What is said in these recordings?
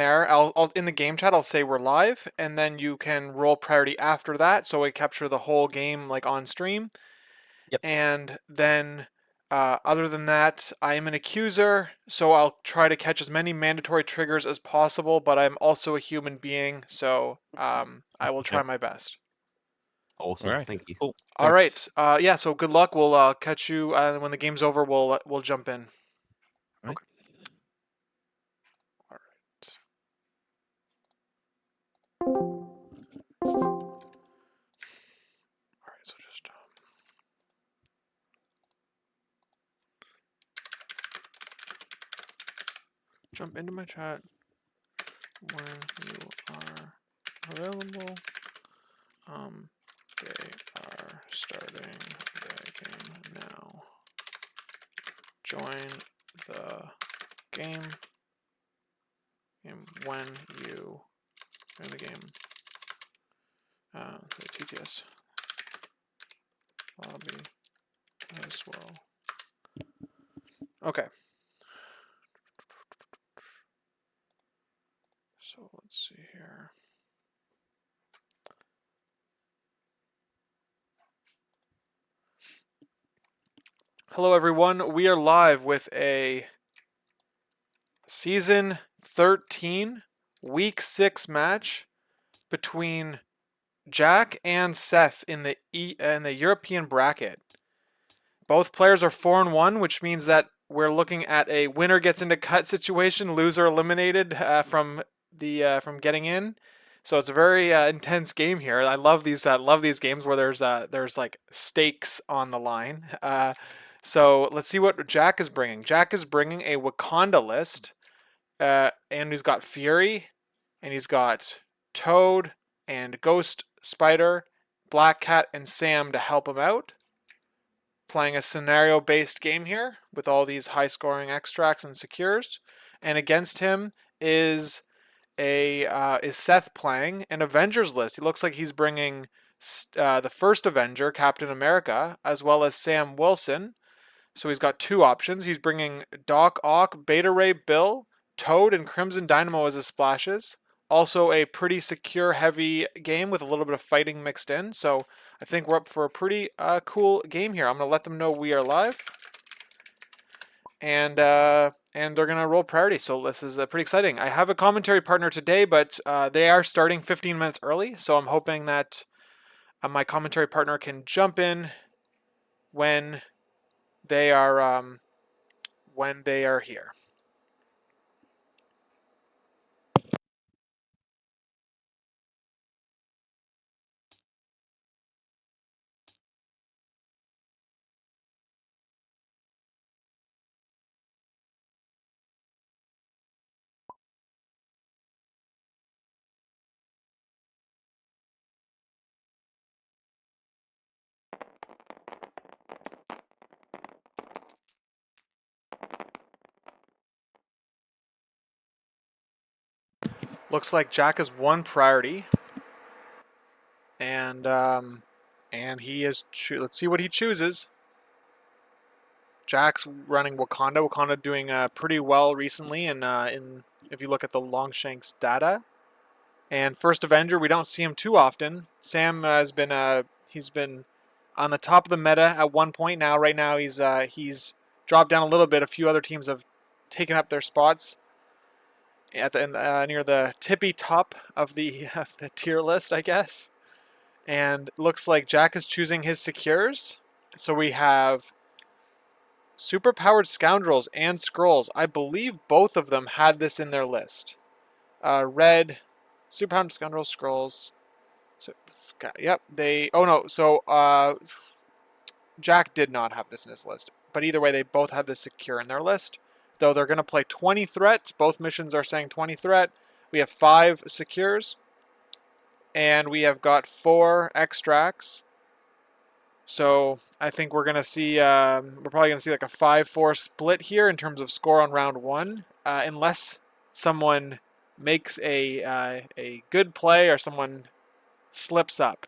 there. I'll in the game chat I'll say we're live, and then you can roll priority after that, so we capture the whole game like on stream. Yep. And then other than that, I am an accuser, so I'll try to catch as many mandatory triggers as possible. But I'm also a human being, so I will try Yep. my best. Awesome. All right. Thank you. Cool. All Thanks. right. Yeah. So good luck. We'll catch you when the game's over. We'll jump in. Right. Okay. All right. All right. So just jump into my chat when you are available. They are starting the game now. Join the game and when you in the game. The TTS lobby as well. Okay. So let's see here. Hello everyone, we are live with a Season 13 Week 6 match between Jack and Seth in the European bracket. Both players are 4-1, which means that we're looking at a winner gets into cut situation, loser eliminated from getting in. So it's a very intense game here. I love these games where there's like stakes on the line. So let's see what Jack is bringing. Jack is bringing a Wakanda list, and he's got Fury, and he's got Toad and Ghost Spider, Black Cat, and Sam to help him out. Playing a scenario-based game here with all these high-scoring extracts and secures. And against him is Seth playing an Avengers list. He looks like he's bringing the first Avenger, Captain America, as well as Sam Wilson. So he's got two options. He's bringing Doc Ock, Beta Ray Bill, Toad, and Crimson Dynamo as his splashes. Also a pretty secure, heavy game with a little bit of fighting mixed in. So I think we're up for a pretty cool game here. I'm going to let them know we are live. And they're going to roll priority. So this is pretty exciting. I have a commentary partner today, but they are starting 15 minutes early. So I'm hoping that my commentary partner can jump in when they are here. Looks like Jack has one priority, and he is. Let's see what he chooses. Jack's running Wakanda. Wakanda doing pretty well recently, and if you look at the Longshanks data. And first Avenger, we don't see him too often. Sam has been he's been on the top of the meta at one point now. Right now he's dropped down a little bit. A few other teams have taken up their spots at the near the tippy top of the tier list, I guess. And looks like Jack is choosing his secures. So we have Superpowered Scoundrels and Scrolls. I believe both of them had this in their list. Red, Superpowered Scoundrels, Scrolls. So, yep, they. Oh no, so Jack did not have this in his list. But either way, they both have this secure in their list. Though they're going to play 20 threats. Both missions are saying 20 threat. We have 5 secures. And we have got 4 extracts. So I think we're going to see, we're probably going to see like a 5-4 split here in terms of score on round 1. Unless someone makes a good play or someone slips up.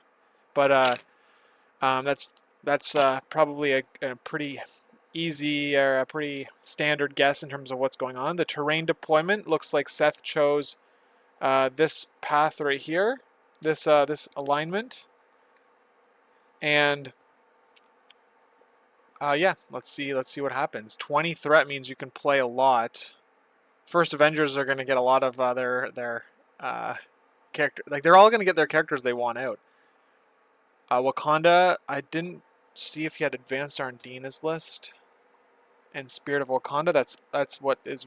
But that's probably a pretty easy or a pretty standard guess in terms of what's going on. The terrain deployment looks like Seth chose this path right here, this alignment, and yeah, let's see what happens. 20 threat means you can play a lot. First Avengers are going to get a lot of their character, like they're all going to get their characters they want out. Wakanda, I didn't see if he had Advanced R&D in his list. And Spirit of Wakanda, that's what is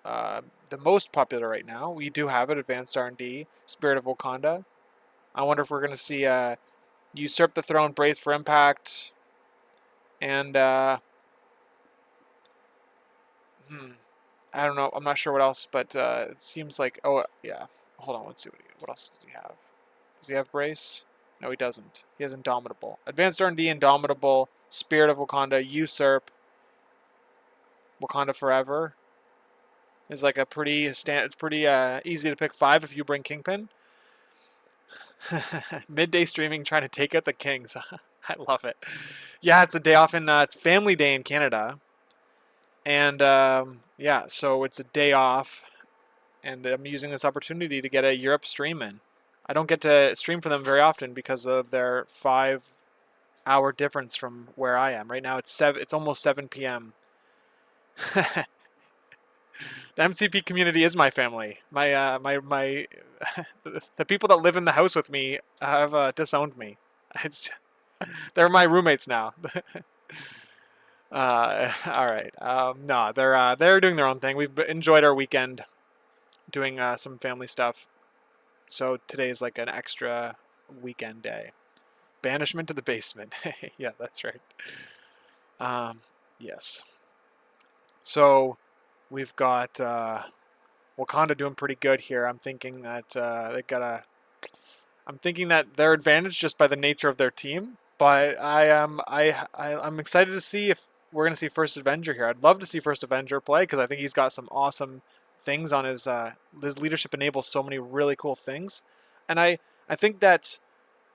the most popular right now. We do have it, Advanced R&D, Spirit of Wakanda. I wonder if we're going to see Usurp the Throne, Brace for Impact, and I don't know. I'm not sure what else, but it seems like, oh yeah. Hold on, let's see what else does he have. Does he have Brace? No, he doesn't. He has Indomitable. Advanced R&D, Indomitable, Spirit of Wakanda, Usurp, Wakanda Forever is like a pretty it's pretty easy to pick 5 if you bring Kingpin. Midday streaming trying to take out the Kings. I love it. Yeah, it's a day off it's Family Day in Canada. And yeah, so it's a day off. And I'm using this opportunity to get a Europe stream in. I don't get to stream for them very often because of their 5-hour difference from where I am. Right now it's almost 7 p.m. The MCP community is my family. My the people that live in the house with me have disowned me. It's they're my roommates now. All right. No, they're doing their own thing. We've enjoyed our weekend doing some family stuff. So today is like an extra weekend day. Banishment to the basement. Yeah, that's right. Yes. So we've got Wakanda doing pretty good here. I'm thinking that I'm thinking that they're advantaged just by the nature of their team. But I'm excited to see if we're gonna see First Avenger here. I'd love to see First Avenger play because I think he's got some awesome things on his leadership enables so many really cool things, and I think that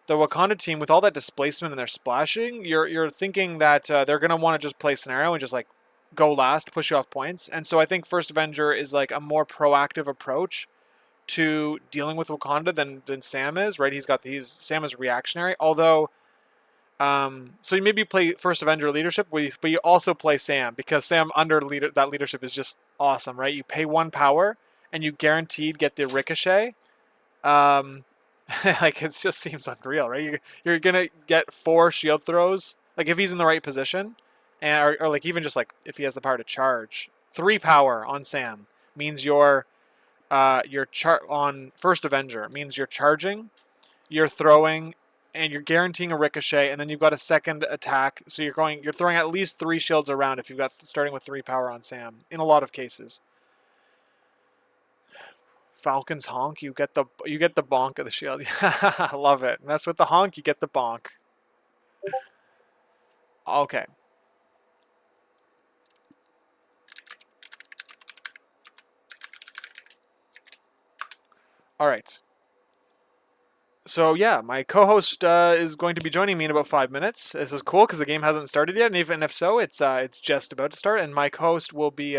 the Wakanda team with all that displacement and their splashing, you're thinking that they're gonna want to just play scenario and just like go last, push you off points, and so I think First Avenger is like a more proactive approach to dealing with Wakanda than Sam is, right? Sam is reactionary, although so you maybe play First Avenger leadership, but you also play Sam because Sam under that leadership is just awesome, right? You pay 1 power and you guaranteed get the ricochet. Like it just seems unreal, right? You're gonna get 4 shield throws, like if he's in the right position, and or like even just like if he has the power to charge. 3 power on Sam means your on First Avenger means you're charging, you're throwing, and you're guaranteeing a ricochet, and then you've got a second attack. So you're throwing at least 3 shields around if you've got starting with 3 power on Sam in a lot of cases. Falcon's honk, you get the bonk of the shield. I love it. Mess with the honk, you get the bonk. Okay. All right. So yeah, my co-host is going to be joining me in about 5 minutes. This is cool because the game hasn't started yet, and even if so, it's just about to start. And my co-host will be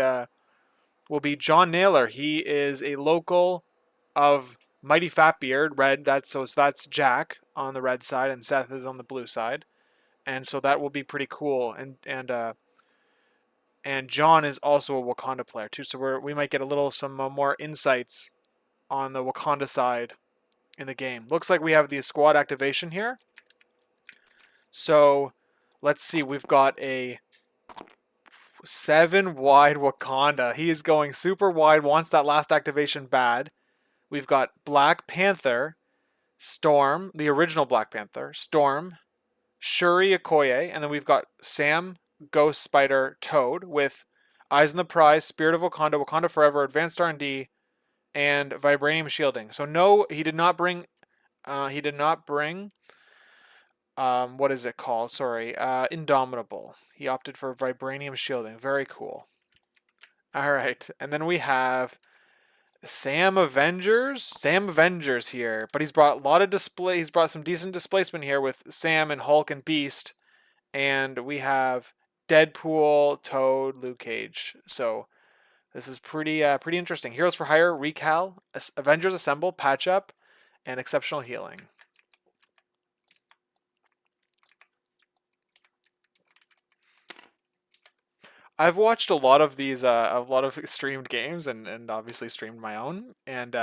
John Naylor. He is a local of Mighty Fat Beard, red. That's Jack on the red side, and Seth is on the blue side, and so that will be pretty cool. And John is also a Wakanda player too, so we might get some more insights on the Wakanda side in the game. Looks like we have the squad activation here. So let's see. We've got a 7 wide Wakanda. He is going super wide. Wants that last activation bad. We've got Black Panther, Storm, the original Black Panther, Storm, Shuri Okoye, and then we've got Sam, Ghost Spider, Toad with Eyes on the Prize, Spirit of Wakanda, Wakanda Forever, Advanced R&D, and Vibranium Shielding. So no, he did not bring. What is it called? Sorry, Indomitable. He opted for Vibranium Shielding. Very cool. All right, and then we have Sam Avengers here, but he's brought a lot of display. He's brought some decent displacement here with Sam and Hulk and Beast, and we have Deadpool, Toad, Luke Cage. So This is pretty interesting. Heroes for Hire, Recal, Avengers Assemble, Patch Up, and Exceptional Healing. I've watched a lot of these, a lot of streamed games, and obviously streamed my own, and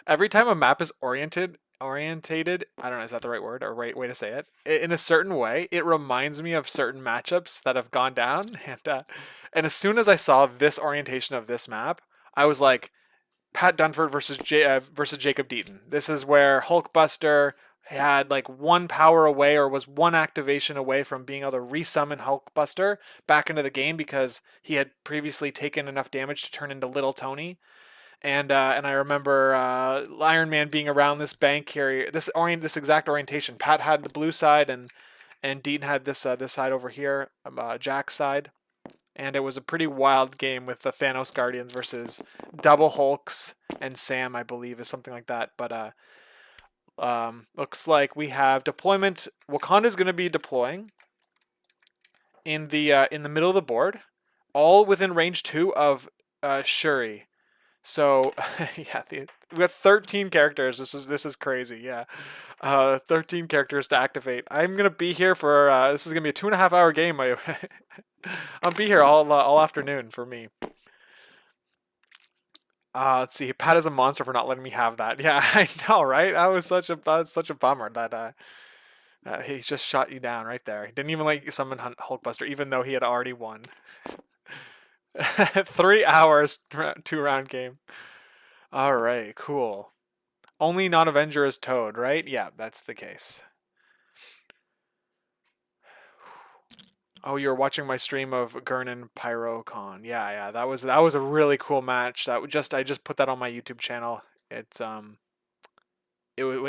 every time a map is orientated, I don't know, is that the right word or right way to say it? In a certain way, it reminds me of certain matchups that have gone down, and as soon as I saw this orientation of this map, I was like, Pat Dunford versus Jacob Deaton. This is where Hulkbuster had like one power away or was one activation away from being able to resummon Hulkbuster back into the game because he had previously taken enough damage to turn into Little Tony. And I remember Iron Man being around this bank here, this exact orientation. Pat had the blue side, and Deaton had this side over here, Jack's side. And it was a pretty wild game with the Thanos Guardians versus Double Hulks and Sam, I believe, is something like that. But looks like we have deployment. Wakanda's going to be deploying in the middle of the board, all within range 2 of Shuri. So yeah, we have 13 characters. This is crazy. Yeah, 13 characters to activate. I'm gonna be here for this is gonna be a 2.5 hour game. I'll be here all afternoon for me. Let's see. Pat is a monster for not letting me have that. Yeah, I know, right? That was such a bummer that he just shot you down right there. He didn't even let you summon Hulkbuster, even though he had already won. 3 hours, 2-round game. All right, cool. Only non-Avenger is Toad, right? Yeah, that's the case. Oh, you were watching my stream of Gurnan PyroCon. Yeah, that was a really cool match. I just put that on my YouTube channel. It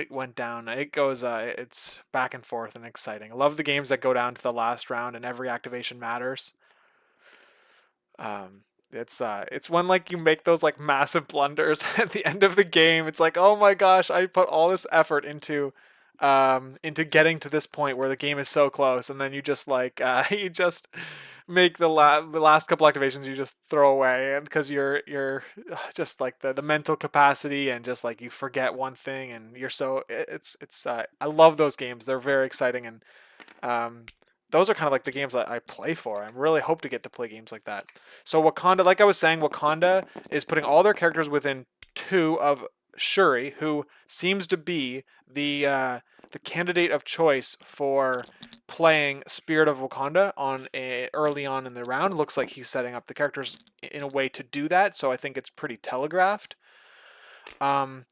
went down. It goes it's back and forth and exciting. I love the games that go down to the last round and every activation matters. It's when like you make those like massive blunders at the end of the game. It's like, oh my gosh, I put all this effort into getting to this point where the game is so close, and then you just like you just make the last couple activations you just throw away, and because you're just like the mental capacity and just like you forget one thing, and you're so it's I love those games. They're very exciting, and um, those are kind of like the games I play for. I really hope to get to play games like that. So Wakanda, like I was saying, Wakanda is putting all their characters within 2 of Shuri, who seems to be the candidate of choice for playing Spirit of Wakanda early on in the round. Looks like he's setting up the characters in a way to do that, so I think it's pretty telegraphed. And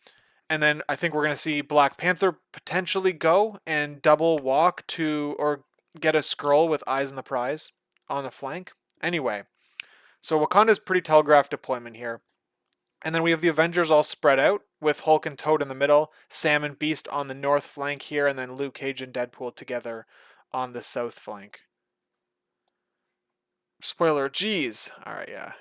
then I think we're going to see Black Panther potentially go and double walk to or get a scroll with Eyes on the Prize on the flank. Anyway, so Wakanda's pretty telegraphed deployment here. And then we have the Avengers all spread out with Hulk and Toad in the middle, Sam and Beast on the north flank here, and then Luke Cage and Deadpool together on the south flank. Spoiler, geez. All right, yeah.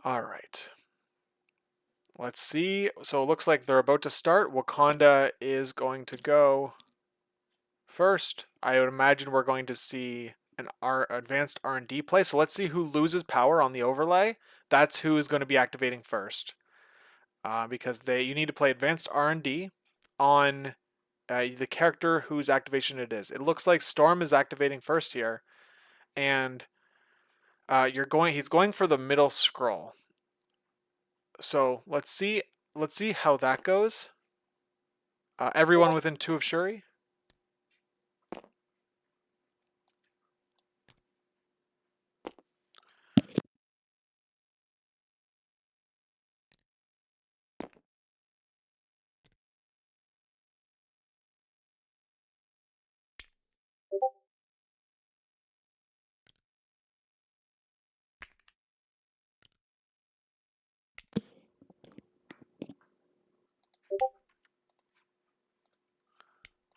All right. Let's see. So it looks like they're about to start. Wakanda is going to go first. I would imagine we're going to see an advanced R&D play. So let's see who loses power on the overlay. That's who is going to be activating first. Because you need to play advanced R&D on the character whose activation it is. It looks like Storm is activating first here, and he's going for the middle scroll. So let's see how that goes. Everyone within 2 of Shuri.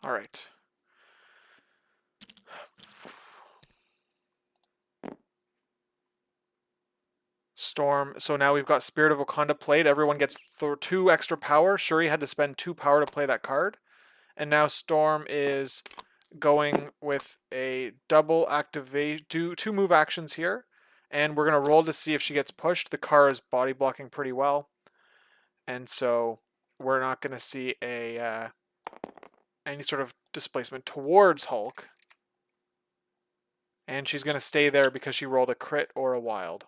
All right. Storm. So now we've got Spirit of Wakanda played. Everyone gets 2 extra power. Shuri had to spend 2 power to play that card. And now Storm is going with a double activate, two move actions here. And we're going to roll to see if she gets pushed. The car is body blocking pretty well. And so we're not going to see any sort of displacement towards Hulk. And she's going to stay there because she rolled a crit or a wild.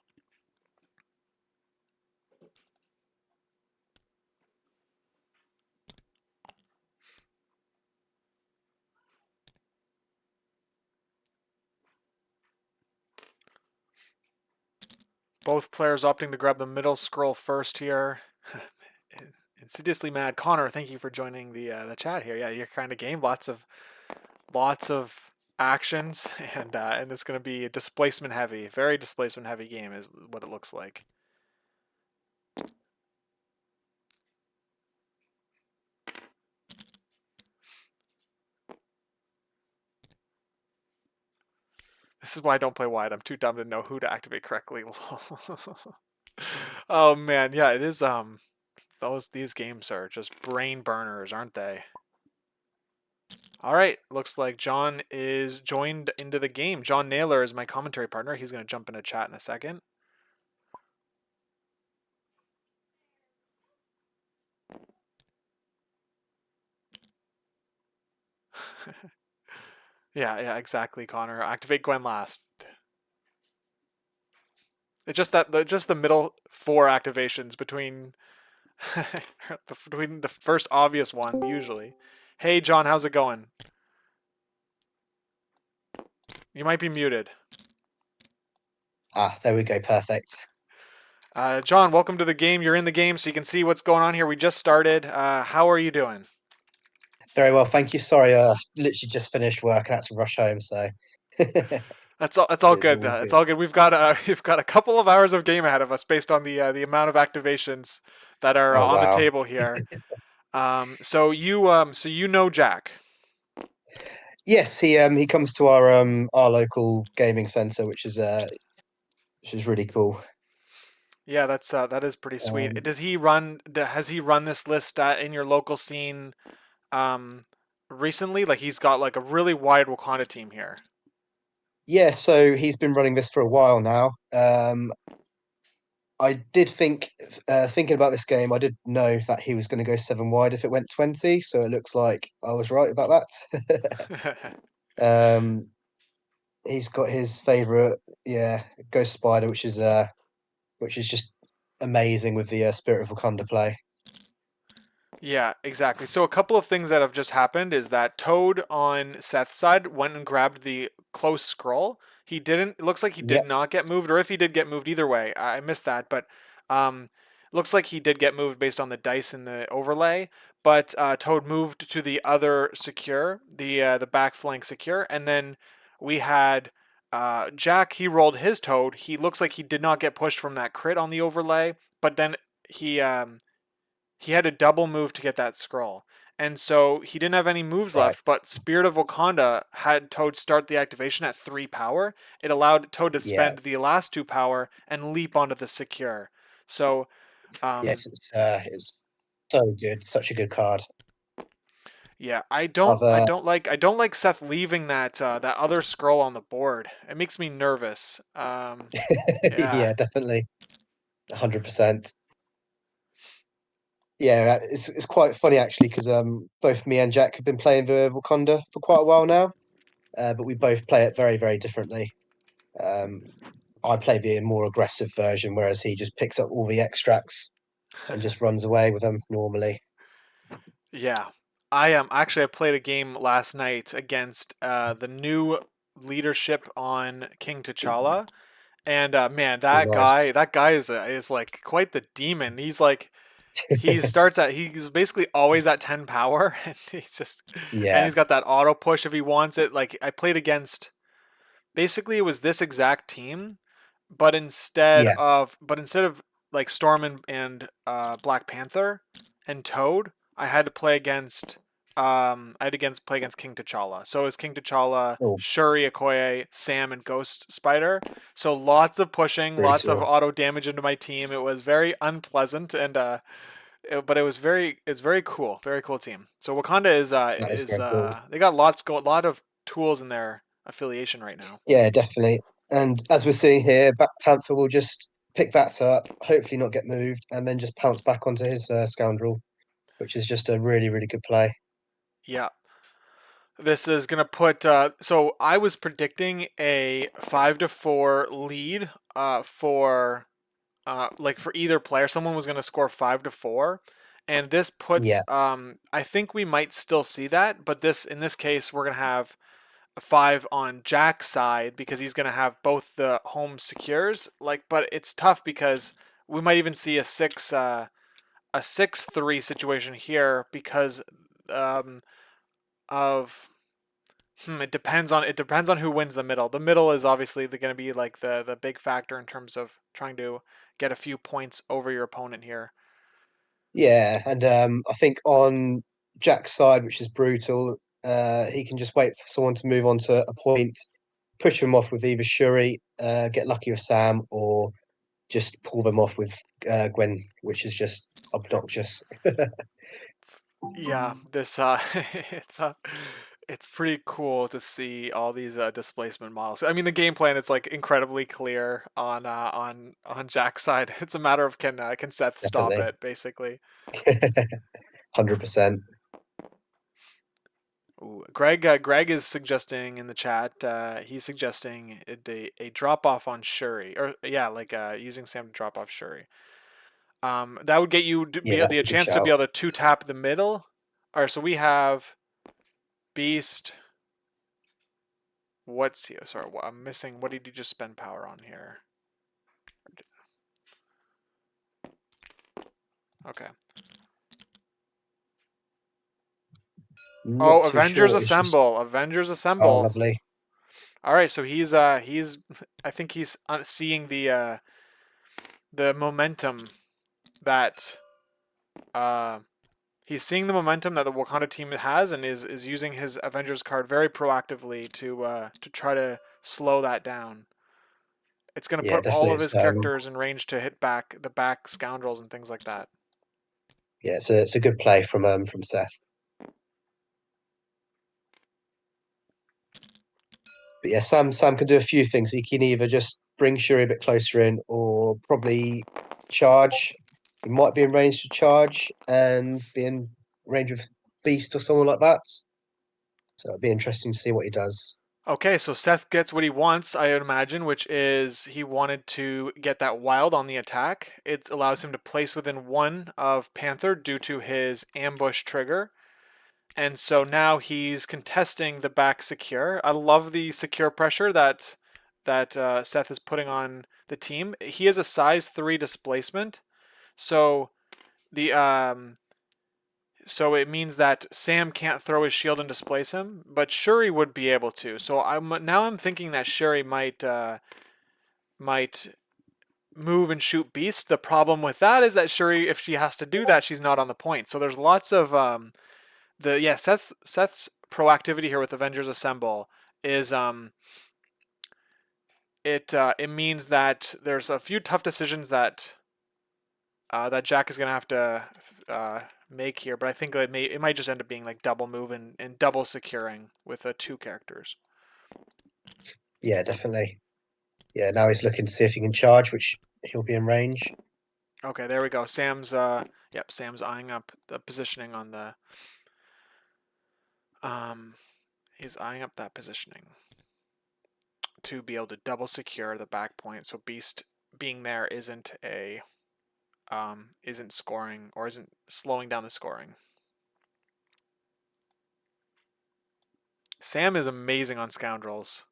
Both players opting to grab the middle scroll first here. Insidiously mad. Connor, thank you for joining the chat here. Yeah, your kind of game. Lots of actions, and it's going to be displacement heavy. Very displacement heavy game is what it looks like. This is why I don't play wide. I'm too dumb to know who to activate correctly. Oh man, yeah, it is. These games are just brain burners, aren't they? All right, looks like John is joined into the game. John Naylor is my commentary partner. He's going to jump into chat in a second. Yeah, exactly, Connor. Activate Gwen last. It's just just the middle four activations between between the first obvious one usually. Hey, John, how's it going? You might be muted. There we go. Perfect. John, welcome to the game. You're in the game, so you can see what's going on here. We just started. How are you doing? Very well, thank you. Sorry, literally just finished work and had to rush home, so That's all. That's all it's good. all It's good. all good. We've got a couple of hours of game ahead of us based on the amount of activations that are Oh on the wow. table here. So you know Jack. Yes, he comes to our local gaming center, which is really cool. Yeah, that is pretty sweet. Um, Does he run? Has he run this list in your local scene um, recently? Like he's got like a really wide Wakanda team here. yeah, so he's been running this for a while now. I did think, thinking about this game, I did know that he was going to go seven wide if it went 20, so it looks like I was right about that. um, he's got his favorite, yeah, Ghost Spider, which is just amazing with the Spirit of Wakanda play. Yeah, exactly. So a couple of things that have just happened is that Toad on Seth's side went and grabbed the close scroll. He didn't. It looks like he did Yep, not get moved, or if he did get moved, either way, I missed that. But looks like he did get moved based on the dice in the overlay. But Toad moved to the other secure, the back flank secure, and then we had Jack. He rolled his Toad. He looks like he did not get pushed from that crit on the overlay, but then he had a double move to get that scroll. And so he didn't have any moves right. left, but Spirit of Wakanda had Toad start the activation at 3 power. It allowed Toad to Yeah, spend the last 2 power and leap onto the secure. So, yes, um, it's so good, such a good card. yeah, I've I don't like Seth leaving that other scroll on the board. It makes me nervous. Yeah. yeah, definitely, 100%. Yeah, it's quite funny actually because both me and Jack have been playing the Wakanda for quite a while now, but we both play it very very differently. Um, I play the more aggressive version, whereas he just picks up all the extracts and just runs away with them normally. Yeah, I actually I played a game last night against the new leadership on King T'Challa, and man, Oh, nice. that guy is like quite the demon. He's basically always at 10 power, and Yeah, he's got that auto push if he wants it. Like I played against basically it was this exact team, yeah, but instead of like Storm and Black Panther and Toad, I had to play against play against King T'Challa. So it's King T'Challa, oh, Shuri, Okoye, Sam, and Ghost Spider. So lots of pushing, lots of brutal. auto damage into my team. It was very unpleasant, and but it's very cool, very cool team. So Wakanda That is very cool. they got a lot of tools in their affiliation right now. Yeah, definitely. And as we're seeing here, Black Panther will just pick that up, hopefully not get moved, and then just pounce back onto his scoundrel, which is just a really, really good play. Yeah, this is gonna put. So I was predicting a 5-4 lead for like for either player. Someone was gonna score 5-4. And this puts, Yeah, I think we might still see that, but in this case, we're gonna have a 5 on Jack's side because he's gonna have both the home secures. Like, but it's tough because we might even see a 6-3 situation here because um, of it depends on who wins the middle. The middle is obviously going to be like the big factor in terms of trying to get a few points over your opponent here. yeah. And I think on Jack's side, which is brutal, he can just wait for someone to move on to a point, push him off with either Shuri, get lucky with Sam, or just pull them off with Gwen, which is just obnoxious. Yeah, this it's pretty cool to see all these displacement models. I mean, the game plan is like incredibly clear on Jack's side. It's a matter of can Seth stop Definitely. it, basically. 100%. Ooh, Greg is suggesting in the chat. He's suggesting a drop off on Shuri, or yeah, like using Sam to drop off Shuri. That would get you Yeah, that's the a good chance to be shout. able to two tap the middle. All right, so we have Beast. What's here? Sorry, I'm missing. What did you just spend power on here? Okay. Oh, Not too Avengers sure. It's just Assemble! Avengers oh, Assemble! lovely. All right, so he's I think he's seeing the momentum that uh he's seeing the momentum that the Wakanda team has and is using his Avengers card very proactively to try to slow that down. It's going to Yeah, put all definitely. of his characters in range to hit back the back scoundrels and things like that. Yeah, it's a good play from Seth. But yeah, Sam can do a few things. He can either just bring Shuri a bit closer in, or probably charge. He might be in range to charge and be in range of Beast or someone like that. So it'll be interesting to see what he does. Okay, so Seth gets what he wants, I would imagine, which is he wanted to get that wild on the attack. It allows him to place within one of Panther due to his ambush trigger. And so now he's contesting the back secure. I love the secure pressure that Seth is putting on the team. He has a size 3 displacement, so the so it means that Sam can't throw his shield and displace him, but Shuri would be able to. So I'm thinking that Shuri might move and shoot Beast. The problem with that is that Shuri, if she has to do that, she's not on the point. So there's lots of Seth's proactivity here with Avengers Assemble is it means that there's a few tough decisions that Jack is gonna have to make here, but I think it might just end up being like double move and double securing with two characters. Yeah, definitely. Yeah, now he's looking to see if he can charge, which he'll be in range. Okay, there we go. Sam's Sam's eyeing up the positioning on the he's eyeing up that positioning to be able to double secure the back point. So Beast being there isn't scoring or isn't slowing down the scoring. Sam is amazing on Scoundrels.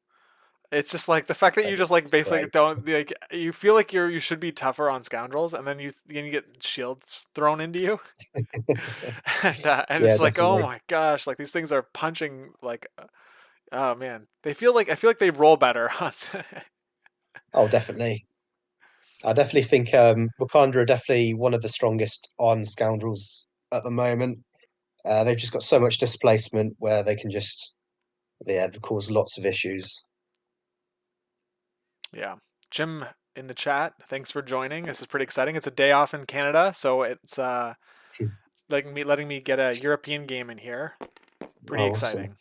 It's just like the fact that you just like basically Great. don't like you feel like you should be tougher on Scoundrels, and then you get shields thrown into you, and Yeah, it's like, oh definitely. my gosh, like these things are punching like oh man, I feel like they roll better on. Oh, definitely. I definitely think Wakanda are definitely one of the strongest on Scoundrels at the moment. They've just got so much displacement where they can just cause lots of issues. Yeah, Jim in the chat, thanks for joining. This is pretty exciting. It's a day off in Canada, so it's letting me get a European game in here. Pretty exciting.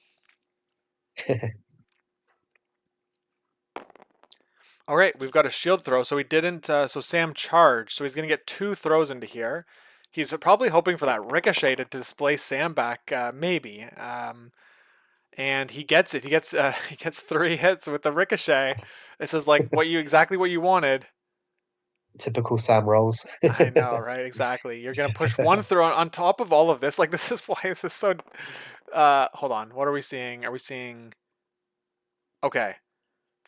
All right, we've got a shield throw, so he didn't. So Sam charged, so he's gonna get 2 throws into here. He's probably hoping for that ricochet to display Sam back, maybe. And he gets it. He gets he gets 3 hits with the ricochet. This is like exactly what you wanted. Typical Sam rolls. I know, right? Exactly. You're gonna push 1 throw on top of all of this. Like this is why this is so. Hold on. What are we seeing? Are we seeing? Okay.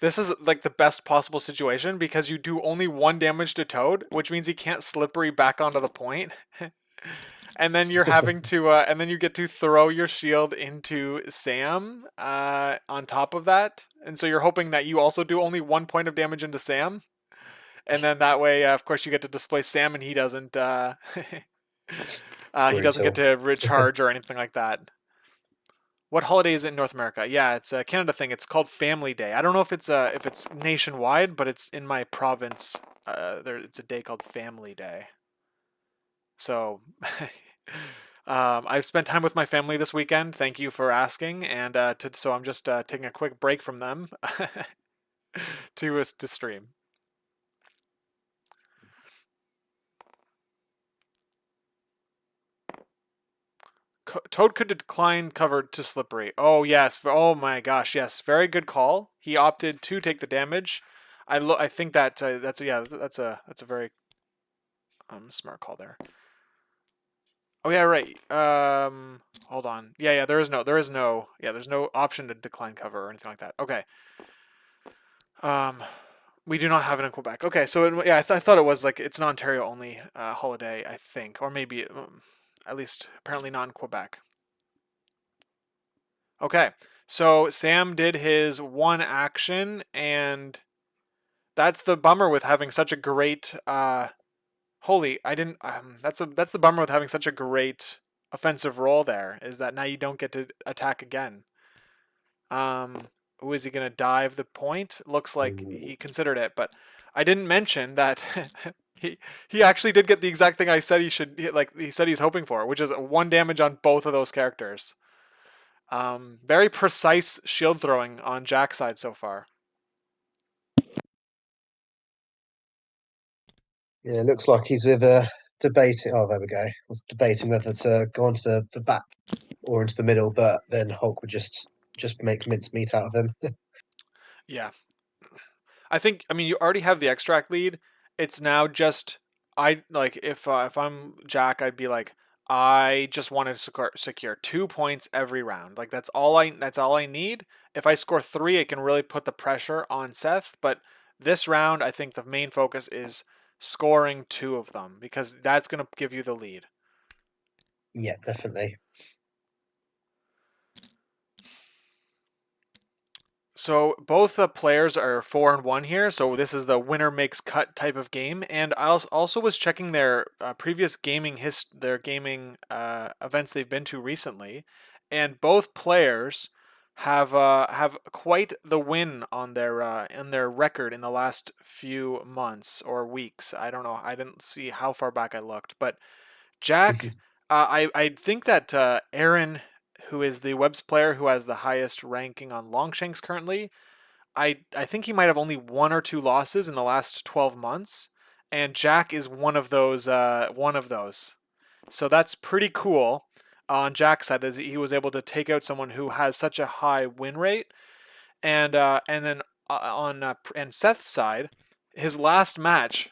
This is like the best possible situation because you do only 1 damage to Toad, which means he can't slippery back onto the point. And then you're having to, and then you get to throw your shield into Sam on top of that. And so you're hoping that you also do only 1 point of damage into Sam. And then that way, of course, you get to display Sam and he doesn't, he doesn't get to recharge or anything like that. What holiday is it in North America? Yeah, it's a Canada thing. It's called Family Day. I don't know if it's nationwide, but it's in my province. It's a day called Family Day. So, I've spent time with my family this weekend. Thank you for asking, and so I'm just taking a quick break from them to stream. Toad could decline cover to slippery. Oh yes. Oh my gosh. Yes. Very good call. He opted to take the damage. I think that that's a very smart call there. Oh yeah, right. Hold on. Yeah. There's no option to decline cover or anything like that. Okay. We do not have it in Quebec. Okay, so I thought it was like it's an Ontario only holiday, I think, or maybe at least apparently not in Quebec. Okay, so Sam did his 1 action, and that's the bummer with having such a great. Holy, I didn't. That's the bummer with having such a great offensive role. There is that now you don't get to attack again. Who is he gonna dive the point? Looks like he considered it, but I didn't mention that he actually did get the exact thing I said he should. Like he said he's hoping for, which is 1 damage on both of those characters. Very precise shield throwing on Jack's side so far. Yeah, it looks like he's with debating. Oh, there we go. I was debating whether to go onto the back or into the middle, but then Hulk would just make mincemeat out of him. Yeah. I mean you already have the extract lead. It's now just if I'm Jack, I'd be like I just wanted to secure 2 points every round. Like that's all I need. If I score 3, it can really put the pressure on Seth, but this round I think the main focus is scoring 2 of them because that's going to give you the lead. Yeah, definitely. So both players are 4-1 here. So this is the winner makes cut type of game. And I also was checking their previous gaming events they've been to recently, and both players have quite the win on their record in the last few months or weeks. I don't know. I didn't see how far back I looked, but Jack, I think that Aaron, who is the Webs player who has the highest ranking on Longshanks currently, I think he might have only 1 or 2 losses in the last 12 months, and Jack is one of those. So that's pretty cool on Jack's side that he was able to take out someone who has such a high win rate, and then on Seth's side, his last match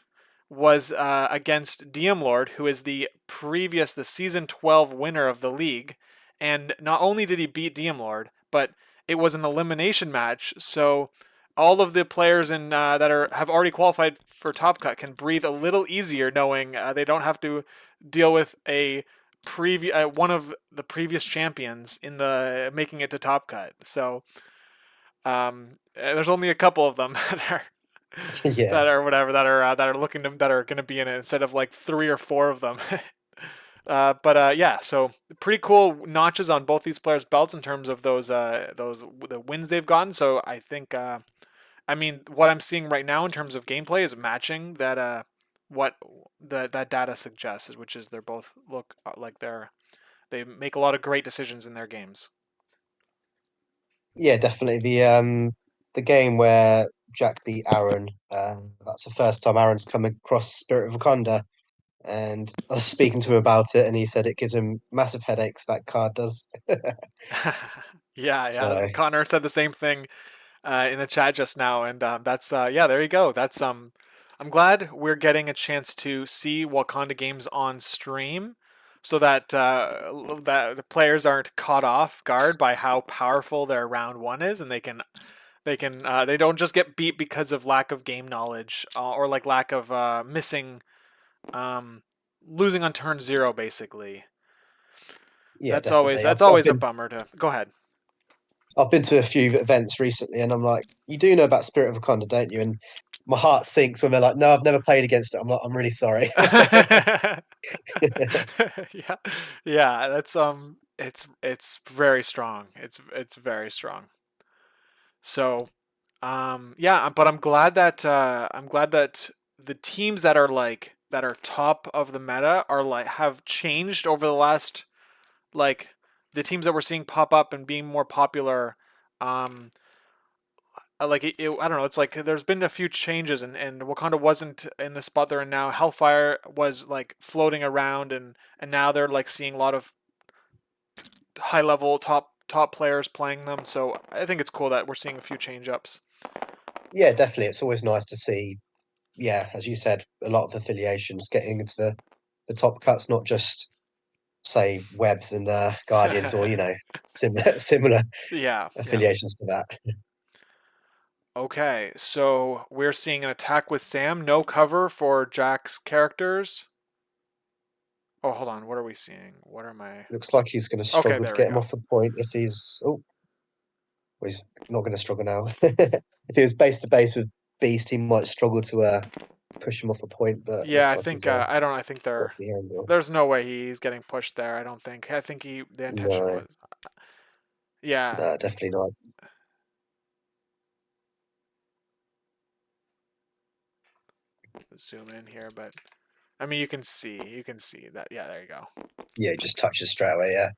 was against DM Lord, who is the season 12 winner of the league, and not only did he beat DM Lord, but it was an elimination match. So all of the players that have already qualified for Top Cut can breathe a little easier, knowing they don't have to deal with one of the previous champions in the making it to Top Cut. So there's only a couple of them that are that are looking that are going to be in it instead of like 3 or 4 of them. Yeah, so pretty cool notches on both these players' belts in terms of the wins they've gotten. So I think I mean what I'm seeing right now in terms of gameplay is matching that what that data suggests, which is they're both look like they make a lot of great decisions in their games. Yeah, definitely. The game where Jack beat Aaron, that's the first time Aaron's come across Spirit of Wakanda. And I was speaking to him about it, and he said it gives him massive headaches, that card does. Yeah. So Connor said the same thing in the chat just now, and that's yeah. There you go. That's I'm glad we're getting a chance to see Wakanda games on stream, so that that the players aren't caught off guard by how powerful their round one is, and they don't just get beat because of lack of game knowledge or like lack of missing um, losing on turn zero basically. yeah, definitely. That's always a bummer to go ahead. I've been to a few events recently, and I'm like, you do know about Spirit of Wakanda, don't you? And my heart sinks when they're like, no, I've never played against it. I'm like, I'm really sorry. Yeah, yeah. That's it's very strong. It's very strong. So, yeah. But I'm glad that the teams that are like that are top of the meta are like have changed over the last like the teams that we're seeing pop up and being more popular. Um, like I don't know. It's like there's been a few changes, and Wakanda wasn't in the spot they're in now. Hellfire was like floating around, and now they're like seeing a lot of high level top players playing them. So I think it's cool that we're seeing a few change ups. Yeah, definitely. It's always nice to see, yeah, as you said, a lot of affiliations getting into the top cuts, not just say Webs and Guardians or, similar Yeah, yeah. affiliations to that. Okay, so we're seeing an attack with Sam, no cover for Jack's characters. Oh, hold on. What are we seeing? What are my? Looks like he's going to Okay, struggle to there we get him go. off the point if he's. Oh, well, he's not going to struggle now. If he was base to base with Beast, he might struggle to push him off a point, but Yeah, looks I like he's think I don't. I think got the angle. there's no way he's getting pushed there. I don't think. I think the intention No, was. Yeah, no, definitely not. zoom in here, but I mean you can see that. Yeah, there you go. Yeah, he just touches straight away. Yeah,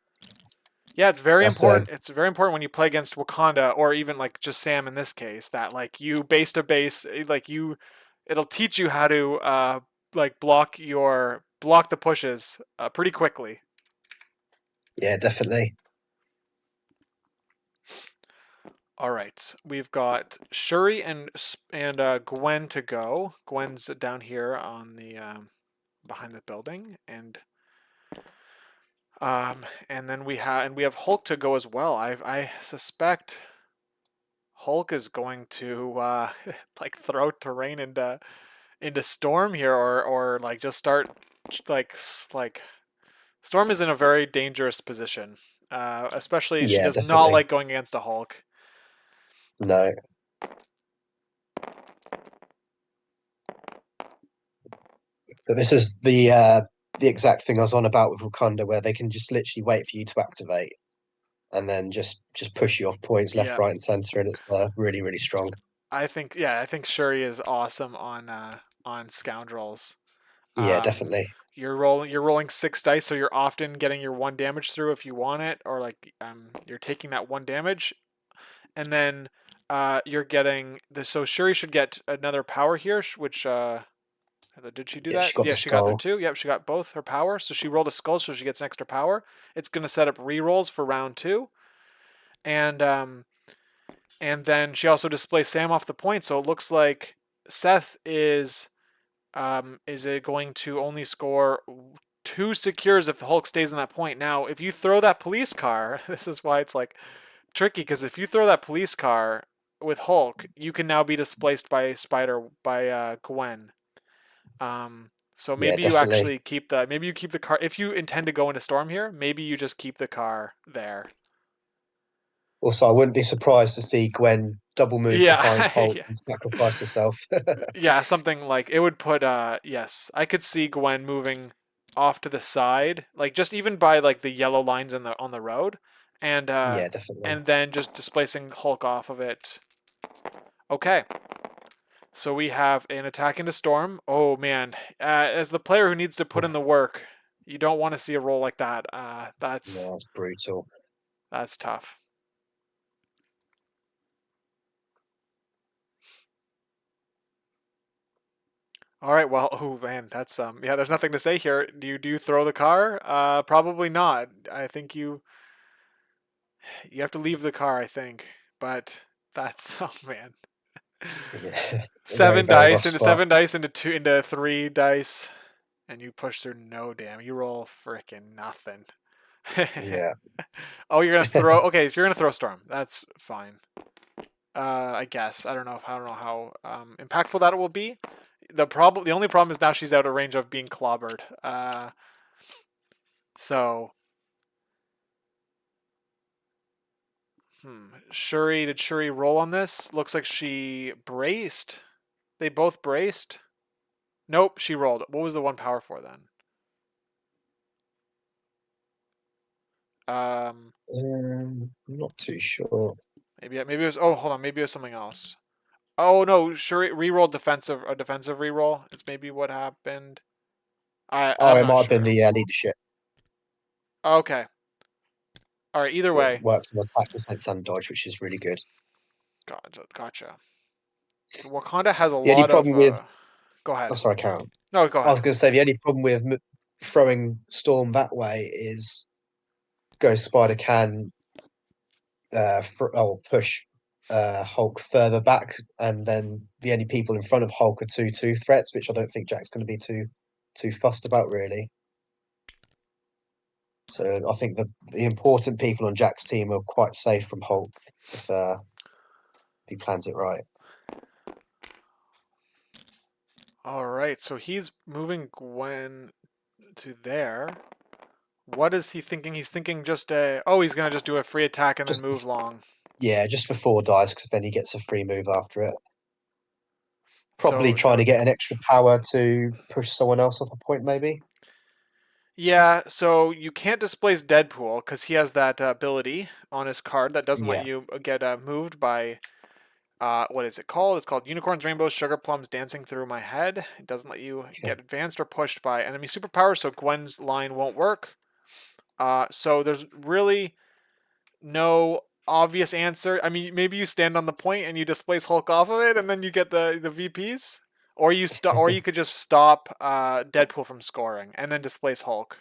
Yeah, it's very that's important. It's very important when you play against Wakanda or even like just Sam in this case that like you base to base like you it'll teach you how to like block the pushes pretty quickly. yeah, definitely. All right, we've got Shuri and Gwen to go. Gwen's down here on the behind the building, and then we have Hulk to go as well. I suspect Hulk is going to like throw terrain into Storm here, or like just start like Storm is in a very dangerous position. Especially she Yeah, does not definitely. like going against a Hulk. No, but this is the exact thing I was on about with Wakanda, where they can just literally wait for you to activate and then just push you off points left, Yeah, right, and center, and it's really, really strong. I think Shuri is awesome on Scoundrels. Yeah, Um, definitely. you're rolling 6 dice, so you're often getting your 1 damage through if you want it, or like you're taking that 1 damage, and then you're getting the so Shuri should get another power here, which did she do Yeah, that? she got Yeah, the she got there skull. too. Yep, she got both her power. So she rolled a skull, so she gets an extra power. It's gonna set up re-rolls for round two, and then she also displays Sam off the point. So it looks like Seth is it going to only score 2 secures if the Hulk stays in that point. Now, if you throw that police car, this is why it's like tricky because if you throw that police car with Hulk, you can now be displaced by Gwen. So Yeah, maybe you definitely. actually keep the car if you intend to go into Storm here. Maybe you just keep the car there. Also, I wouldn't be surprised to see Gwen double move behind Yeah, Hulk yeah, and sacrifice herself. yeah. Something like it would put. Yes, I could see Gwen moving off to the side, like just even by like the yellow lines on the road, Yeah, definitely. and then just displacing Hulk off of it. Okay, So we have an attack into Storm. Oh man, as the player who needs to put in the work, you don't want to see a roll like that. That's No, it's brutal. tough. All right, well, oh man, that's yeah, there's nothing to say here. Do you throw the car? Probably not. I think you have to leave the car, I think. But that's oh man. Yeah, very, Seven very dice rough into spot. 7 dice into 3 dice, and you push through. No, damn, you roll freaking nothing. Yeah. Oh, you're gonna throw. Okay, so you're gonna throw Storm. That's fine. I guess I don't know how impactful that will be. The only problem is now she's out of range of being clobbered. So Shuri, did Shuri roll on this? Looks like she braced. They both braced. Nope, she rolled. What was the one power for then? Not too sure. Maybe it was. Oh, hold on. Maybe it was something else. Oh no, Shuri re-rolled a defensive re-roll. It's maybe what happened. Oh, I'm it not might have been sure. the leadership. Okay. All right. Either So it way, works on attack, defense, and dodge, which is really good. gotcha. Wakanda has a The only lot of. problem with, Go oh, ahead. sorry, Karen. No, go I was ahead. going to say the only problem with throwing Storm that way is Ghost Spider can push Hulk further back, and then the only people in front of Hulk are 2/2 threats, which I don't think Jack's going to be too fussed about really. So I think the important people on Jack's team are quite safe from Hulk if he plans it right. All right. So he's moving Gwen to there. What is he thinking? He's thinking just a. Oh, he's gonna just do a free attack and then Just move long. Yeah, just before dice, because then he gets a free move after it. Probably So trying to get an extra power to push someone else off a point, maybe. yeah, so you can't displace Deadpool because he has that ability on his card that doesn't let Yeah, you get moved by what is it called? It's called Unicorns, Rainbows, Sugar Plums Dancing Through My Head. It doesn't let you get advanced or pushed by enemy superpowers, so Gwen's line won't work. So there's really no obvious answer. I mean, maybe you stand on the point and you displace Hulk off of it, and then you get the VPs, or or you could just stop Deadpool from scoring and then displace Hulk.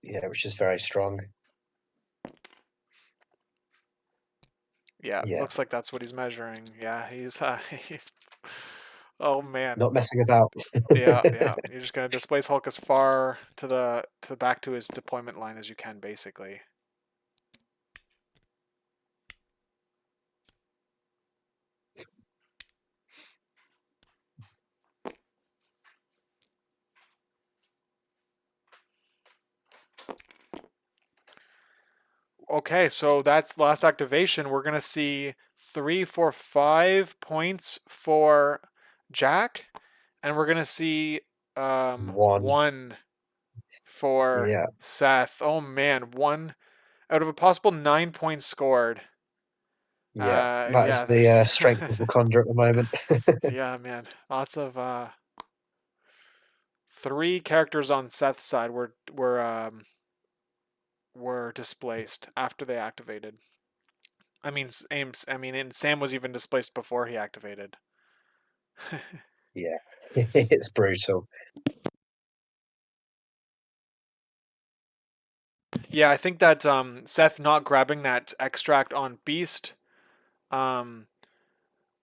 yeah, which is very strong. Yeah, Yeah, looks like that's what he's measuring. Yeah, he's he's. Oh man. not messing about. Yeah. You're just gonna displace Hulk as far to the back to his deployment line as you can, basically. Okay, so that's the last activation. We're gonna see 3, 4, 5 points for Jack, and we're gonna see One. 1 for Yeah, Seth. Oh man, 1 out of a possible 9 points scored. yeah. That is Yeah, the there's strength of Wakanda at the moment. yeah, man, lots of 3 characters on Seth's side were displaced after they activated. I mean, Ames. I mean, and Sam was even displaced before he activated. Yeah, it's brutal. Yeah, I think that Seth not grabbing that extract on Beast um,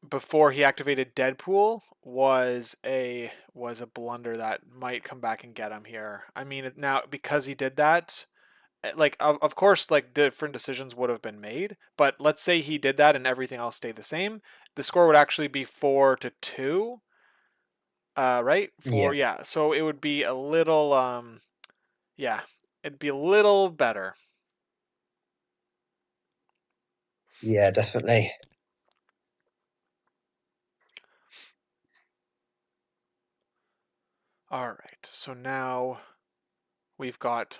before he activated Deadpool was a blunder that might come back and get him here. I mean, now because he did that, like of course like different decisions would have been made, but let's say he did that and everything else stayed the same, the score would actually be 4-2, right? Yeah, Yeah, so it would be a little yeah, it'd be a little better. yeah, definitely. All right, so now we've got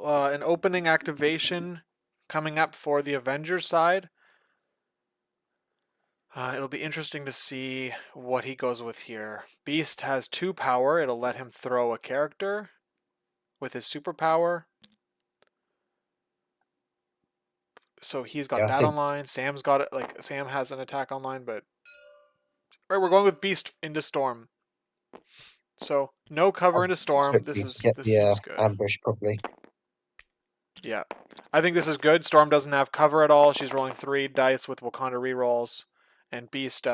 an opening activation coming up for the Avengers side. It'll be interesting to see what he goes with here. Beast has 2 power. It'll let him throw a character with his superpower. So he's got Yeah, I that think online. Sam's got it. Like Sam has an attack online, but all right, we're going with Beast into Storm. So no cover into Storm. hopefully to get This the seems good. ambush probably. Yeah, I think this is good. Storm doesn't have cover at all. She's rolling 3 dice with Wakanda rerolls, and Beast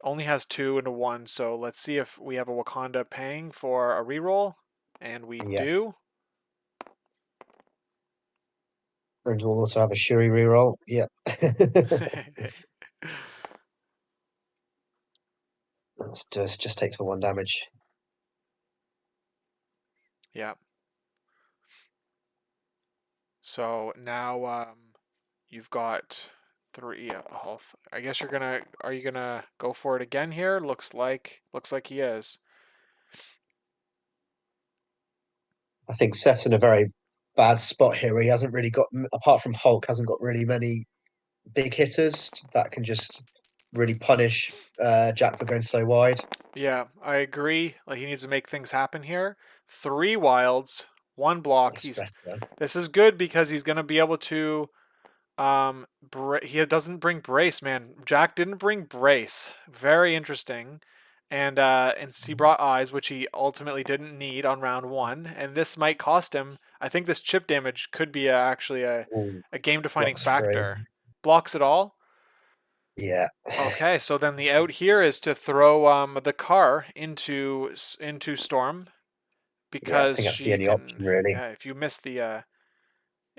only has 2 and a 1. So let's see if we have a Wakanda paying for a reroll, and we Yeah, do. and we'll also have a Shuri reroll. Yeah. Just takes the 1 damage. Yeah. So now you've got 3 health. I guess you're gonna. Are you gonna go for it again here? Looks like he is. I think Seth's in a very bad spot here. He hasn't really got, apart from Hulk, hasn't got really many big hitters that can just really punish Jack for going so wide. Yeah, I agree. Like he needs to make things happen here. 3 wilds, 1 block. That's better. This is good because he's gonna be able to. He doesn't bring brace, man. Jack didn't bring brace. Very interesting. And he brought eyes, which he ultimately didn't need on round 1. And this might cost him. I think this chip damage could be actually Ooh, a game defining blocks free. factor. Blocks it all. Yeah. Okay, so then the out here is to throw the car into Storm Yeah, I because think that's the she only can. option really. Yeah,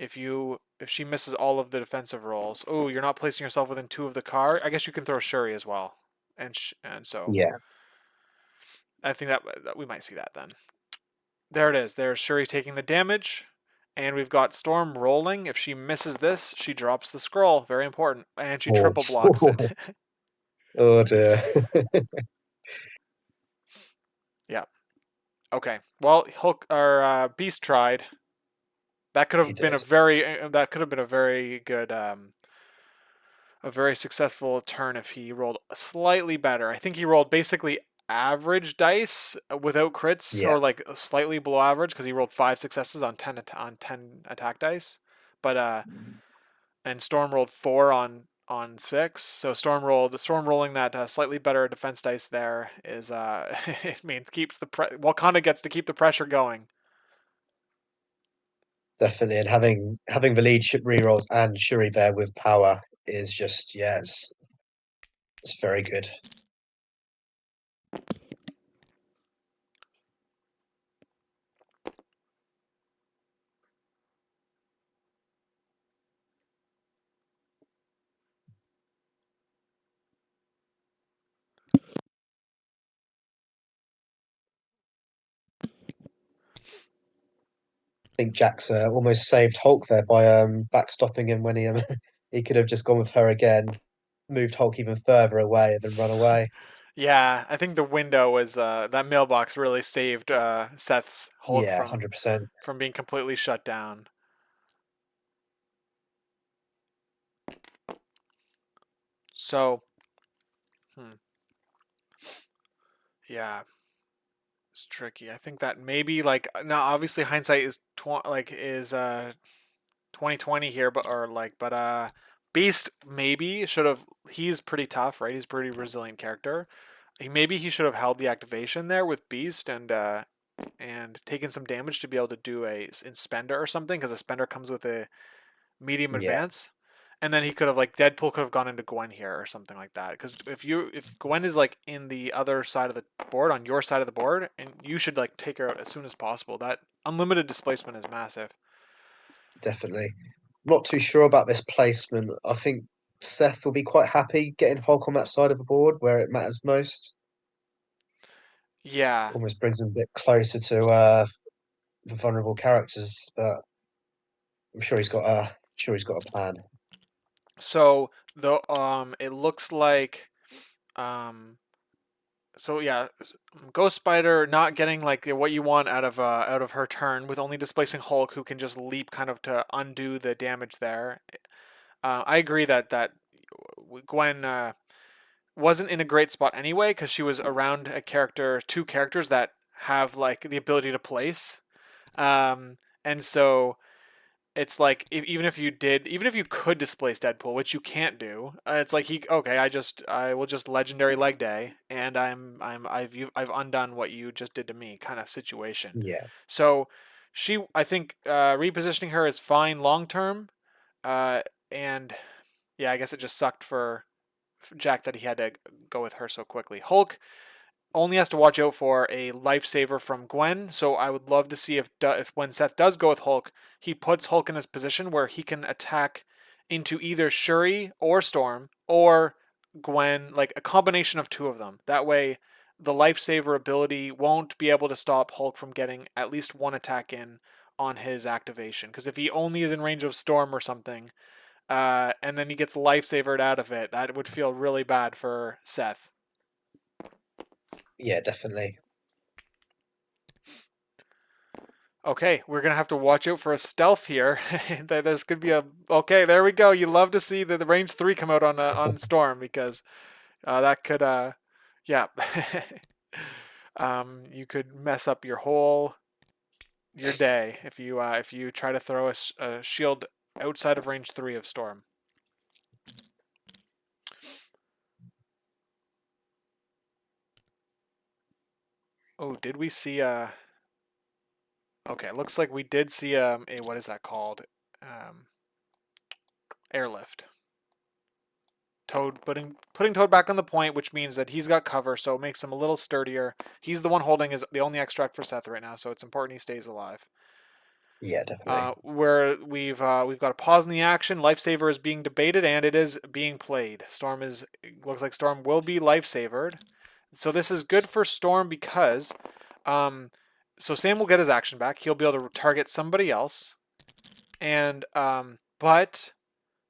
if she misses all of the defensive rolls, oh, you're not placing yourself within 2 of the car. I guess you can throw Shuri as well, and so Yeah. I think that we might see that then. There it is. There's Shuri taking the damage, and we've got Storm rolling. If she misses this, she drops the scroll. Very important, and she Oh, triple blocks it. oh dear. Yeah. Okay. Well, Hulk or Beast tried. That could He have been a did. very that could have been a very good a very successful turn if he rolled slightly better. I think he rolled basically average dice without crits, Yeah, or like slightly below average because he rolled 5 successes on 10 attack dice. But and Storm rolled 4 on 6. So Storm rolling that slightly better defense dice there is it means keeps Wakanda gets to keep the pressure going. definitely. And having the lead rerolls and Shuri there with power is just it's very good. I think Jack's almost saved Hulk there by backstopping him when he he could have just gone with her again, moved Hulk even further away and then run away. Yeah, I think the window was that mailbox really saved Seth's Hulk Yeah, 100%. from being completely shut down. So, hmm, yeah, it's tricky. I think that maybe like now obviously hindsight is 2020 here, but Beast maybe should have. He's pretty tough, right? He's a pretty resilient character. Maybe he should have held the activation there with Beast and taken some damage to be able to do a in spender or something because a spender comes with a medium Yeah, advance, and then he could have like Deadpool could have gone into Gwen here or something like that. Because if Gwen is like in the other side of the board on your side of the board, and you should like take her out as soon as possible. That unlimited displacement is massive. definitely. Not too sure about this placement. I think Seth will be quite happy getting Hulk on that side of the board where it matters most. Yeah. Almost brings him a bit closer to the vulnerable characters, but I'm sure he's got a plan. So the it looks like um so yeah, Ghost Spider not getting like what you want out of her turn with only displacing Hulk, who can just leap kind of to undo the damage there. I agree that Gwen wasn't in a great spot anyway because she was around two characters that have like the ability to place, and so it's like even if you could displace Deadpool, which you can't do, it's like I will just legendary leg day, and I've undone what you just did to me kind of situation. Yeah. So I think repositioning her is fine long term, uh, and yeah, I guess it just sucked for Jack that he had to go with her so quickly. Hulk only has to watch out for a lifesaver from Gwen. So I would love to see if when Seth does go with Hulk, he puts Hulk in his position where he can attack into either Shuri or Storm or Gwen, like a combination of two of them. That way, the lifesaver ability won't be able to stop Hulk from getting at least one attack in on his activation. Because if he only is in range of Storm or something, and then he gets lifesavered out of it, that would feel really bad for Seth. Yeah, definitely. Okay, we're gonna have to watch out for a stealth here. There's gonna be a okay. There we go. You love to see the range 3 come out on Storm because that could yeah, you could mess up your day if you try to throw a shield outside of range 3 of Storm. Oh, did we see okay, looks like we did see a what is that called? Airlift. Toad putting Toad back on the point, which means that he's got cover, so it makes him a little sturdier. He's the one holding the only extract for Seth right now, so it's important he stays alive. Yeah, definitely. Where we've got a pause in the action. Lifesaver is being debated, and it is being played. Looks like Storm will be lifesavered. So this is good for Storm because so Sam will get his action back. He'll be able to target somebody else. And but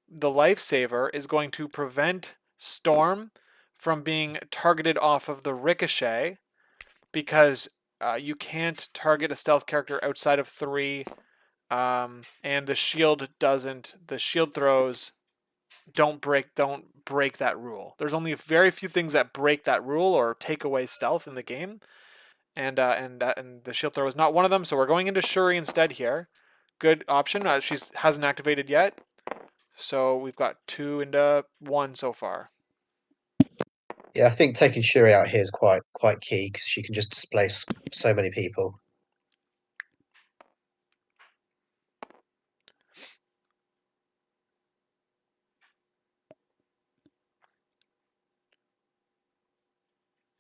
the lifesaver is going to prevent Storm from being targeted off of the ricochet because you can't target a stealth character outside of 3, and the shield doesn't. The shield throws don't break that rule. There's only very few things that break that rule or take away stealth in the game, and the shield throw is not one of them. So we're going into Shuri instead here. Good option. She hasn't activated yet, so we've got 2 into 1 so far. Yeah, I think taking Shuri out here is quite key because she can just displace so many people.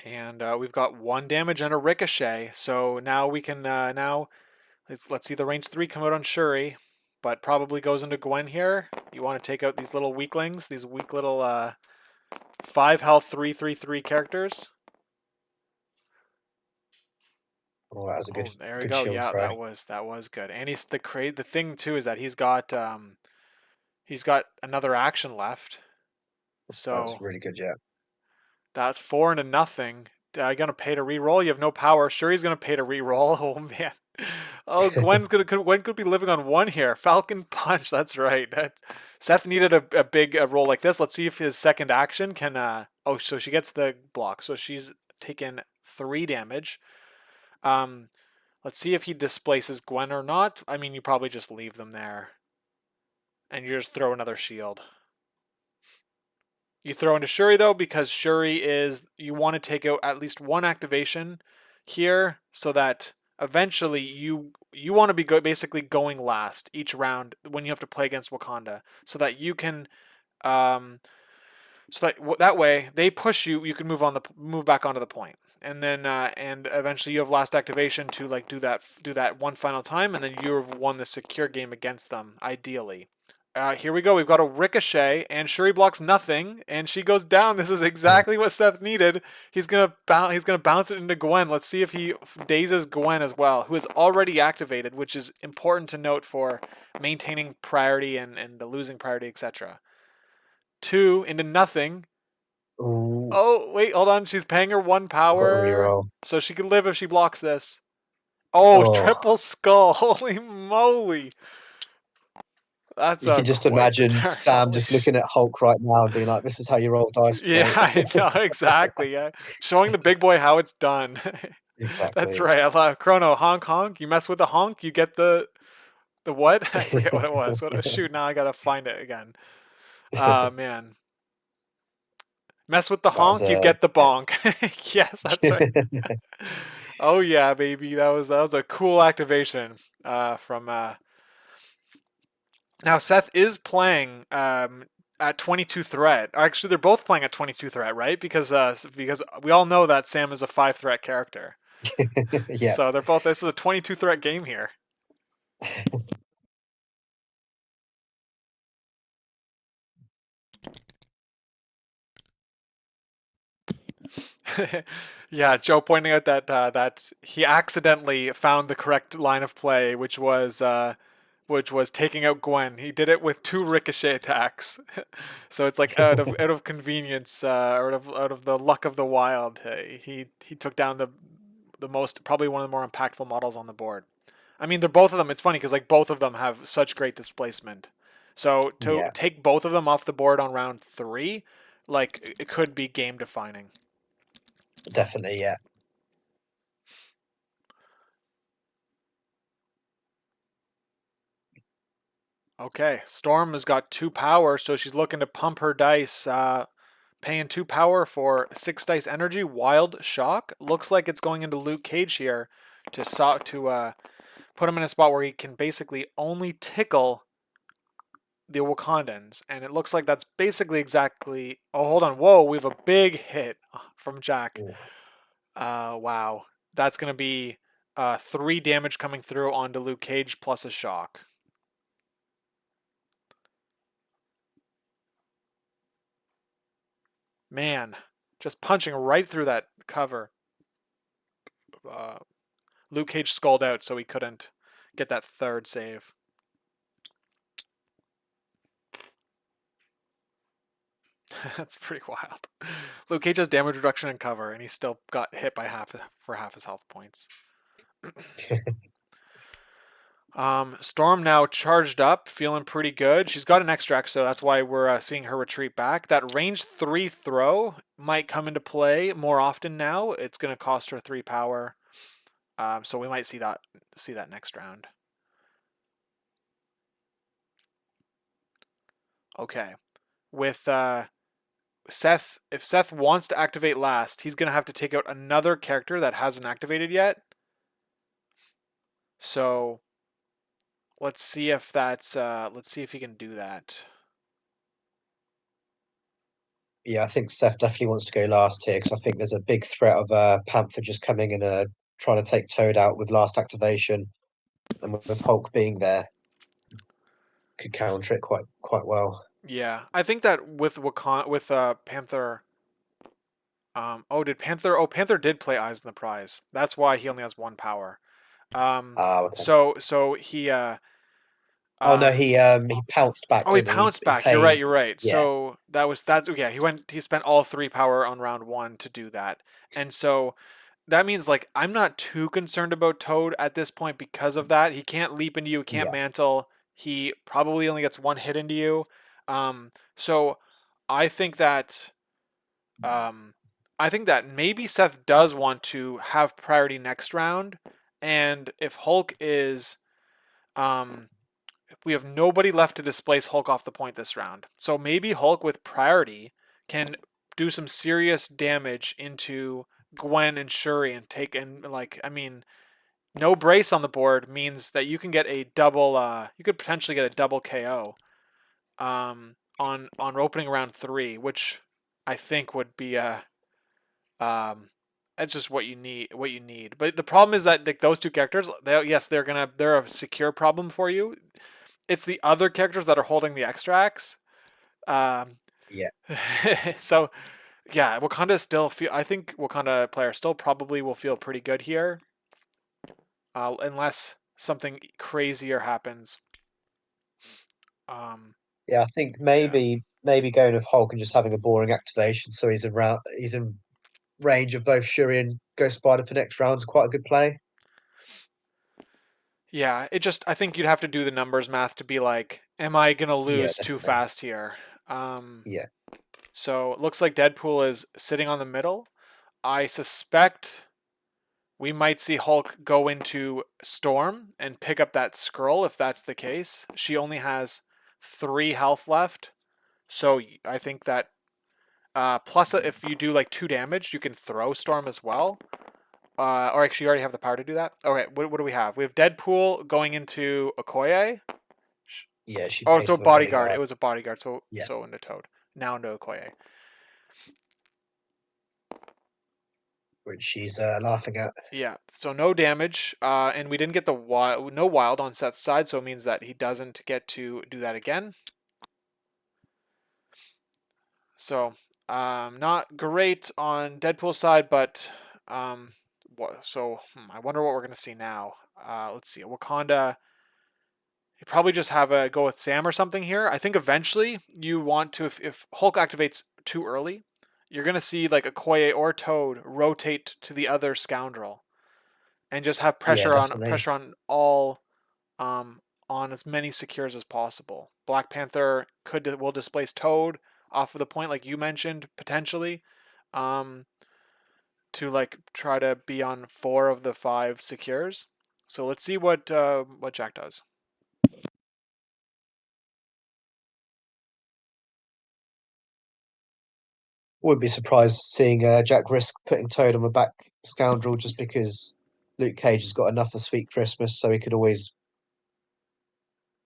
And we've got 1 damage and a ricochet. So now we can let's see the range 3 come out on Shuri, but probably goes into Gwen here. You want to take out these little weaklings, these weak little 5 health 3/3/3 characters. Oh, that was a good, there we good go. shield Yeah, throw. that was good. And the thing too is that he's got another action left. So That's really good, yeah. that's 4 into nothing. You're gonna pay to re-roll. You have no power. Shuri's gonna pay to re-roll. Oh man. Oh, Gwen could be living on 1 here. Falcon Punch. That's right. Seth needed a big roll like this. Let's see if his second action can. Oh, so she gets the block. So she's taken 3 damage. Let's see if he displaces Gwen or not. I mean, you probably just leave them there, and you just throw another shield. You throw into Shuri though because Shuri is you want to take out at least 1 activation here so that eventually you want to be basically going last each round when you have to play against Wakanda so that you can that way they push you, you can move back onto the point, and then and eventually you have last activation to like do that 1 final time, and then you've won the secure game against them ideally. Here we go. We've got a ricochet, and Shuri blocks nothing, and she goes down. This is exactly what Seth needed. He's gonna bounce it into Gwen. Let's see if he dazes Gwen as well, who is already activated, which is important to note for maintaining priority and losing priority, etc. 2 into nothing. Ooh, Oh wait, hold on. She's paying her 1 got a power, reroll. so she can live if she blocks this. Oh, Oh, triple skull! Holy moly! That's You can just quite the imagine turn. Sam Holy just looking at Hulk right now and being like, "This is how you roll dice, Yeah, mate." I know exactly. Yeah, showing the big boy how it's done. That's Exactly. right. I love Chrono honk honk. You mess with the honk, you get the what? I forget what it was. What? Shoot, now I gotta find it again. Man, mess with the That was honk, you a get the bonk. Yes, that's right. Oh yeah, baby. That was a cool activation. From Now Seth is playing at 22 threat. Actually, they're both playing at 22 threat, right? Because we all know that Sam is a 5 threat character. yeah. So they're both. This is a 22 threat game here. Yeah, Joe pointing out that he accidentally found the correct line of play, which was taking out Gwen. He did it with 2 ricochet attacks, so it's like out of convenience, out of the luck of the wild. He took down the most, probably one of the more impactful models on the board. I mean, they're both of them. It's funny because like both of them have such great displacement. So to Yeah, take both of them off the board on round 3, like it could be game defining. definitely. Yeah. Okay, Storm has got 2 power, so she's looking to pump her dice. Paying 2 power for 6 dice energy. Wild Shock. Looks like it's going into Luke Cage here to put him in a spot where he can basically only tickle the Wakandans. And it looks like that's basically exactly. Oh, hold on. Whoa, we have a big hit from Jack. Ooh. Wow. That's going to be 3 damage coming through onto Luke Cage plus a shock. Man, just punching right through that cover. Uh, Luke Cage skulled out, so he couldn't get that 3rd save. That's pretty wild. Luke Cage has damage reduction and cover, and he still got hit by half his health points. Storm now charged up, feeling pretty good. She's got an extract, so that's why we're seeing her retreat back. That range 3 throw might come into play more often now. It's going to cost her 3 power, so we might see that next round. Okay, with Seth, if Seth wants to activate last, he's going to have to take out another character that hasn't activated yet. So let's see if he can do that. Yeah, I think Seth definitely wants to go last here because I think there's a big threat of Panther just coming and trying to take Toad out with last activation, and with Hulk being there, could counter it quite well. Yeah, I think that with Panther. Panther did play Eyes on the Prize. That's why he only has 1 power. Okay. So he Oh no, um he pounced back, Oh, he didn't he? pounced He back. You're right. paid. You're right. Yeah, So that's yeah. He spent all 3 power on round 1 to do that, and so that means like I'm not too concerned about Toad at this point because of that. He can't leap into you. Can't yeah, mantle. He probably only gets 1 hit into you. So I think that um, maybe Seth does want to have priority next round, and if Hulk is um we have nobody left to displace Hulk off the point this round. So maybe Hulk with priority can do some serious damage into Gwen and Shuri and no brace on the board means that you can get a double you could potentially get a double KO on opening round 3, which I think would be um that's just what you need. But the problem is that like those 2 characters, they're a secure problem for you. It's the other characters that are holding the extracts. Um, yeah. so yeah, I think Wakanda player still probably will feel pretty good here, unless something crazier happens. Um, Yeah, I think yeah, maybe going with Hulk and just having a boring activation, so he's in range of both Shuri and Ghost Spider for next round is quite a good play. Yeah, I think you'd have to do the numbers math to be like, am I gonna Yeah, lose too definitely. fast here? Yeah, So it looks like Deadpool is sitting on the middle. I suspect we might see Hulk go into Storm and pick up that scroll if that's the case. She only has 3 health left, so I think that plus if you do like 2 damage, you can throw Storm as well. Or actually, you already have the power to do that. Okay, what do we have? We have Deadpool going into Okoye. yeah. She Oh, pays so for a bodyguard. It bodyguard. was a bodyguard. So Yeah, so into Toad. Now into Okoye. which she's laughing at. Yeah. So no damage. And we didn't get the wild, no wild on Seth's side, so it means that he doesn't get to do that again. So not great on Deadpool's side, but I wonder what we're gonna see now. Let's see. Wakanda. You probably just have a go with Sam or something here. I think eventually you want to, if Hulk activates too early, you're gonna see like a Okoye or Toad rotate to the other scoundrel, and just have Yeah, definitely. pressure on all, on as many secures as possible. Black Panther will displace Toad off of the point, like you mentioned potentially, um, to like try to be on 4 of the 5 secures. So let's see what Jack does. Wouldn't be surprised seeing Jack risk putting Toad on the back scoundrel just because Luke Cage has got enough of Sweet Christmas, so he could always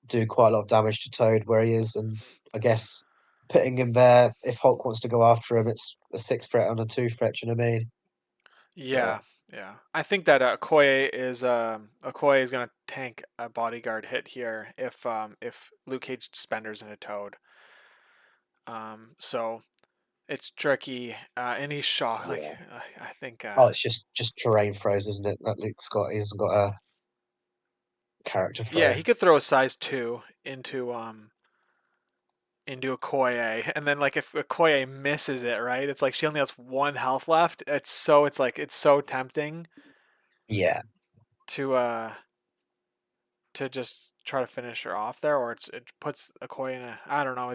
do quite a lot of damage to Toad where he is. And I guess putting him there, if Hulk wants to go after him, it's a 6 threat on a 2 threat. You know what I mean? But Yeah, yeah. I think that Okoye is gonna tank a bodyguard hit here if Luke Cage spenders in a Toad. So it's tricky, and he's shocked. Like yeah. I think Oh, it's just terrain throws, isn't it? That Luke's got. He hasn't got a character yeah, throw. he could throw a size 2 into Okoye, and then like if Okoye misses it, right? It's like she only has 1 health left. It's so tempting Yeah, to just try to finish her off there, or it puts Okoye in a, I don't know.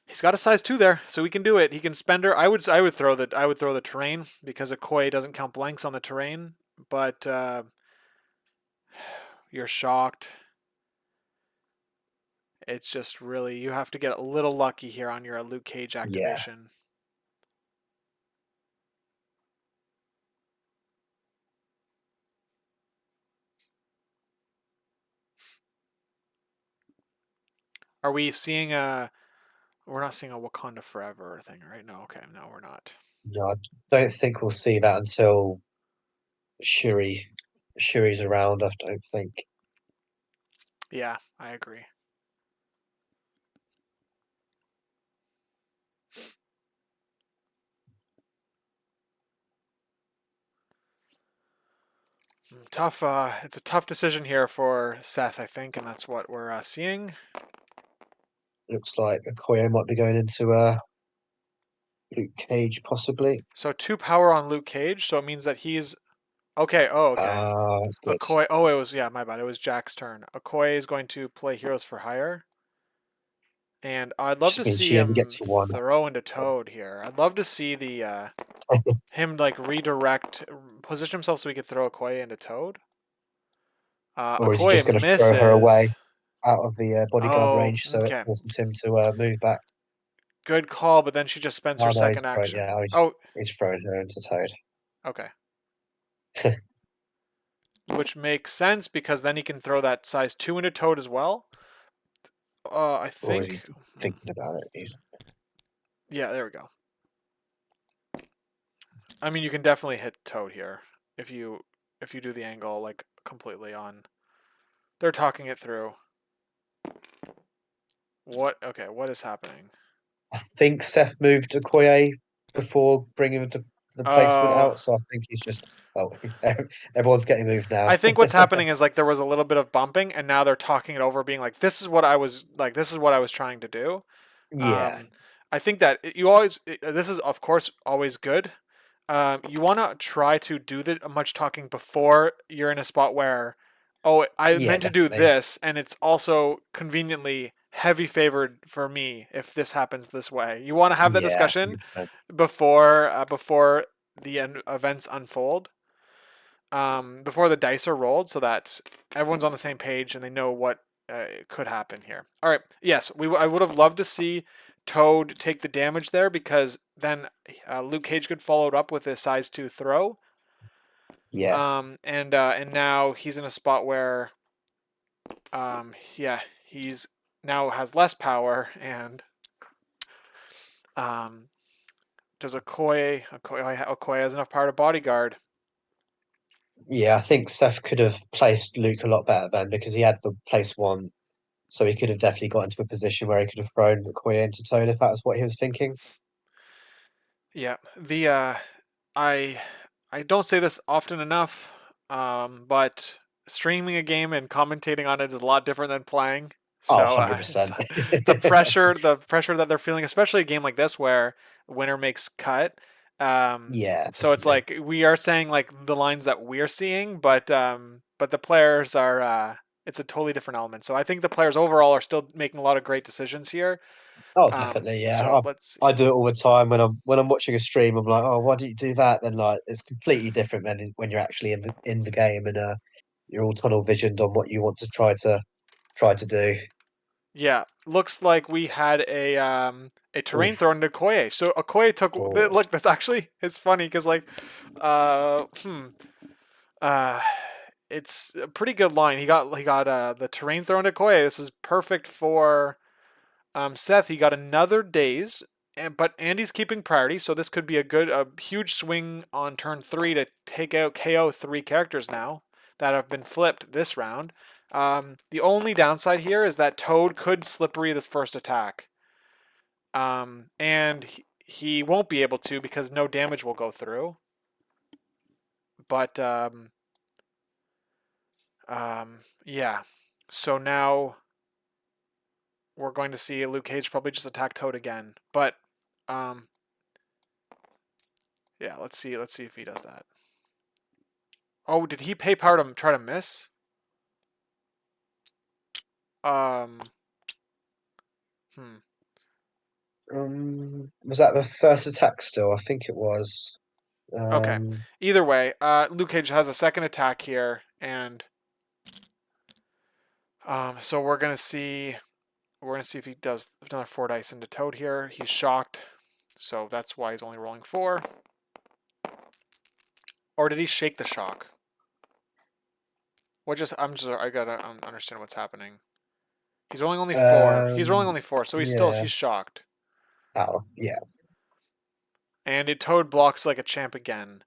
He's got a size 2 there, so he can do it. He can spend her. I would throw the terrain because Okoye doesn't count blanks on the terrain, but you're shocked. It's just really you have to get a little lucky here on your Luke Cage yeah. activation. Are we seeing a? We're not seeing a Wakanda Forever thing, right? No, okay, no, we're not. No, I don't think we'll see that until Shuri. Shuri's around. I don't think. Yeah, I agree. Tough. It's a tough decision here for Seth, I think, and that's what we're seeing. Looks like Okoye might be going into Luke Cage, possibly. So 2 power on Luke Cage, so it means that he's okay. Oh, okay. That's good. Okoye. Oh, it was, yeah, my bad. It was Jack's turn. Okoye is going to play Heroes for Hire, and I'd love to Just means see she only him gets for one. throw into Toad here. I'd love to see the him like redirect, position himself so he could throw Okoye into Toad. Or is he Okoye just going to throw her away misses. out of the bodyguard Oh, range so it okay. forces him to move back? Good call, but then she just spends her Oh no, second action. yeah, Oh, he's throwing her into Toad. okay. Which makes sense because then he can throw that size 2 into Toad as well. I Or is he think. thinking about it? Yeah, there we go. I mean, you can definitely hit Toad here if you do the angle like completely on. They're talking it through. What? Okay, what is happening? I think Seth moved Okoye before bringing the placement Oh, out, so I think he's just oh, everyone's getting moved now. I think what's happening is like there was a little bit of bumping, and now they're talking it over, being like, "This is what I was like. This is what I was trying to do." Yeah, Um, I think that you always. This is of course always good. You want to try to do the much talking before you're in a spot where Oh, I Yeah, meant to do definitely. this, and it's also conveniently heavy favored for me if this happens this way. You want to have that Yeah, discussion 100%. before the events unfold, before the dice are rolled, so that everyone's on the same page and they know what could happen here. All right. Yes, I would have loved to see Toad take the damage there because then Luke Cage could follow it up with a size 2 throw. Yeah, And now he's in a spot where yeah, he's now has less power and um does Okoye has enough power to bodyguard. yeah. I think Seth could have placed Luke a lot better then because he had the place one, so he could have definitely got into a position where he could have thrown McCoy into Tone if that was what he was thinking. Yeah. The I I don't say this often enough, but streaming a game and commentating on it is a lot different than playing. Oh, So it's, 100%. the pressure that they're feeling, especially a game like this where winner makes cut. Yeah, So it's definitely. like we are saying like the lines that we're seeing, but the players are. It's a totally different element. So I think the players overall are still making a lot of great decisions here. Oh, definitely. Yeah, So let's I see. do it all the time when I'm watching a stream. I'm like, oh, why did you do that? Then like, it's completely different than when you're actually in the game and you're all tunnel visioned on what you want to try to do. Yeah, looks like we had a terrain Oof. thrown into Okoye. So Okoye took Oh, look. That's actually it's funny because like, uh, hmm, uh, it's a pretty good line. He got the terrain thrown to Okoye. This is perfect for Seth. He got another daze, but Andy's keeping priority, so this could be a huge swing on turn 3 to take out KO 3 characters now that have been flipped this round. The only downside here is that Toad could slippery this first attack, and he won't be able to because no damage will go through. But yeah, so now we're going to see Luke Cage probably just attack Toad again, but um, yeah, let's see. Let's see if he does that. Oh, did he pay power to try to miss? Um, hmm. was that the first attack still? I think it was. Okay. Um, Either way, Luke Cage has a second attack here, and so we're gonna see if he does another 4 dice into Toad here. He's shocked, so that's why he's only rolling 4. Or did he shake the shock? I gotta understand what's happening. He's rolling only 4. He's rolling um, only 4, so yeah. he's shocked. Oh, yeah. And Toad blocks like a champ again.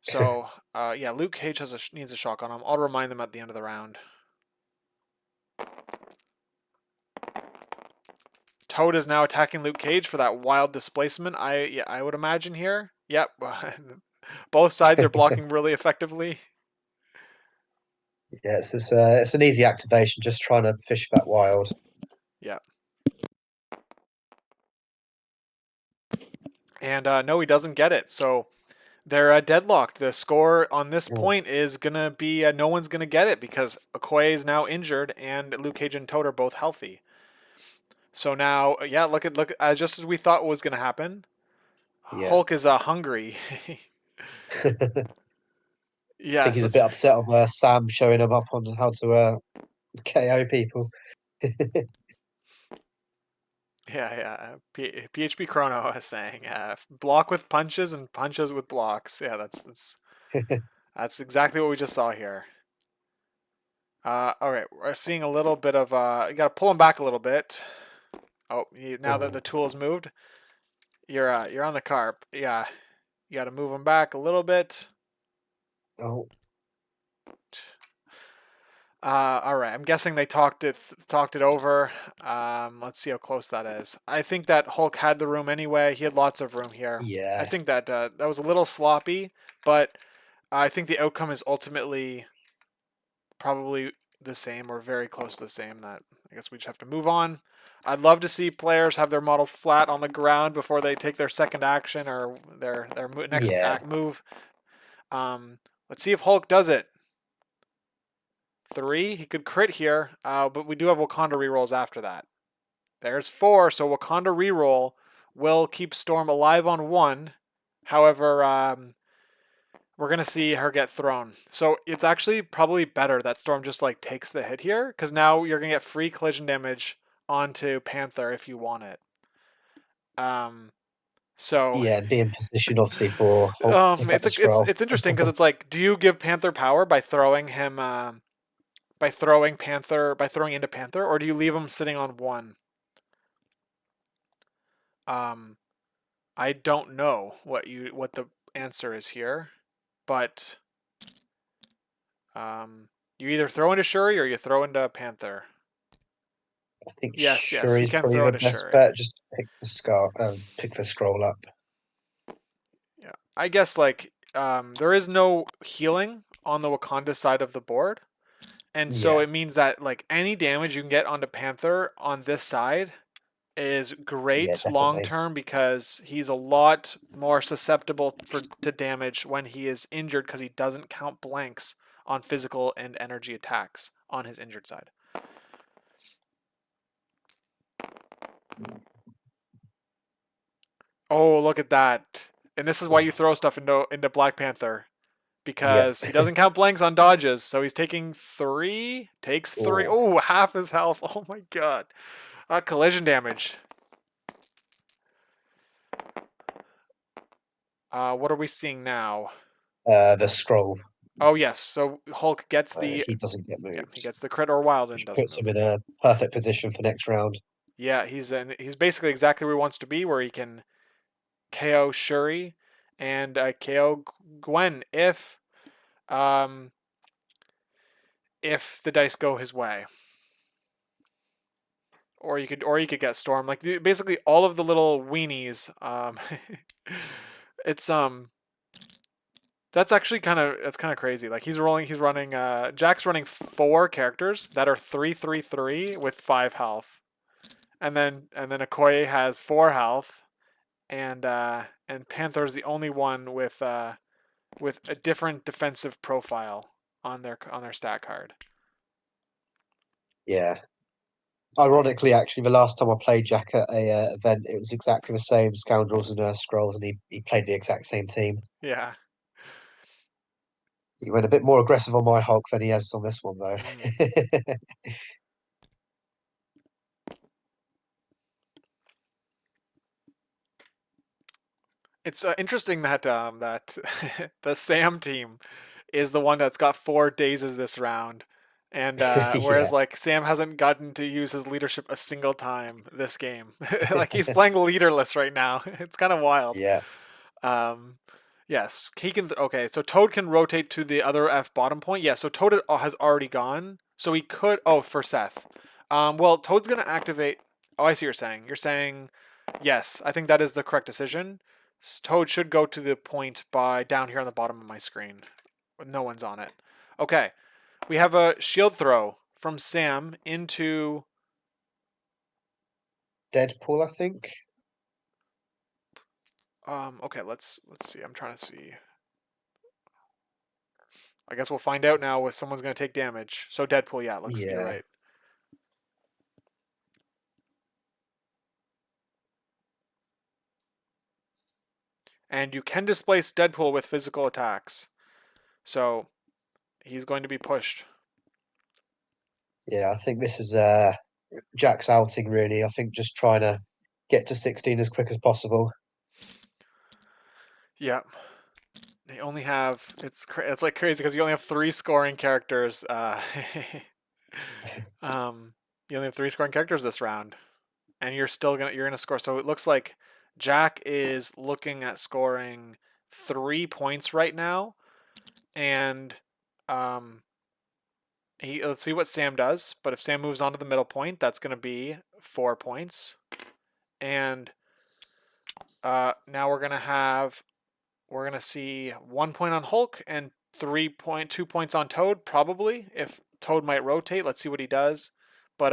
So yeah, Luke Cage needs a shock on him. I'll remind them at the end of the round. Toad is now attacking Luke Cage for that wild displacement. I would imagine here. Yep, both sides are blocking really effectively. Yeah, it's an easy activation, just trying to fish that wild. Yeah, and no, he doesn't get it. So they're deadlocked. The score on this Oh, point is gonna be no one's gonna get it because Okoye is now injured and Luke Cage and Toad are both healthy. So now, yeah, look, just as we thought was gonna happen. yeah. Hulk is hungry. I think Yes, he's a let's. bit upset of Sam showing him up on how to KO people. Yeah, yeah. PHP Chrono is saying, block with punches and punches with blocks. Yeah, that's exactly what we just saw here. All right, we're seeing a little bit of. You got to pull him back a little bit. Oh, now that Oh, the tool is moved, you're on the carp. Yeah, you got to move him back a little bit. oh, All right. I'm guessing they talked it over. Let's see how close that is. I think that Hulk had the room anyway. He had lots of room here. I yeah, think that that was a little sloppy, but I think the outcome is ultimately probably the same or very close to the same. That I guess we just have to move on. I'd love to see players have their models flat on the ground before they take their second action or their next yeah. act move. Let's see if Hulk does it. 3. He could crit here, but we do have Wakanda rerolls after that. There's 4, so Wakanda reroll will keep Storm alive on 1. However, we're going to see her get thrown. So it's actually probably better that Storm just like takes the hit here, because now you're going to get free collision damage onto Panther if you want it. So Yeah, be in position obviously for Hulk to pick up the scroll. it's interesting because it's like, do you give Panther power by throwing him by throwing into Panther, or do you leave him sitting on 1? I don't know what the answer is here, but you either throw into Shuri or you throw into Panther. I think Yes, you Shuri's can probably throw the into best Shuri. bet. Just pick the scroll up. Yeah, I guess like there is no healing on the Wakanda side of the board, and so Yeah, it means that like any damage you can get onto Panther on this side is yeah, great long definitely. term, because he's a lot more susceptible to damage when he is injured, because he doesn't count blanks on physical and energy attacks on his injured side. Oh, look at that. And this is why you Oof. throw stuff into Black Panther, Yep. because he doesn't count blanks on dodges. So he's taking 3, takes 3. Oh, Oh, half his health. Oh my god. Collision damage. What are we seeing now? the scroll. Oh yes. So Hulk gets He doesn't get he moved, gets the crit or wild and which doesn't puts him move. in a perfect position for next round. Yeah, he's basically exactly where he wants to be, where he can KO Shuri and KO Gwen um if the dice go his way. Or you could get Storm. Like basically all of the little weenies. It's that's actually kind of crazy. Like he's running Jack's running 4 characters that are 3/3/3 with 5 health. And then Okoye has 4 health, and Panther's the only one with a different defensive profile on their stat card. Yeah. Ironically, actually, the last time I played Jack at a event, it was exactly the same Scoundrels and Scrolls, and he played the exact same team. Yeah. He went a bit more aggressive on my Hulk than he has on this one, though. Mm. It's interesting that the Sam team is the one that's got 4 dazes this round, and Yeah, whereas like Sam hasn't gotten to use his leadership a single time this game. Like he's playing leaderless right now. It's kind of wild. yeah, Um, yes, he can. Okay, so Toad can rotate to the other F bottom point. Yeah, so Toad has already gone, so he could. Oh, for Seth. Well, Toad's gonna activate. Oh, I see what you're saying. You're saying yes. I think that is the correct decision. Toad should go to the point by down here on the bottom of my screen. No one's on it. Okay, we have a shield throw from Sam into. Deadpool, I think. Okay, let's see. I'm trying to see. I guess we'll find out now if someone's going to take damage. So Deadpool, yeah, looks you're Yeah, right. And you can displace Deadpool with physical attacks. So he's going to be pushed. yeah. I think this is Jack's outing, really. I think just trying to get to 16 as quick as possible. Yeah. They only have it's like crazy because you only have 3 scoring characters. You only have 3 scoring characters this round, and you're gonna score. So it looks like Jack is looking at scoring 3 points right now, and um, let's see what Sam does. But if Sam moves on to the middle point, that's going to be 4 points. And now we're gonna see 1 point on Hulk and 2 points on Toad, probably. If Toad might rotate, let's see what he does. But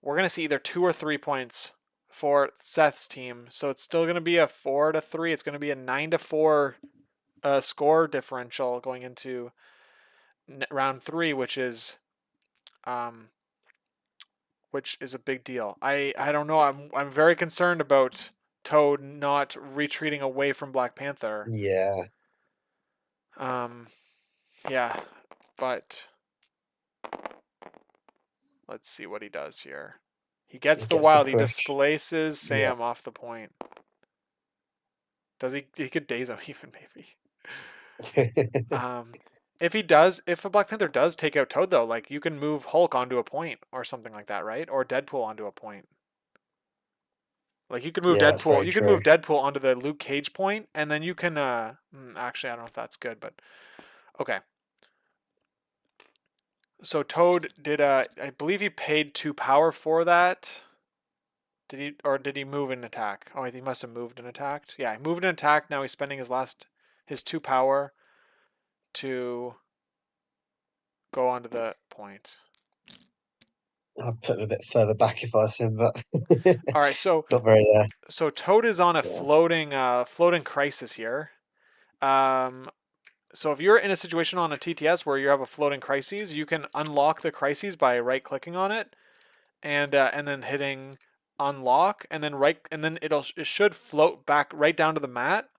we're gonna see either 2 or 3 points for Seth's team. So it's still gonna be a 4-3. It's gonna be a 9-4 score differential going into round 3, which is a big deal. I don't know. I'm very concerned about Toad not retreating away from Black Panther. Yeah. Yeah, but let's see what he does here. He gets the Gets the wild. He push. displaces Yeah. Sam off the point. Does he? He could daze him even maybe. If a Black Panther does take out Toad though, like you can move Hulk onto a point or something like that, right? Or Deadpool onto a point. Like you could move Yeah, that's Deadpool. very You could true. move Deadpool onto the Luke Cage point, and then you can. Actually, I don't know if that's good, but okay. So Toad did. I believe he paid 2 power for that. Did he move and attack? Oh, he must have moved and attacked. Yeah, he moved and attacked. Now he's spending his 2 power to go onto the point. I'd put him a bit further back if I was him, but All right, so not very there. Toad is on a Yeah. floating crisis here. So if you're in a situation on a TTS where you have a floating crises, you can unlock the crises by right-clicking on it, and then hitting unlock, and then it should float back right down to the mat,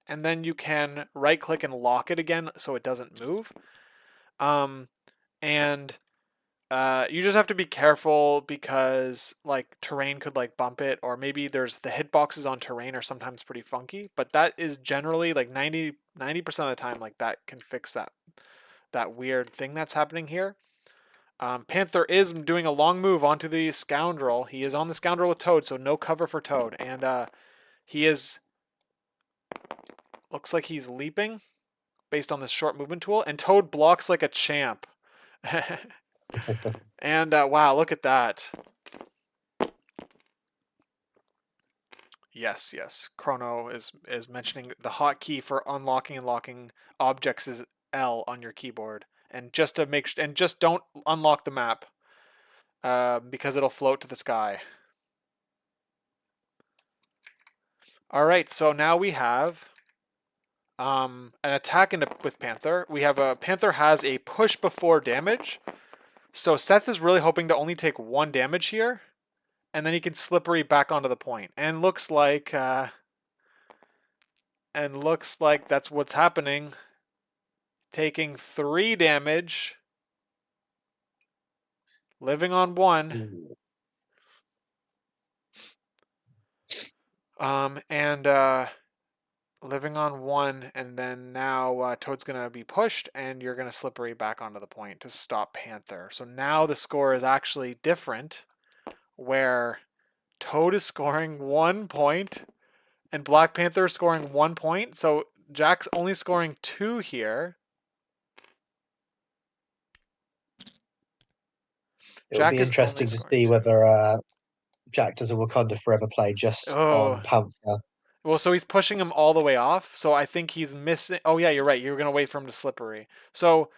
and then you can right-click and lock it again so it doesn't move. And you just have to be careful because like terrain could like bump it, or maybe there's the hitboxes on terrain are sometimes pretty funky, but that is generally like 90% of the time like that can fix that weird thing that's happening here. Panther is doing a long move onto the Scoundrel. He is on the Scoundrel with Toad, so no cover for Toad, and he is looks like he's leaping based on this short movement tool, and Toad blocks like a champ. And wow, look at that. Yes. Chrono is mentioning the hotkey for unlocking and locking objects is L on your keyboard, and just to and just don't unlock the map, because it'll float to the sky. All right, so now we have an attack with Panther. We have Panther has a push before damage, so Seth is really hoping to only take 1 damage here, and then he can slippery back onto the point. And looks like that's what's happening. Taking 3 damage, living on 1. And living on 1, and then now Toad's gonna be pushed, and you're gonna slippery back onto the point to stop Panther. So now the score is actually different, where Toad is scoring 1 point, and Black Panther is scoring 1 point. So Jack's only scoring 2 here. It'll be interesting to see whether Jack does a Wakanda Forever play just on Panther. Well, so he's pushing him all the way off. So I think he's missing. Oh yeah, you're right. You're gonna wait for him to slippery. So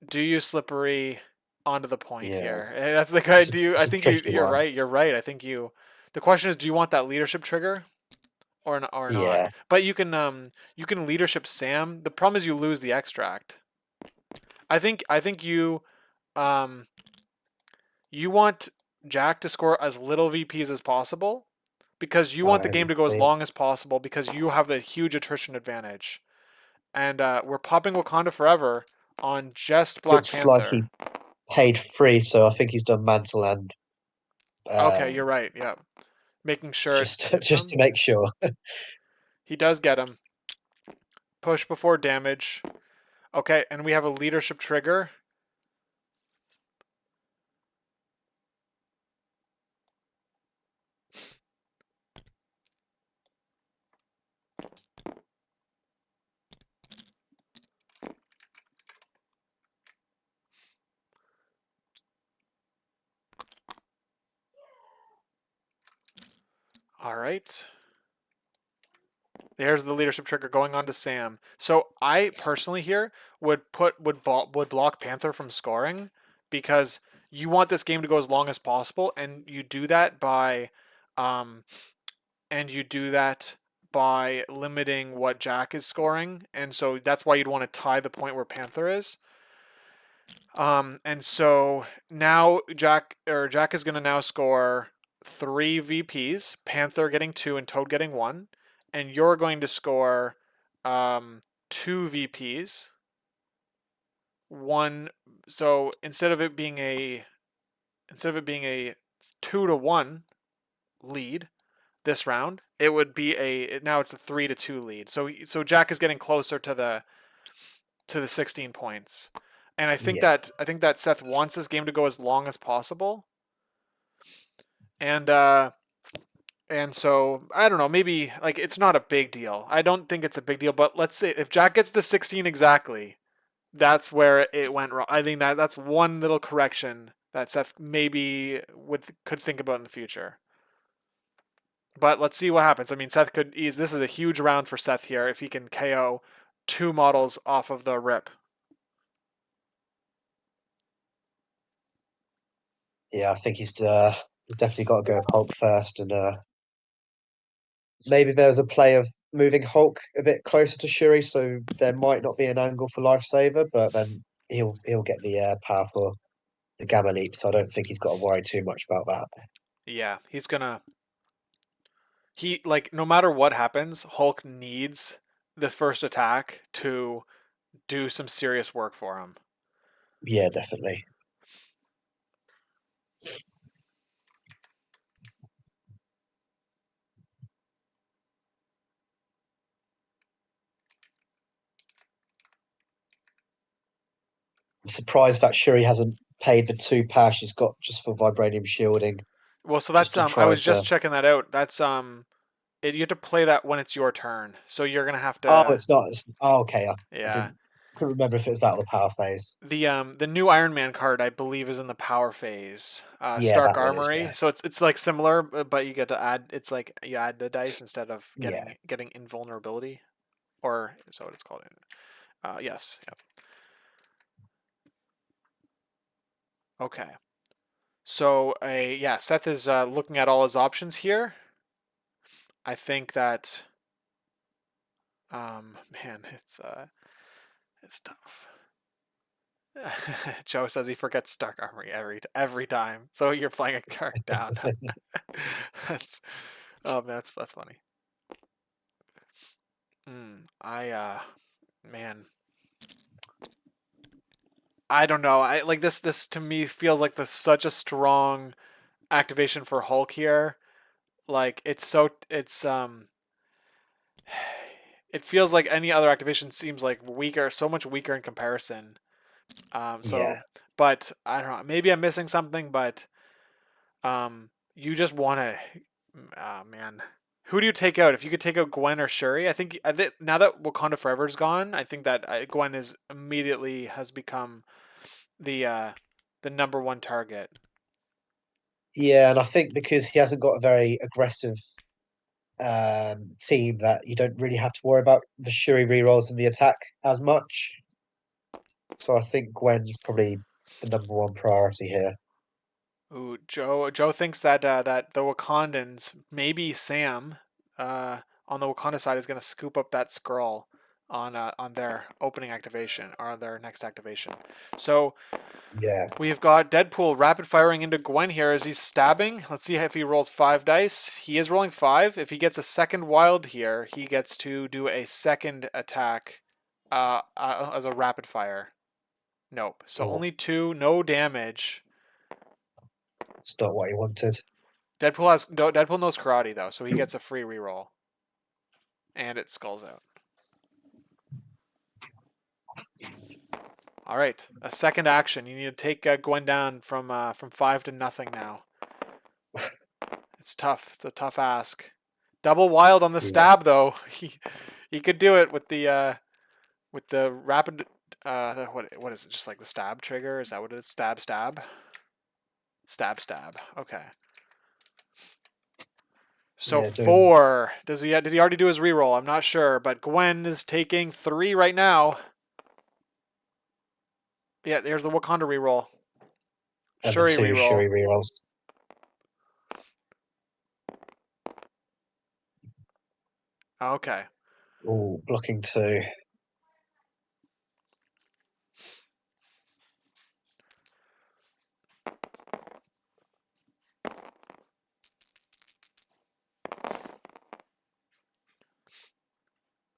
do you slippery onto the point here? That's the guy. I think you're right. You're right. I think you. The question is, do you want that leadership trigger, or not? But you can leadership Sam. The problem is you lose the extract. I think you you want Jack to score as little VPs as possible, because you want the game to go as long as possible, because you have a huge attrition advantage. And we're popping Wakanda Forever on just Black Panther. Looks like he paid 3, so I think he's done Mantle and... okay, you're right, yeah. Making sure just to make sure. He does get him. Push before damage. Okay, and we have a leadership trigger. All right. There's the leadership trigger going on to Sam. So I personally here would block Panther from scoring, because you want this game to go as long as possible, and you do that by by limiting what Jack is scoring, and so that's why you'd want to tie the point where Panther is. And so now Jack is going to now score 3 VPs, Panther getting 2 and Toad getting 1, and you're going to score 2 VPs. One, so instead of it being a 2-1 lead this round, it would be now it's a 3-2 lead. So Jack is getting closer to the 16 points. And I think that Seth wants this game to go as long as possible. And so I don't know, maybe like it's not a big deal. I don't think it's a big deal, but let's say if Jack gets to 16 exactly, that's where it went wrong. I think that's one little correction that Seth maybe could think about in the future. But let's see what happens. I mean, Seth could ease. This is a huge round for Seth here if he can KO 2 models off of the rip. Yeah, I think he's definitely got to go with Hulk first, and maybe there's a play of moving Hulk a bit closer to Shuri, so there might not be an angle for Lifesaver, but then he'll get the power for the Gamma Leap, so I don't think he's got to worry too much about that. Yeah, no matter what happens, Hulk needs the first attack to do some serious work for him. Yeah, definitely. I'm surprised that Shuri hasn't paid the 2 power she's got just for vibranium shielding. Well, so that's to I try was just to. checking that out. That's you have to play that when it's your turn. So you're gonna have Oh, to. it's not. Okay. I Yeah. couldn't remember if it was that or the power phase. The new Iron Man card I believe is in the power phase. Yeah, Stark that one is. Armory. Yeah, So it's like similar, but you get to add. It's like you add the dice instead of yeah. getting invulnerability, or is that what it's called? Yes. Yep. Okay. So Seth is looking at all his options here. I think that man, it's tough. Joe says he forgets Stark Armory every time. So you're playing a card down. that's oh man, that's funny. Man, I don't know. I like this to me feels like such a strong activation for Hulk here. Like it feels like any other activation seems like weaker, so much weaker in comparison. Yeah. But I don't know. Maybe I'm missing something, but you just want to. Man, who do you take out? If you could take out Gwen or Shuri, I think now that Wakanda Forever is gone, I think that Gwen has become the number 1 target. Yeah, and I think because he hasn't got a very aggressive team, that you don't really have to worry about the Shuri rerolls and the attack as much. So I think Gwen's probably the number 1 priority here. Ooh, Joe thinks that the Wakandans, maybe Sam, on the Wakanda side is going to scoop up that scroll on their opening activation or their next activation. So Yeah. we've got Deadpool rapid firing into Gwen here as he's stabbing. Let's see if he rolls 5 dice. He is rolling 5. If he gets a second wild here, he gets to do a second attack as a rapid fire. Nope. So Oh, only 2, no damage. it's not what he wanted. Deadpool knows karate though, so he gets a free reroll. And it skulls out. All right, a second action. You need to take Gwen down from 5 to nothing now. It's tough. It's a tough ask. Double wild on the stab though. He could do it with the rapid. What is it? Just like the stab trigger? Is that what it is? Stab. Okay. So Yeah, 4. Did he already do his reroll? I'm not sure, but Gwen is taking 3 right now. Yeah, there's the Wakanda reroll. and Shuri the 2 reroll. Shuri rerolls. Okay. Oh, blocking 2.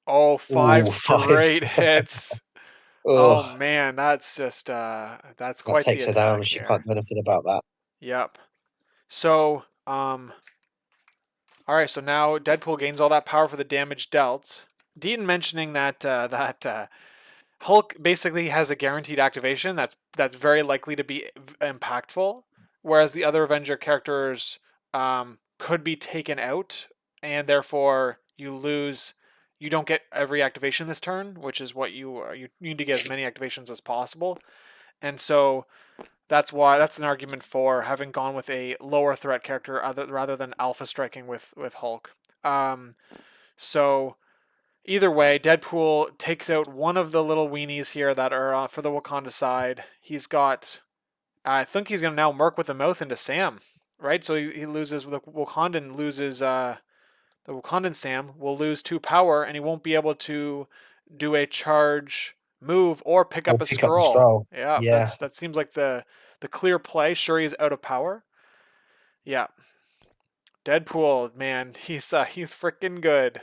Oh, 5 Oh, 5. straight hits. Oh Oh, man, that's just that's that quite the takes her down. attack She can't here. do anything about that. Yep. So, all right, so now Deadpool gains all that power for the damage dealt. Deaton mentioning that Hulk basically has a guaranteed activation that's very likely to be impactful, whereas the other Avenger characters could be taken out, and therefore you lose. You don't get every activation this turn, which is what you need to get as many activations as possible, and so that's an argument for having gone with a lower threat character rather than alpha striking with Hulk. Um, so either way, Deadpool takes out one of the little weenies here that are for the Wakanda side. He's got, I think he's gonna now merc with the mouth into Sam, right? So he loses the Wakandan loses the Wakandan Sam will lose 2 power and he won't be able to do a charge move or pick Or up a pick up the scroll. scroll. Yeah, Yeah. that seems like the clear play. Sure, he's out of power. Yeah, Deadpool, man, he's freaking good.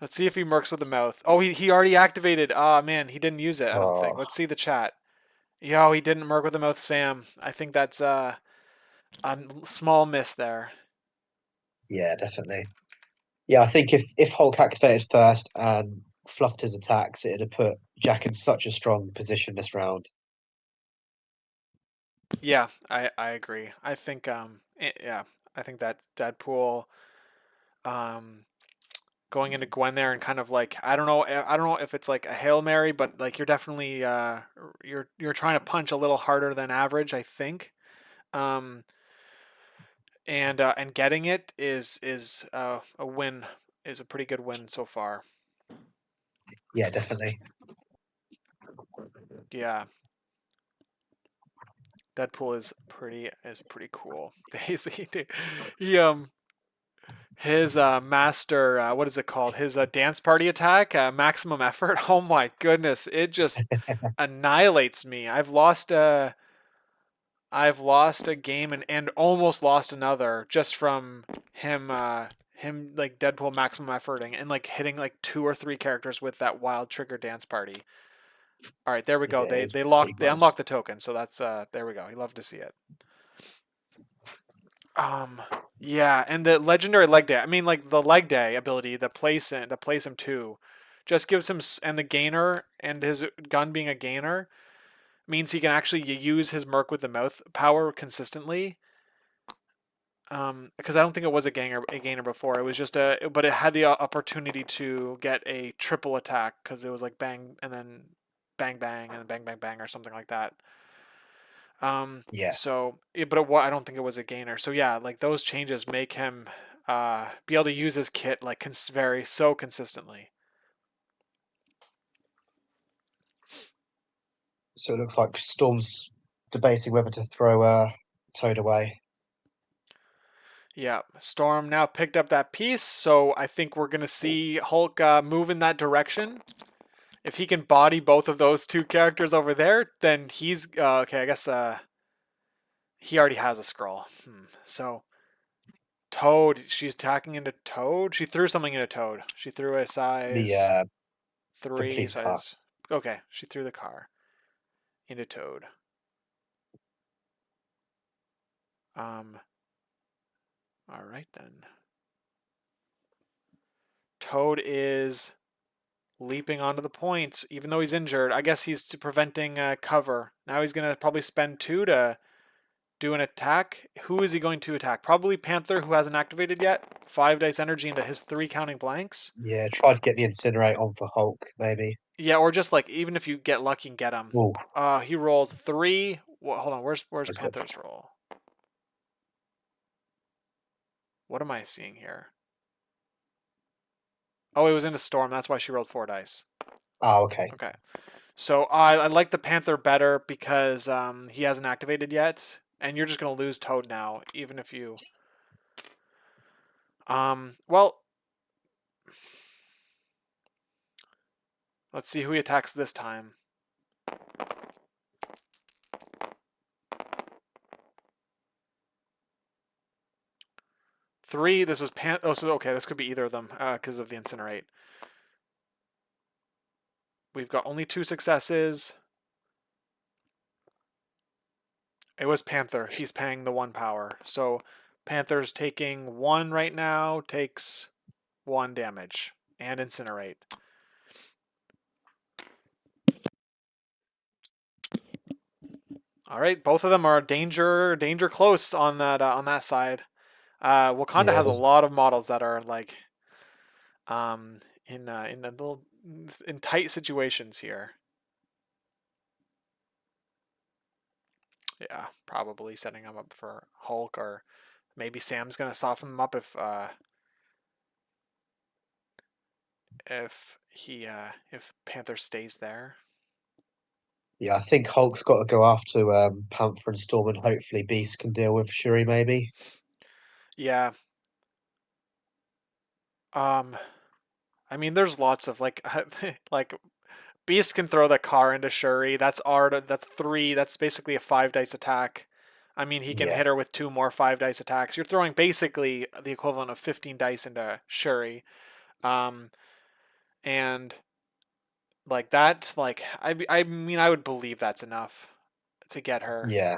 Let's see if he mercs with the mouth. Oh, he already activated. Ah, man, he didn't use it. I don't think. Oh, Let's see the chat. Yo, he didn't merc with the mouth, Sam. I think that's a small miss there. yeah, definitely. Yeah, I think if Hulk activated first and fluffed his attacks, it'd have put Jack in such a strong position this round. Yeah, I agree. I think yeah, I think that Deadpool um going into Gwen there and kind of like I don't know if it's like a Hail Mary, but like you're definitely you're trying to punch a little harder than average, I think. Um and getting it is a win, is a pretty good win so far. Yeah, definitely. Yeah, Deadpool is pretty cool. He his master what is it called, his dance party attack, maximum effort. Oh my goodness, it just annihilates me. I've lost a game and almost lost another just from him like Deadpool maximum efforting and like hitting like 2 or 3 characters with that wild trigger dance party. All right, there we go. Yeah, They it's they big locked they ones. unlocked the token, so that's there we go. You love to see it. Um yeah, and the legendary leg day. I mean like the leg day ability, the place him too, just gives him and the gainer and his gun being a gainer means he can actually use his merc with the mouth power consistently. Because I don't think it was a gainer before. It was just but it had the opportunity to get a triple attack because it was like bang and then bang bang and then bang bang bang or something like that. Yeah. I don't think it was a gainer. So yeah, like those changes make him be able to use his kit like very so consistently. So it looks like Storm's debating whether to throw Toad away. Yeah, Storm now picked up that piece, so I think we're gonna see Hulk move in that direction. If he can body both of those 2 characters over there, then he's okay. I guess he already has a scroll. So Toad, she's attacking into Toad. She threw something into Toad. She threw a The size the 3 police car. size. Okay, she threw the car into Toad. Um. All right then. Toad is leaping onto the points, even though he's injured. I guess he's preventing cover. Now he's gonna probably spend 2 to do an attack. Who is he going to attack? Probably Panther, who hasn't activated yet. 5 dice energy into his 3 counting blanks. Yeah, try to get the Incinerate on for Hulk, maybe. Yeah, or just like even if you get lucky and get him. Oh, He rolls 3. Well, hold on, where's he's got Panther's roll? What am I seeing here? Oh, it was into Storm. That's why she rolled 4 dice. oh, okay. Okay. So I like the Panther better because he hasn't activated yet, and you're just gonna lose Toad now, even if you. Well, Let's see who he attacks this time. Three. This is Oh, so okay. This could be either of them because of the incinerate. We've got only 2 successes. It was Panther. He's paying the 1 power. So Panther's taking 1 right now. Takes 1 damage and incinerate. All right, both of them are danger close on that side. Wakanda Yeah, has a there's lot of models that are like in a little in tight situations here. Yeah, probably setting him up for Hulk, or maybe Sam's gonna soften them up if Panther stays there. yeah. I think Hulk's got to go after Panther and Storm, and hopefully Beast can deal with Shuri. Maybe. Yeah. Um. I mean, there's lots of like like Beast can throw the car into Shuri. That's 3. That's basically a 5 dice attack. I mean, he can Yeah, hit her with 2 more 5 dice attacks. You're throwing basically the equivalent of 15 dice into Shuri. Um, and like that, like I mean, I would believe that's enough to get her. yeah,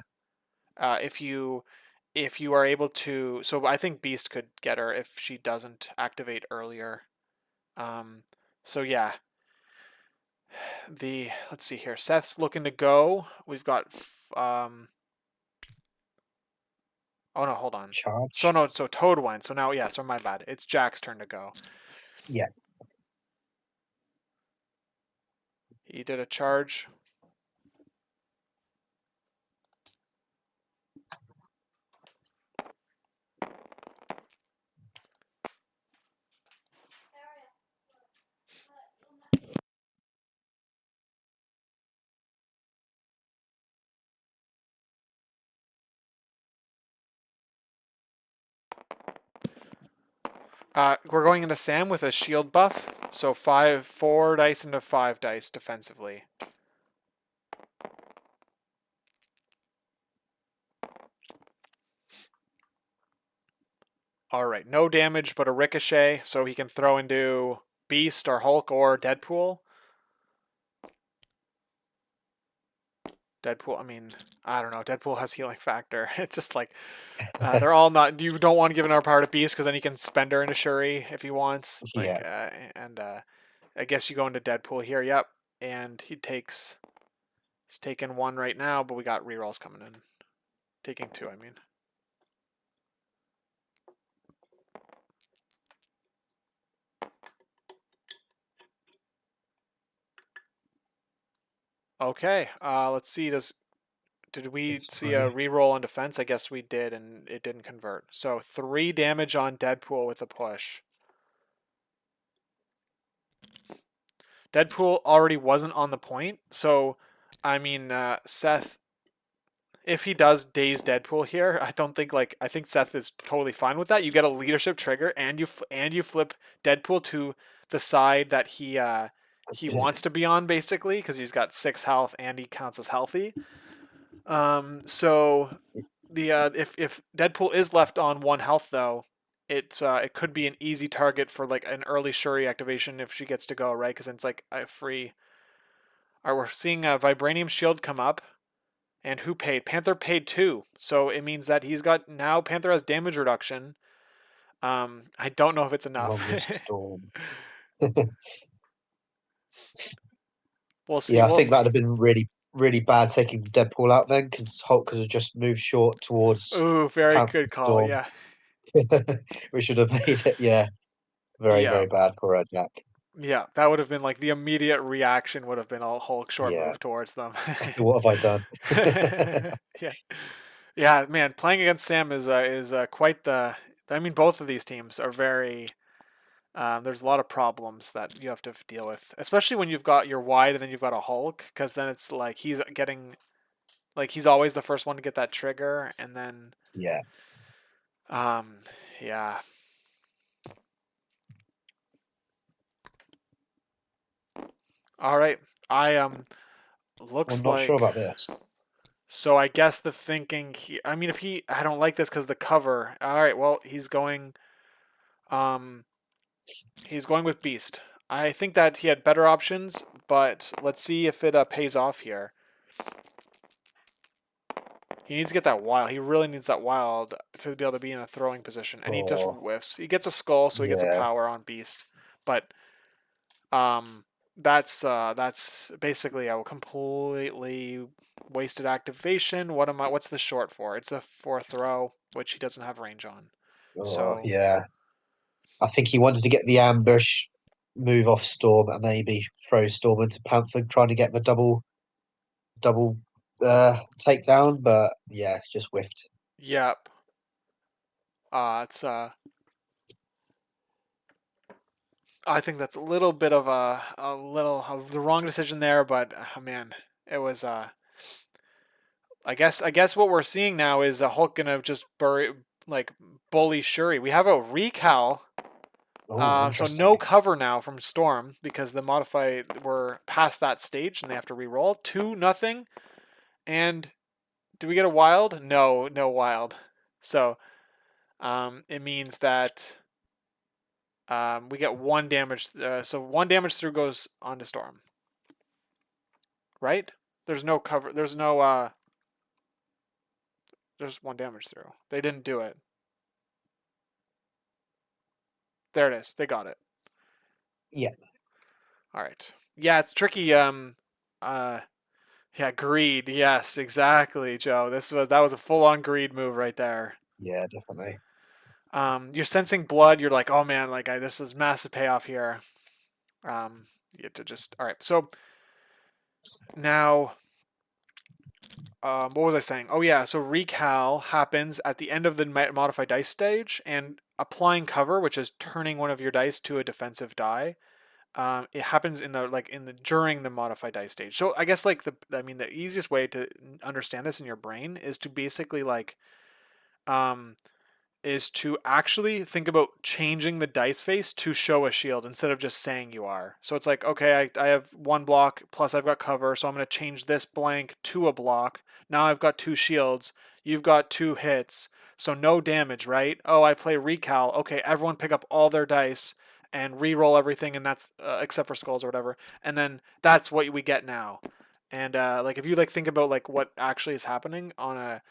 If you are able to, so I think Beast could get her if she doesn't activate earlier. Um, so yeah, let's see here. Seth's looking to go. We've got oh no, hold on. So charge. no, so Toad went. So now, yeah, so my bad. It's Jack's turn to go. Yeah, He did a charge. We're going into Sam with a shield buff. So 4 dice into 5 dice defensively. All right, no damage, but a ricochet, so he can throw into Beast or Hulk or Deadpool. Deadpool, I mean, I don't know. Deadpool has healing factor. It's just like they're all not. You don't want to give another power to Beast because then he can spend her into Shuri if he wants. yeah. I guess you go into Deadpool here. Yep, and he's taking 1 right now, but we got rerolls coming in. Taking 2, I mean. Okay, let's see. Did we It's see a free. reroll on defense? I guess we did, and it didn't convert. So 3 damage on Deadpool with a push. Deadpool already wasn't on the point, so I mean, Seth, if he does daze Deadpool here, I think Seth is totally fine with that. You get a leadership trigger, and you flip Deadpool to the side that he wants to be on, basically, because he's got 6 health and he counts as healthy. So the if Deadpool is left on 1 health though, it could be an easy target for like an early Shuri activation if she gets to go, right? Because it's like a free. All right, we're seeing a Vibranium Shield come up, and who paid? Panther paid 2, so it means that he's got now Panther has damage reduction. I don't know if it's enough. Along with Storm. We'll see. Yeah, I We'll think see. that'd have been really, really bad taking Deadpool out then, because Hulk could have just moved short towards Ooh, very Panther good and call. Storm. Yeah, We should have made it, yeah, very, yeah, very bad for Jack. yeah. That would have been like the immediate reaction would have been a Hulk short Yeah. move towards them. What have I done? Yeah. Yeah, man, playing against Sam is quite the. I mean, both of these teams are very. There's a lot of problems that you have to deal with, especially when you've got your wide and then you've got a Hulk, because then it's like he's always the first one to get that trigger, and then Yeah. um, yeah. All right. I I'm looks not sure like about this. so. I guess the thinking. I mean, if he, I don't like this because the cover. All right. Well, um, he's going with Beast. I think that he had better options, but let's see if it pays off here. He needs to get that wild. He really needs that wild to be able to be in a throwing position, and he just Oh, whiffs. He gets a skull, so he gets a yeah. power on Beast, but that's basically a completely wasted activation. What's the short for? It's a for throw, which he doesn't have range on. Oh, So yeah. I think he wanted to get the ambush, move off Storm, and maybe throw Storm into Panther, trying to get the double takedown. But yeah, just whiffed. yep. It's I think that's a little bit of the wrong decision there, but man, it was I guess what we're seeing now is Hulk gonna just like bully Shuri. We have a recal. Oh, So no interesting. cover now from Storm because the modify we're past that stage and they have to re-roll 2-0. And do we get a wild? No, no wild. So it means that we get 1 damage. So 1 damage through goes onto Storm, right? There's no cover. There's no. There's 1 damage through. They didn't do it. There it is. They got it. Yeah, All right. Yeah, it's tricky. Uh, Yeah, greed. Yes, exactly, Joe. That was a full on greed move right there. yeah, definitely. You're sensing blood. You're like, oh man, like this is massive payoff here. You have to just all right. So now, what was I saying? Oh yeah, so recal happens at the end of the modified dice stage, and applying cover, which is turning one of your dice to a defensive die. It happens in the during the modified dice stage. So I guess the easiest way to understand this in your brain is to basically um is to actually think about changing the dice face to show a shield instead of just saying you are. So it's like, okay, I have 1 block plus I've got cover, so I'm going to change this blank to a block. Now I've got 2 shields. You've got 2 hits, so no damage, right? Oh, I play recal. Okay, everyone pick up all their dice and re-roll everything, and that's except for skulls or whatever. And then that's what we get now. And if you think about what actually is happening on a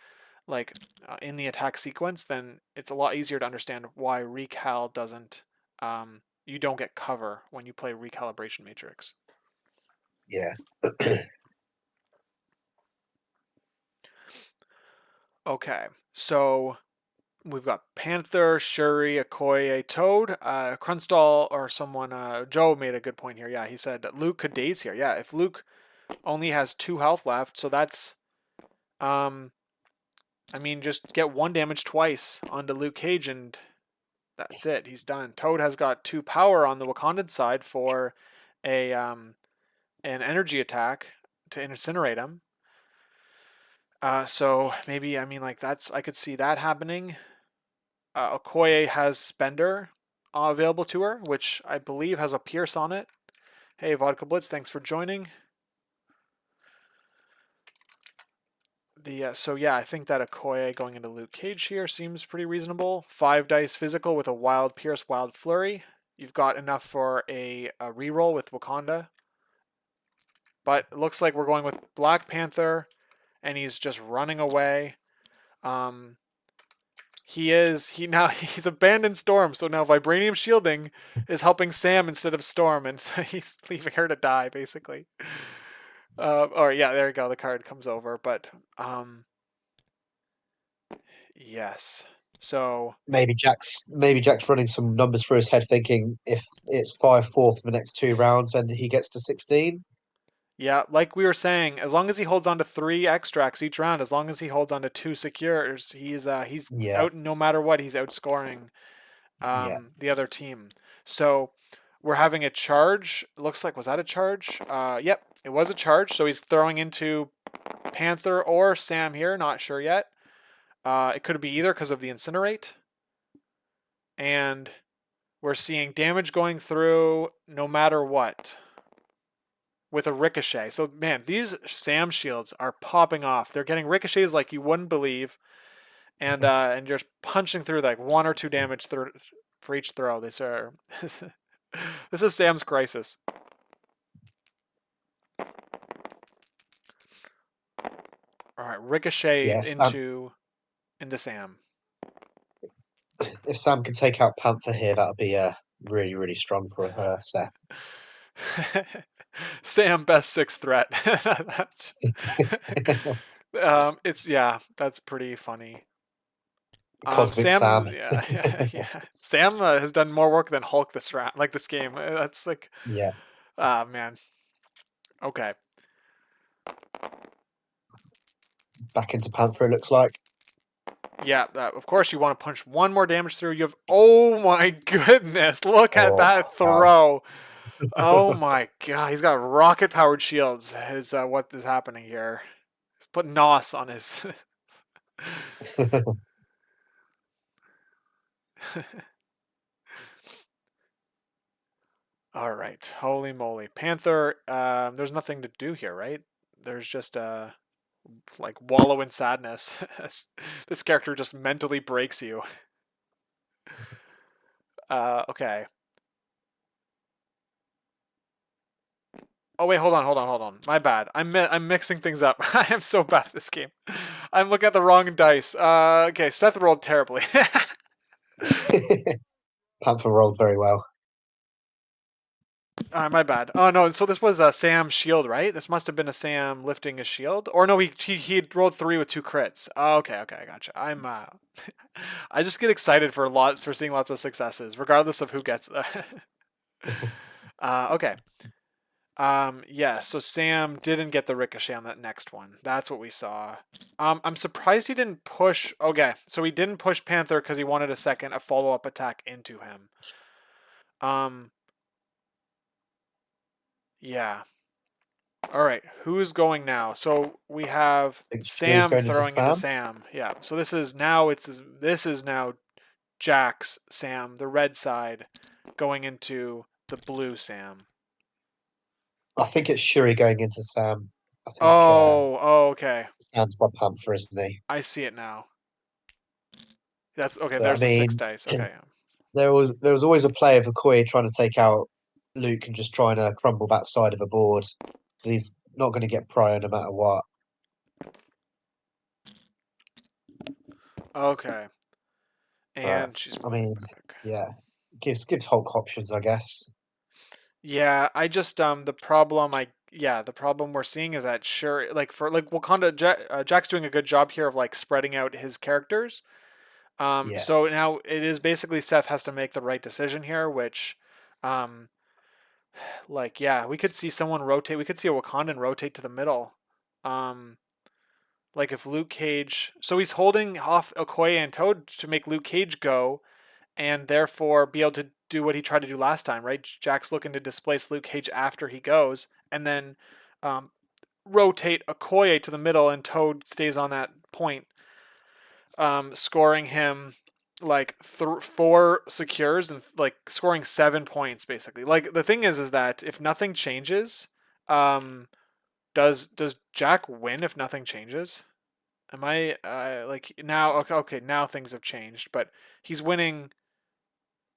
in the attack sequence, then it's a lot easier to understand why recal doesn't. You don't get cover when you play recalibration matrix. Yeah. Okay, so we've got Panther, Shuri, Okoye, Toad, Krunstall, or someone. Joe made a good point here. Yeah, he said Luke could daze here. Yeah, if Luke only has 2 health left, so that's I mean, just get 1 damage twice onto Luke Cage and that's it. He's done. Toad has got 2 power on the Wakandan side for an energy attack to incinerate him. So maybe that's I could see that happening. Okoye has Spender available to her, which I believe has a Pierce on it. Hey, Vodka Blitz, thanks for joining. So yeah, I think that Okoye going into Luke Cage here seems pretty reasonable. 5 dice physical with a Wild Pierce, Wild Flurry. You've got enough for a reroll with Wakanda. But it looks like we're going with Black Panther, and he's just running away. He's abandoned Storm, so now Vibranium Shielding is helping Sam instead of Storm, and so he's leaving her to die basically. Or yeah, there you go. The card comes over, but yes. So Maybe Jack's running some numbers through his head, thinking if it's 5-4 for the next 2 rounds, then he gets to 16. yeah, like we were saying, as long as he holds on to 3 extracts each round, as long as he holds on to 2 secures, he's Yeah, out no matter what. He's outscoring yeah, the other team. So we're having a charge. Looks like was that a charge? Yep, it was a charge. So he's throwing into Panther or Sam here. Not sure yet. It could be either because of the incinerate. And we're seeing damage going through no matter what. with a ricochet. So man, these Sam shields are popping off. They're getting ricochets like you wouldn't believe, and just punching through like 1 or 2 damage for each throw. These are this is Sam's crisis. All right, ricochet Yeah, into Sam. if Sam can take out Panther here, that would be really, really strong for her, Seth. Sam best 6 threat. That's it's that's pretty funny. Cosmic Sam, Sam. yeah. Sam has done more work than Hulk this round, like this game. That's like, Yeah, man. Okay. back into Panther, it looks like. Yeah, of course you want to punch 1 more damage through. You have, oh my goodness, look at Oh, that wow. throw. Oh my god, he's got rocket powered shields. Is what is happening here? He's put NOS on his. All right, holy moly, Panther. There's nothing to do here, right? There's just like wallow in sadness. This character just mentally breaks you. Okay. Oh wait, hold on. My bad. I'm mixing things up. I am so bad at this game. I'm looking at the wrong dice. Okay, Seth rolled terribly. Panther rolled very well. My bad. Oh no, so this was a Sam shield, right? This must have been a Sam lifting his shield. Or no, he rolled 3 with 2 crits. Oh, okay, I gotcha. I'm I just get excited for seeing lots of successes, regardless of who gets okay. Yeah, so Sam didn't get the ricochet on that next one. That's what we saw. I'm surprised he didn't push. Okay, so he didn't push Panther because he wanted a follow-up attack into him. Yeah. All right, who's going now? So we have Shuri's Sam going into throwing into Sam. Sam. Yeah. So this is now Jack's Sam, the red side, going into the blue Sam. I think it's Shuri going into Sam. I think Okay. Sam's by Panther, isn't he? I see it now. That's okay. But I There's the 6 mean, dice. Okay. there was always a play of Okoye trying to take out Luke and just trying to crumble that side of a board. So he's not going to get prior no matter what. Okay. But And she's I moving mean, back. yeah, gives Hulk options, I guess. Yeah, I just the problem we're seeing is that sure like for like Wakanda Jack's doing a good job here of like spreading out his characters. Yeah, So now it is basically Seth has to make the right decision here, which um like yeah, we could see someone rotate. We could see a Wakandan rotate to the middle. Um like if Luke Cage, so he's holding off Okoye and Toad to make Luke Cage go and therefore be able to do what he tried to do last time, right? Jack's looking to displace Luke Cage after he goes, and then um, rotate Okoye to the middle, and Toad stays on that point, scoring him like 4 secures and like scoring 7 points basically. Like the thing is that if nothing changes, um, does Jack win if nothing changes? Am I like now? Okay, now things have changed, but he's winning.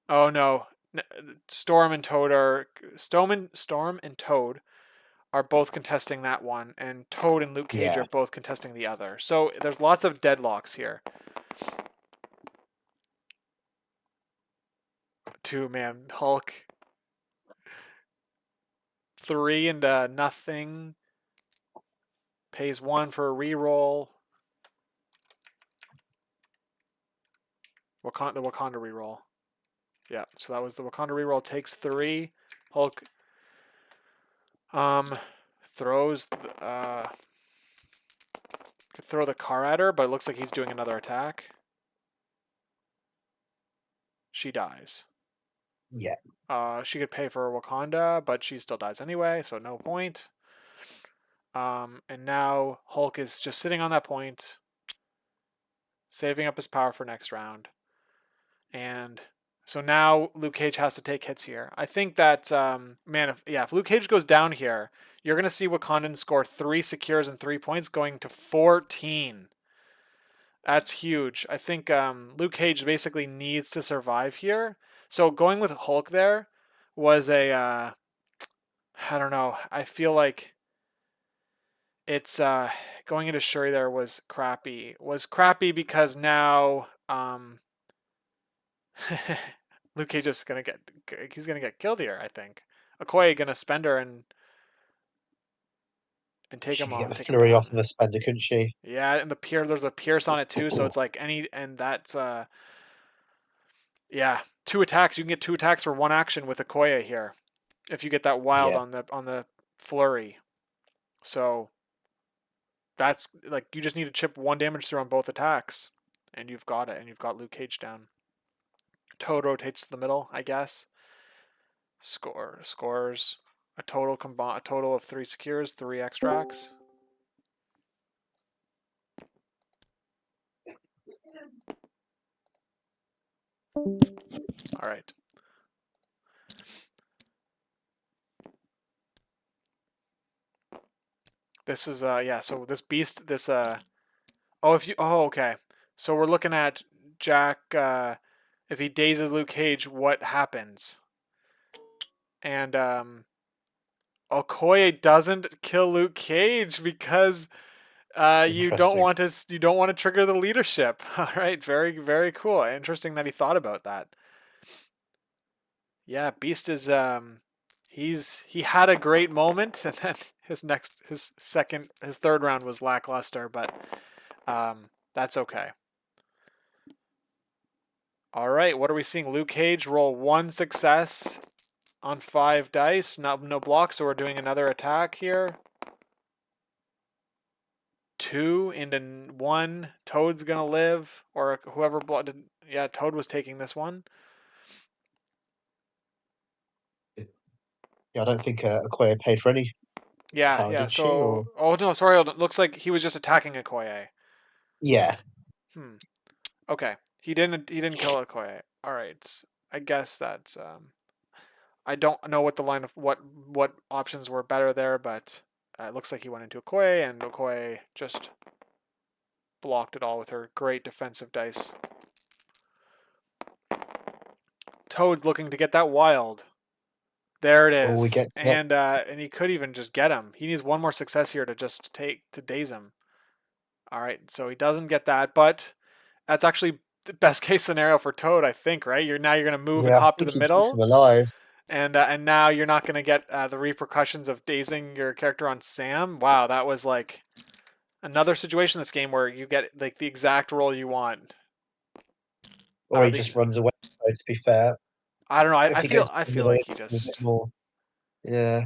Oh no, Storm and Toad are Storm and Toad are both contesting that one, and Toad and Luke Cage yeah. are both contesting the other. So there's lots of deadlocks here. 2-man Hulk. 3 and nothing. Pays 1 for a reroll. The Wakanda reroll. Yeah, so that was the Wakanda reroll. Takes 3. Hulk throws could throw the car at her, but it looks like he's doing another attack. She dies. Yeah. She could pay for Wakanda, but she still dies anyway, so no point. And now Hulk is just sitting on that point, saving up his power for next round. And So now Luke Cage has to take hits here. I think that man, if Luke Cage goes down here, you're gonna see Wakandan score 3 secures and 3 points, going to 14. That's huge. I think Luke Cage basically needs to survive here. So going with Hulk there was a I don't know. I feel like it's going into Shuri there was crappy. Was crappy because now Luke Cage is gonna get killed here. I think Okoye gonna spend her and take She him could get on, the take him flurry off down. of the spender, couldn't she? Yeah, and there's a Pierce on it too, so it's like that's yeah, 2 attacks. You can get 2 attacks for 1 action with Okoye here if you get that wild Yeah. on the flurry. So that's like you just need to chip 1 damage through on both attacks, and you've got it, and you've got Luke Cage down. Toad rotates to the middle, I guess. Scores a total of 3 secures, 3 extracts. All right. This is yeah. So this beast, this okay. So we're looking at Jack. If he dazes Luke Cage, what happens? And Okoye doesn't kill Luke Cage because you don't Interesting. want to trigger the leadership. All right, very very cool. Interesting that he thought about that. Yeah, Beast is he had a great moment, and then his third round was lackluster, but that's okay. All right, what are we seeing? Luke Cage roll 1 success on 5 dice, no blocks, so we're doing another attack here. 2 into 1. Toad's gonna live, or whoever blocked. Yeah, Toad was taking this one. Yeah, I don't think Okoye paid for any Yeah, power, yeah. did she? So, Or oh no, sorry. It looks like he was just attacking Okoye. yeah, Okay. He didn't kill Okoye. All right. I guess that's I don't know what the line of what options were better there, but it looks like he went into Okoye, and Okoye just blocked it all with her great defensive dice. Toad's looking to get that wild. There it or we is, get that. and he could even just get him. He needs 1 more success here to just to daze him. All right, so he doesn't get that, but that's actually the best case scenario for Toad, I think. Right? You're gonna move and Yeah, I hop to think the he keeps him middle, alive. and now you're not gonna get the repercussions of dazing your character on Sam. Wow, that was like another situation in this game where you get like the exact roll you want. Or he The just runs away. So to be fair, I don't know. if I he feel goes to I the feel middle, like he it's a bit just. more. Yeah.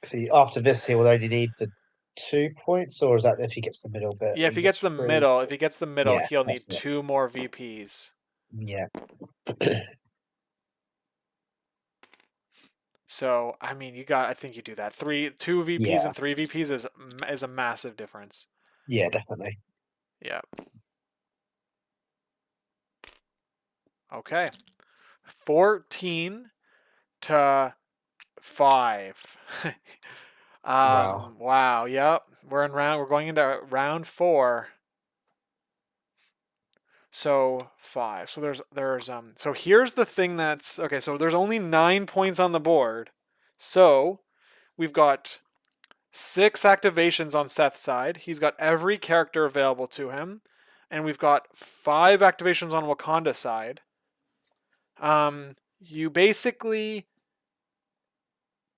See, after this, he will only need the 2 points, or is that if he gets the middle bit, Yeah, he gets 3? if he gets the middle, Yeah, he'll that's need it. 2 more VPs. Yeah. So I mean, I think you do that. 2 VPs Yeah. and 3 VPs is a massive difference. Yeah, definitely. Yeah. Okay. 14 to 5. Wow. Wow. Yep. We're going into round 4. So 5. So so here's the thing that's okay, so there's only 9 points on the board. So we've got 6 activations on Seth's side. He's got every character available to him. And we've got 5 activations on Wakanda's side. You basically,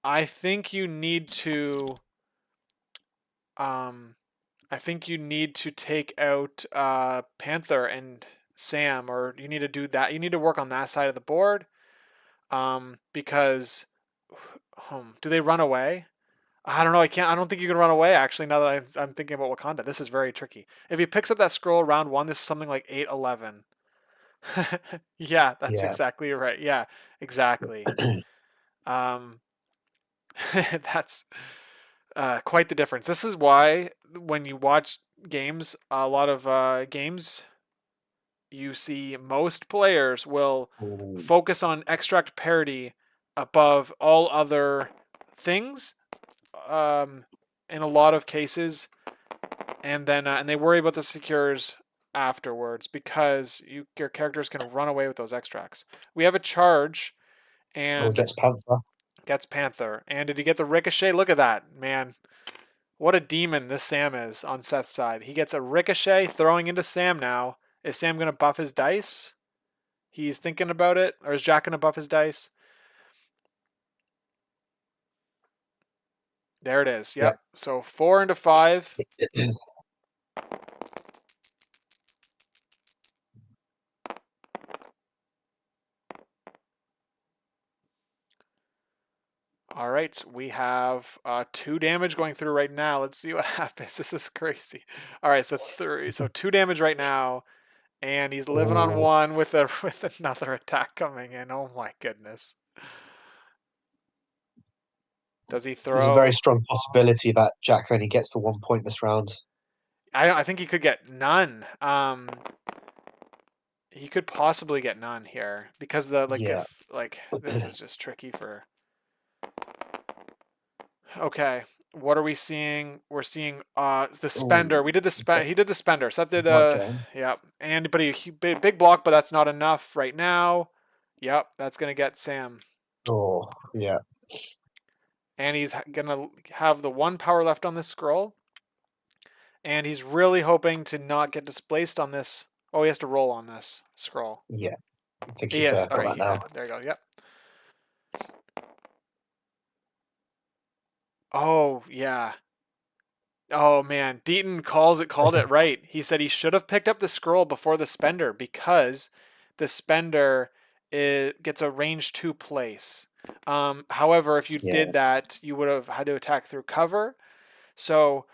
I think you need to, take out Panther and Sam, or you need to do that. You need to work on that side of the board, because, do they run away? I don't know. I don't think you can run away. Actually, now that I'm thinking about Wakanda, this is very tricky. If he picks up that scroll round 1, this is something like 8-11. Yeah, that's Yeah. exactly right. Yeah, exactly. Um, that's quite the difference. This is why when you watch games, a lot of games, you see most players will Ooh. focus on extract parity above all other things. In a lot of cases, and then and they worry about the secures afterwards because your characters can run away with those extracts. We have a charge Oh, and gets Panther. gets Panther. And did he get the ricochet? Look at that, man. What a demon this Sam is on Seth's side. He gets a ricochet throwing into Sam now. Is Sam going to buff his dice? He's thinking about it. Or is Jack going to buff his dice? There it is. Yep. Yep. So 4 into 5. All right, we have 2 damage going through right now. Let's see what happens. This is crazy. All right, so 2 damage right now, and he's living on Oh, 1 with with another attack coming in. Oh my goodness. Does he there's a very throw? strong possibility that Jack only gets for 1 point this round. I think he could get none. He could possibly get none here because Yeah. this is just tricky for. Okay, what are we seeing? We're seeing the spender. Ooh, We did the he did the spender. Seth did okay. yeah. And but big block, but that's not enough right now. Yep, that's gonna get Sam. Oh, yeah. And he's gonna have the 1 power left on this scroll. And he's really hoping to not get displaced on this. Oh, he has to roll on this scroll. Yeah. I think he's Yes, all got right, that now. there you go. Yep. Oh yeah. Oh man, Deaton called it right. He said he should have picked up the scroll before the spender because the spender gets a range 2 place. However, if you Yeah. did that, you would have had to attack through cover. So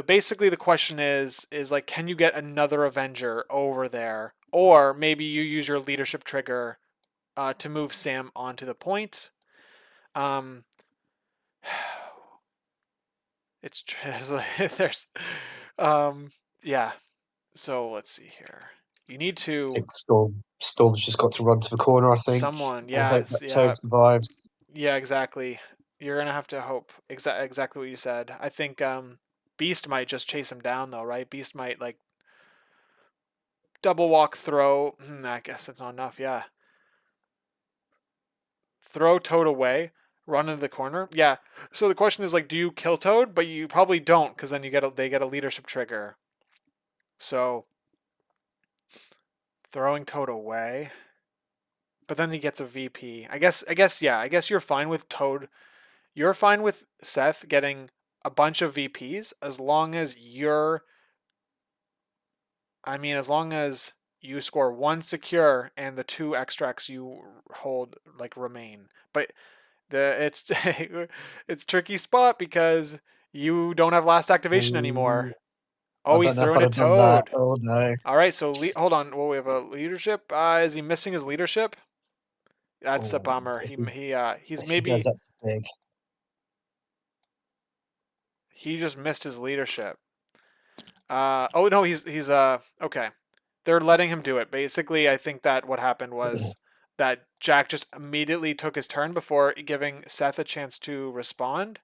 basically the question is like, can you get another Avenger over there, or maybe you use your leadership trigger to move Sam onto the point. Um, it's there's yeah. So let's see here. You need I to think Storm's just got to run to the corner, I think, someone, and hope that yeah, Toad survives. yeah, exactly. You're gonna have to hope exactly what you said. I think Beast might just chase him down though, right? Beast might like double walk throw. I guess it's not enough. Yeah, throw Toad away, run into the corner. Yeah. So the question is like, do you kill Toad? But you probably don't, because then they get a leadership trigger. So throwing Toad away, but then he gets a VP. Yeah. I guess you're fine with Toad. You're fine with Seth getting a bunch of VPs as long as as long as you score 1 secure and the 2 extracts you hold like remain. But it's it's tricky spot because you don't have last activation anymore. Ooh, I Oh, he don't know threw if in I'd a have done that. Toad. Oh no. All right, so hold on. Well, we have a leadership. Is he missing his leadership? That's a Oh, bummer. He's if he does, maybe that's big. he just missed his leadership. Oh no, he's okay. They're letting him do it. Basically, I think that what happened was that Jack just immediately took his turn before giving Seth a chance to respond.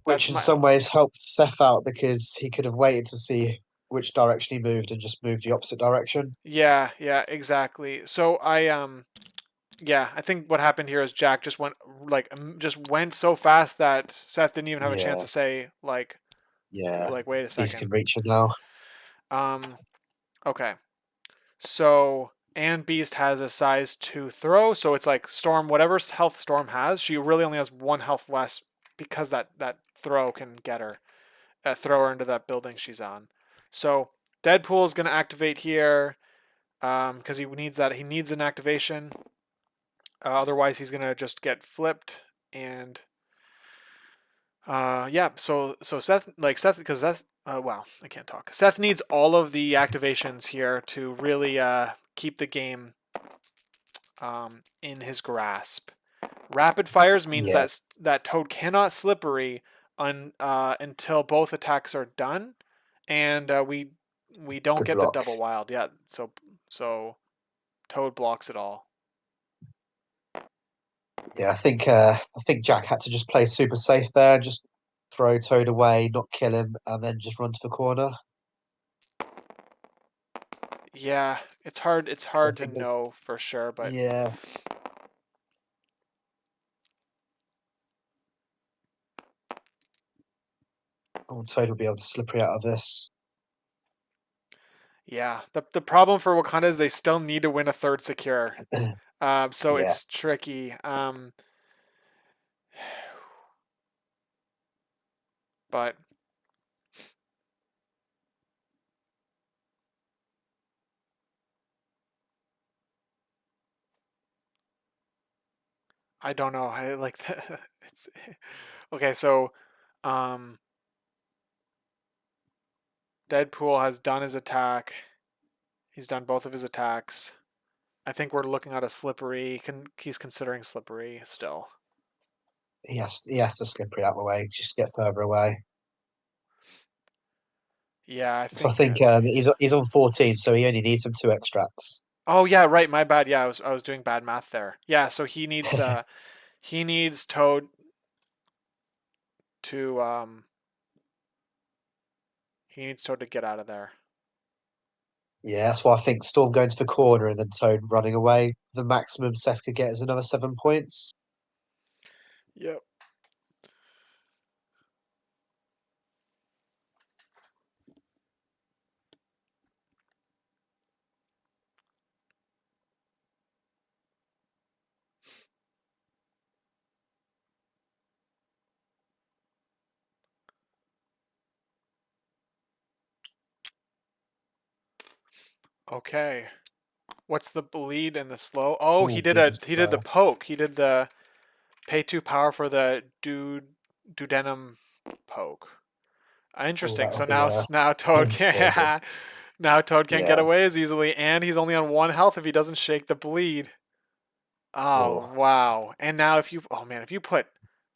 Which That's in my some ways helped Seth out because he could have waited to see which direction he moved and just moved the opposite direction. yeah, exactly. So yeah, I think what happened here is Jack just just went so fast that Seth didn't even have a chance Yeah, to say yeah. wait a Beast second. can reach him now. Um okay. So and Beast has a size 2 throw, so it's like Storm, whatever health Storm has, she really only has 1 health less because that throw can get her, throw her into that building she's on. So Deadpool is going to activate here because he needs an activation. Otherwise, he's going to just get flipped. And yeah, so Seth because Seth wow, I can't talk. Seth needs all of the activations here to really keep the game in his grasp. Rapid fires means Yeah, that Toad cannot slippery until both attacks are done, and we don't Good get block. the double wild yet. So Toad blocks it all. Yeah, I think Jack had to just play super safe there, just throw Toad away, not kill him, and then just run to the corner. Yeah, it's hard. It's So I hard to think that, know for sure, but yeah. Oh, Toad will be able to slippery out of this. yeah. The problem for Wakanda is they still need to win a third secure. So Yeah. it's tricky. But I don't know. I like it's okay. So, um, Deadpool has done his attack. He's done both of his attacks. I think we're looking at a slippery. He's considering slippery still. He has to slippery out of the way, just get further away. Yeah, I So I think. think he's on 14, so he only needs some 2 extracts. Oh yeah, right. My bad. Yeah, I was doing bad math there. Yeah, so he needs Toad to he needs Toad to get out of there. Yeah, that's why I think Storm going to the corner and then Toad running away. The maximum Seth could get is another 7 points. Yep. Okay. What's the bleed and the slow? Oh, Oh, bleeding he did the slow. poke. He did the pay 2 power for the duodenum poke. Oh, Interesting. that'll So be now Toad horrible. can't now Toad can't get Yeah. away as easily, and he's only on 1 health if he doesn't shake the bleed. Oh Oh, wow! And now if you put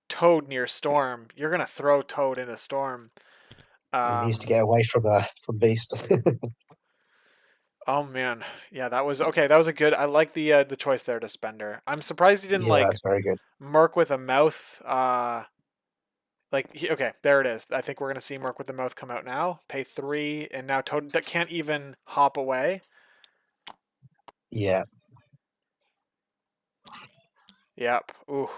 Toad near Storm, you're gonna throw Toad into Storm. he needs to Um, get away from Beast. oh man, yeah, that was okay. That was a good. I like the choice there to Spender. I'm surprised he didn't Yeah, like that's very good. Merc with a mouth. Okay, there it is. I think we're gonna see Merc with the mouth come out now. Pay 3, and now Toad that can't even hop away. Yeah. Yep. Ooh.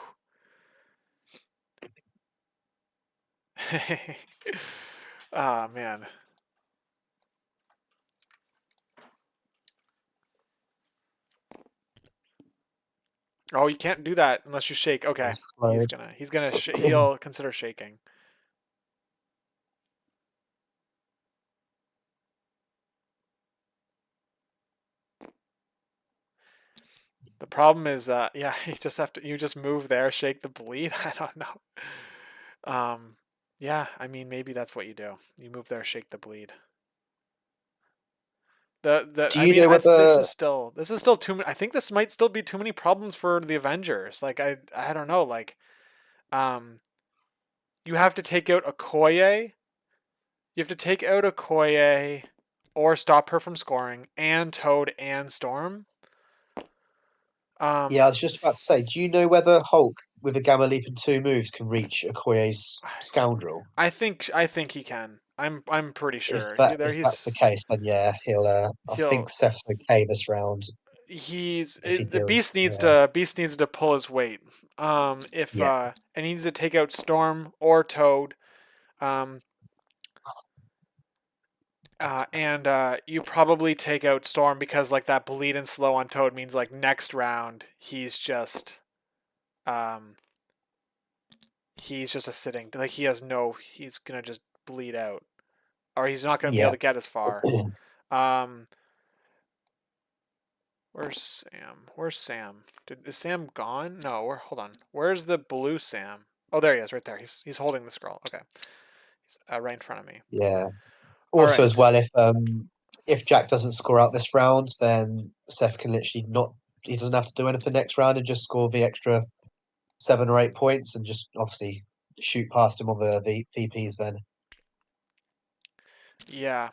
Ah man. Oh, you can't do that unless you shake. Okay, He's slowed. he'll consider shaking. The problem is, yeah, you just move there, shake the bleed. I don't know. Um, yeah, I mean maybe that's what you do. You move there, shake the bleed. Do I you mean know whether this is still too many. I think this might still be too many problems for the Avengers. Like I don't know. Like um, you have to take out Okoye. You have to take out Okoye, or stop her from scoring, and Toad and Storm. Yeah, I Um, was just about to say, do you know whether Hulk with a Gamma Leap and 2 moves can reach Okoye's Scoundrel? I think he can. I'm pretty If sure. if that's the case, then yeah, he'll I think He'll Seth's okay this round if he the deals, yeah. Beast needs to pull his weight. If Yeah. and he needs to take out Storm or Toad. Um, and you probably take out Storm because like that bleed and slow on Toad means like next round um he's just a sitting, like he's gonna just bleed out, or he's not gonna be able Yeah. to get as far. Um, where's Sam? Where's Sam? Is Sam gone? No. Hold on. Where's the blue Sam? Oh, there he is, right there. He's holding the scroll. Okay, he's right in front of me. Yeah. All Also, as right. well, if Jack doesn't score out this round, then Seth can literally not. He doesn't have to do anything next round and just score the extra 7 or 8 points and just obviously shoot past him on the VPs. Then Yeah.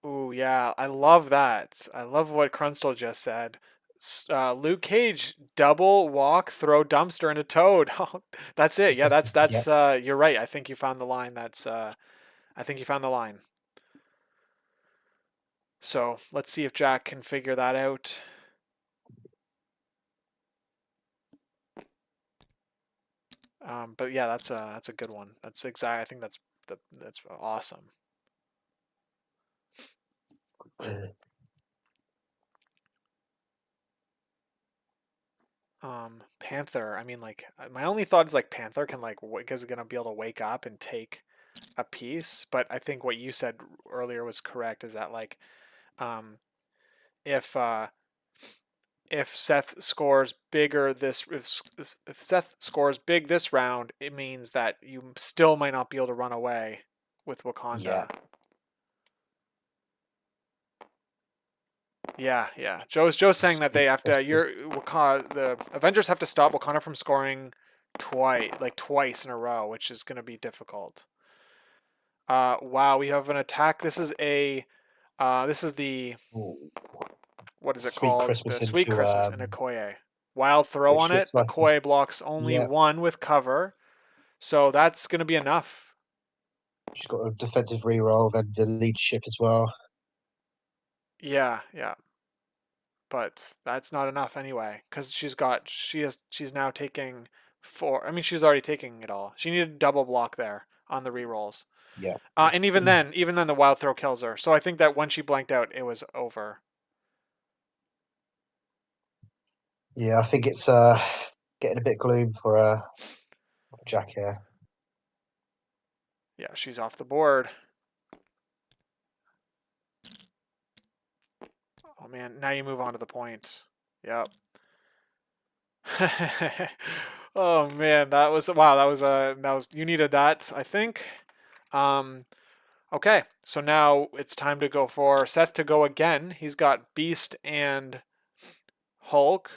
Ooh, yeah, I love that. I love what Crunstel just said. Luke Cage double walk throw dumpster into Toad. That's it. Yeah, Yeah. you're right. I think you found the line. I think you found the line. So let's see if Jack can figure that out. But yeah, that's a good one. That's exact. I think that's awesome. Panther. I mean, like my only thought is like Panther can like is gonna be able to wake up and take a piece. But I think what you said earlier was correct. Is that like um, if if Seth scores bigger if Seth scores big this round, it means that you still might not be able to run away with Yeah. Wakanda. Yeah, yeah. Joe's saying that they have to. The Avengers have to stop Wakanda from scoring twice in a row, which is going to be difficult. Wow, we have an attack. This is the Ooh, what is it Sweet called? Christmas The Sweet into Christmas in Okoye. Wild throw which on it. looks like Okoye blocks only yeah. one with cover, so that's going to be enough. She's got a defensive reroll, then the leadership as well. Yeah, yeah. But that's not enough anyway because she's now taking four. I mean, she's already taking it all. She needed a double block there on the rerolls. Yeah. And even then, the wild throw kills her. So I think that when she blanked out, it was over. Yeah, I think it's getting a bit gloom for Jack here. Yeah, she's off the board. Oh man, now you move on to the point. Yep. Oh man, that was wow. That was you needed that, I think. Um, okay, so now it's time to go for Seth to go again. He's got Beast and Hulk.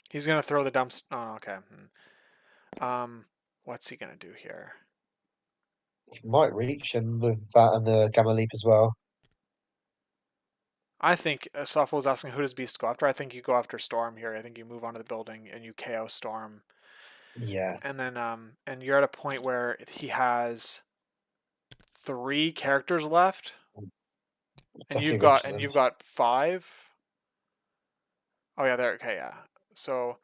He's gonna throw the dumps. Oh, okay. What's he gonna do here? He might reach and with that and the Gamma Leap as well. I think Sofel is asking who does Beast go after. I think you go after Storm here. I think you move onto the building and you KO Storm, Yeah, and then and you're at a point where he has three characters left, and definitely reaches him. you've got five. Oh yeah, there. Okay, yeah. So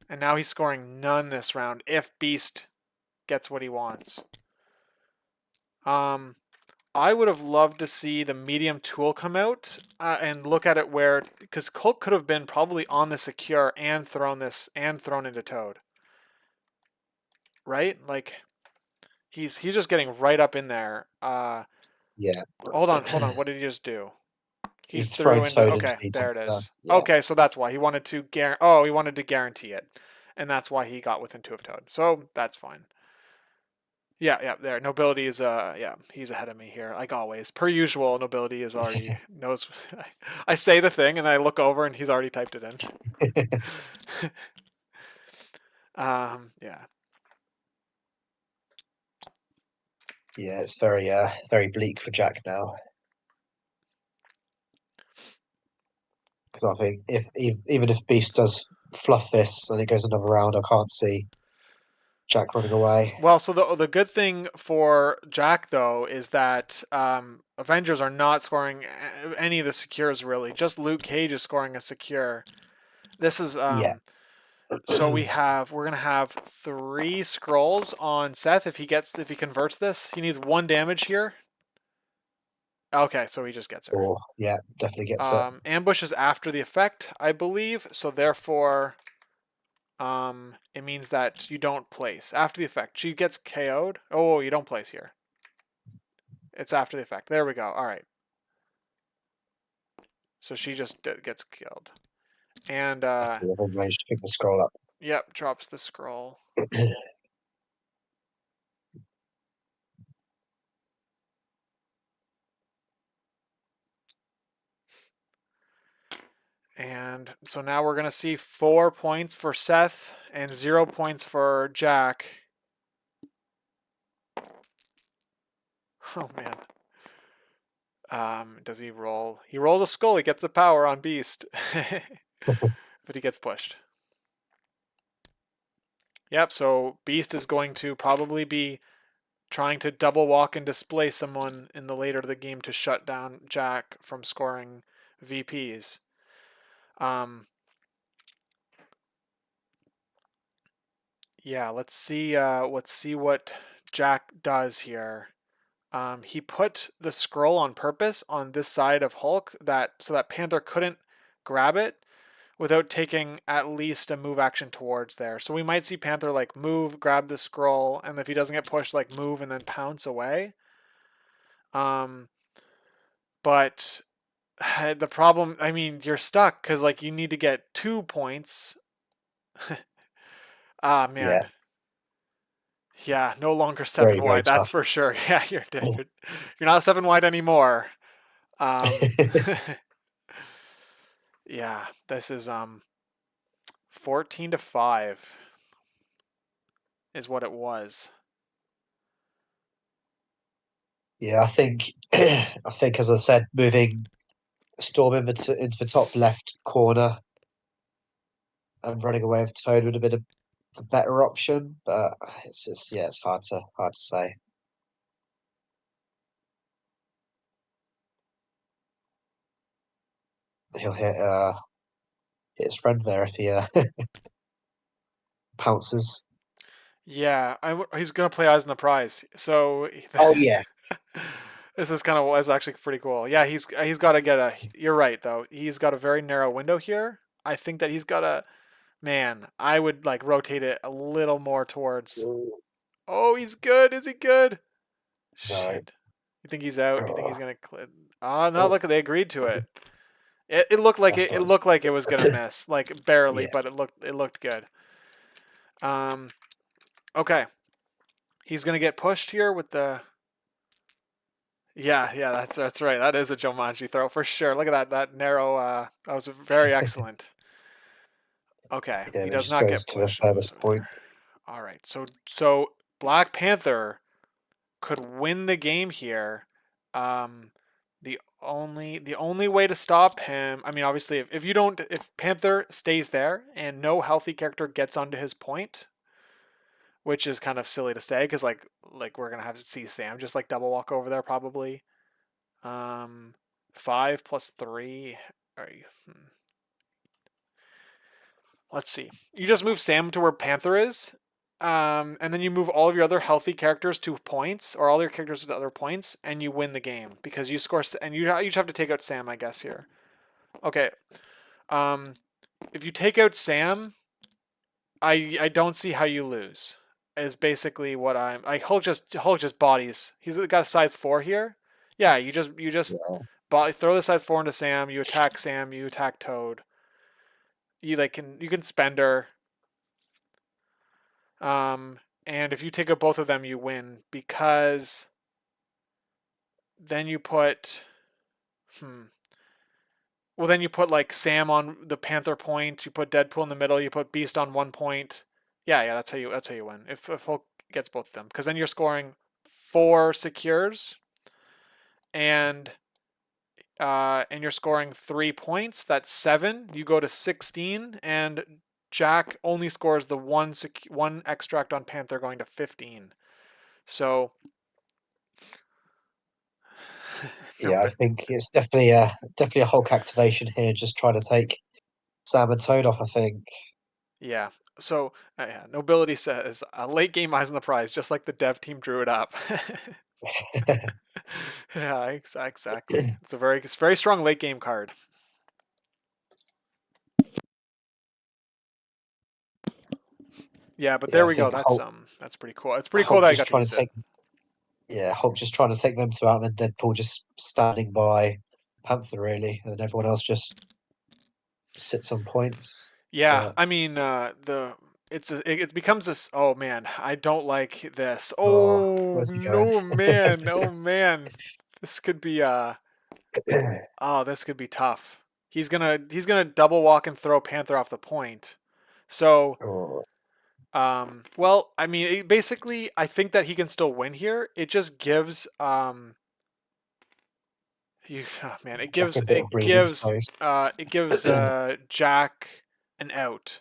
and now he's scoring none this round if Beast gets what he wants. Um, I would have loved to see the medium tool come out and look at it where because Colt could have been probably on the secure and thrown into Toad, right? Like he's just getting right up in there. Yeah. Hold on. What did he just do? He He's threw thrown into Toad into okay, the there it dumpster. is. Yeah. Okay, so that's why he wanted to he wanted to guarantee it, and that's why he got within two of Toad. So that's fine. Yeah, yeah, there. Nobility is yeah, he's ahead of me here, like always. Per usual, Nobility is already knows I say the thing and I look over and he's already typed it in. Yeah. Yeah, it's very bleak for Jack now. Because I think even if Beast does fluff this and it goes another round, I can't see Jack running away. Well, so the good thing for Jack though is that Avengers are not scoring any of the secures really. Just Luke Cage is scoring a secure. This is Yeah. so we're gonna have three scrolls on Seth if he converts this. He needs one damage here. Okay, so he just gets her. Or yeah, definitely gets it. Ambush is after the effect, I believe. So therefore, it means that you don't place after the effect. She gets KO'd. Oh, you don't place here. It's after the effect. There we go. All right. So she just gets killed. And I've managed to pick the scroll up. yep, drops the scroll. And so now we're going to see 4 points for Seth and 0 points for Jack. Oh, man. Does he roll? He rolls a skull. He gets a power on Beast. But he gets pushed. Yep, so Beast is going to probably be trying to double walk and display someone in the later of the game to shut down Jack from scoring VPs. Yeah, let's see what Jack does here. He put the scroll on purpose on this side of Hulk so that Panther couldn't grab it without taking at least a move action towards there. So we might see Panther like move, grab the scroll, and if he doesn't get pushed, like move and then pounce away. But the problem, I mean, you're stuck because like you need to get 2 points. Ah, man. Yeah, no longer 7 Very, very wide. That's tough. for sure. Yeah, you're not 7 wide anymore. Yeah, this is 14-5 is what it was. Yeah, I think as I said, moving Storm into the top left corner and running away with Toad would have been the better option, but it's just, yeah, it's hard to say. He'll hit his friend there if he pounces. Yeah, he's gonna play Eyes on the Prize. So Oh yeah, this is kind of actually pretty cool. Yeah, he's got to get a. You're right though. He's got a very narrow window here. I think that he's got a. Man, I would like rotate it a little more towards. Oh, he's good. Is he good? no. Shit. You think he's out? You think Oh, he's gonna? Oh no! oh, Look, they agreed to it. It looked like that's it. It nice. looked like it was gonna miss, like barely, Yeah, but it looked good. Okay. He's gonna get pushed here with the. Yeah, that's right. That is a Jumanji throw for sure. Look at that narrow. That was very excellent. Okay, yeah, he and it does just not goes get to the pushed. furthest point. All right, so Black Panther could win the game here. The only way to stop him, I mean, obviously, if Panther stays there and no healthy character gets onto his point, which is kind of silly to say because like we're gonna have to see Sam just like double walk over there probably. 5 plus 3. Let's see. You just move Sam to where Panther is, and then you move all of your other healthy characters to points, or all your characters to other points, and you win the game because you score. And you just have to take out Sam, I guess here. Okay. If you take out Sam, I don't see how you lose. Is basically what I'm. Like Hulk just bodies. He's got a size 4 here. Yeah, you just Yeah, throw the size 4 into Sam. You attack Sam. You attack Toad. You can spend her. And if you take out both of them, you win because then you put. Well, then you put like Sam on the Panther point. You put Deadpool in the middle. You put Beast on 1 point. Yeah. That's how you win. If Hulk gets both of them, because then you're scoring 4 secures, and you're scoring 3 points. That's 7. You go to 16, and Jack only scores the one extract on Panther, going to 15. So yeah, I think it's definitely a Hulk activation here, just trying to take Sam and Toad off. I think. yeah. So yeah, Nobility says a late game Eyes on the Prize, just like the dev team drew it up. Yeah, exactly. It's a very strong late game card. Yeah, but Yeah, there I we go. think That's pretty cool. It's pretty cool Hulk that I just got to trying use to it. take. Yeah, Hulk just trying to take them two out, and then Deadpool just standing by Panther really, and everyone else just sits on points. Yeah, But I mean it becomes this. Oh man, I don't like this. oh, Oh where's he going? no, man. Oh man, this could be this could be tough. He's gonna double walk and throw Panther off the point. So, Oh, well, I mean, basically, I think that he can still win here. It just gives oh, man, Jack a bit of breathing space. it gives Jack an out.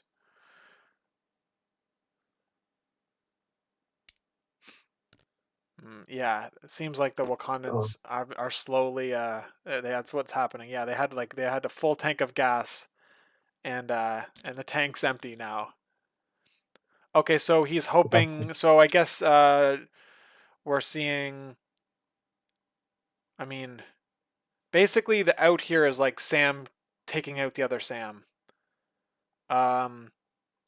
Yeah, it seems like the Oh, Wakandans are slowly that's what's happening. Yeah, they had a full tank of gas and the tank's empty now. Okay, so he's hoping so I guess we're seeing I mean basically the out here is like Sam taking out the other Sam. Um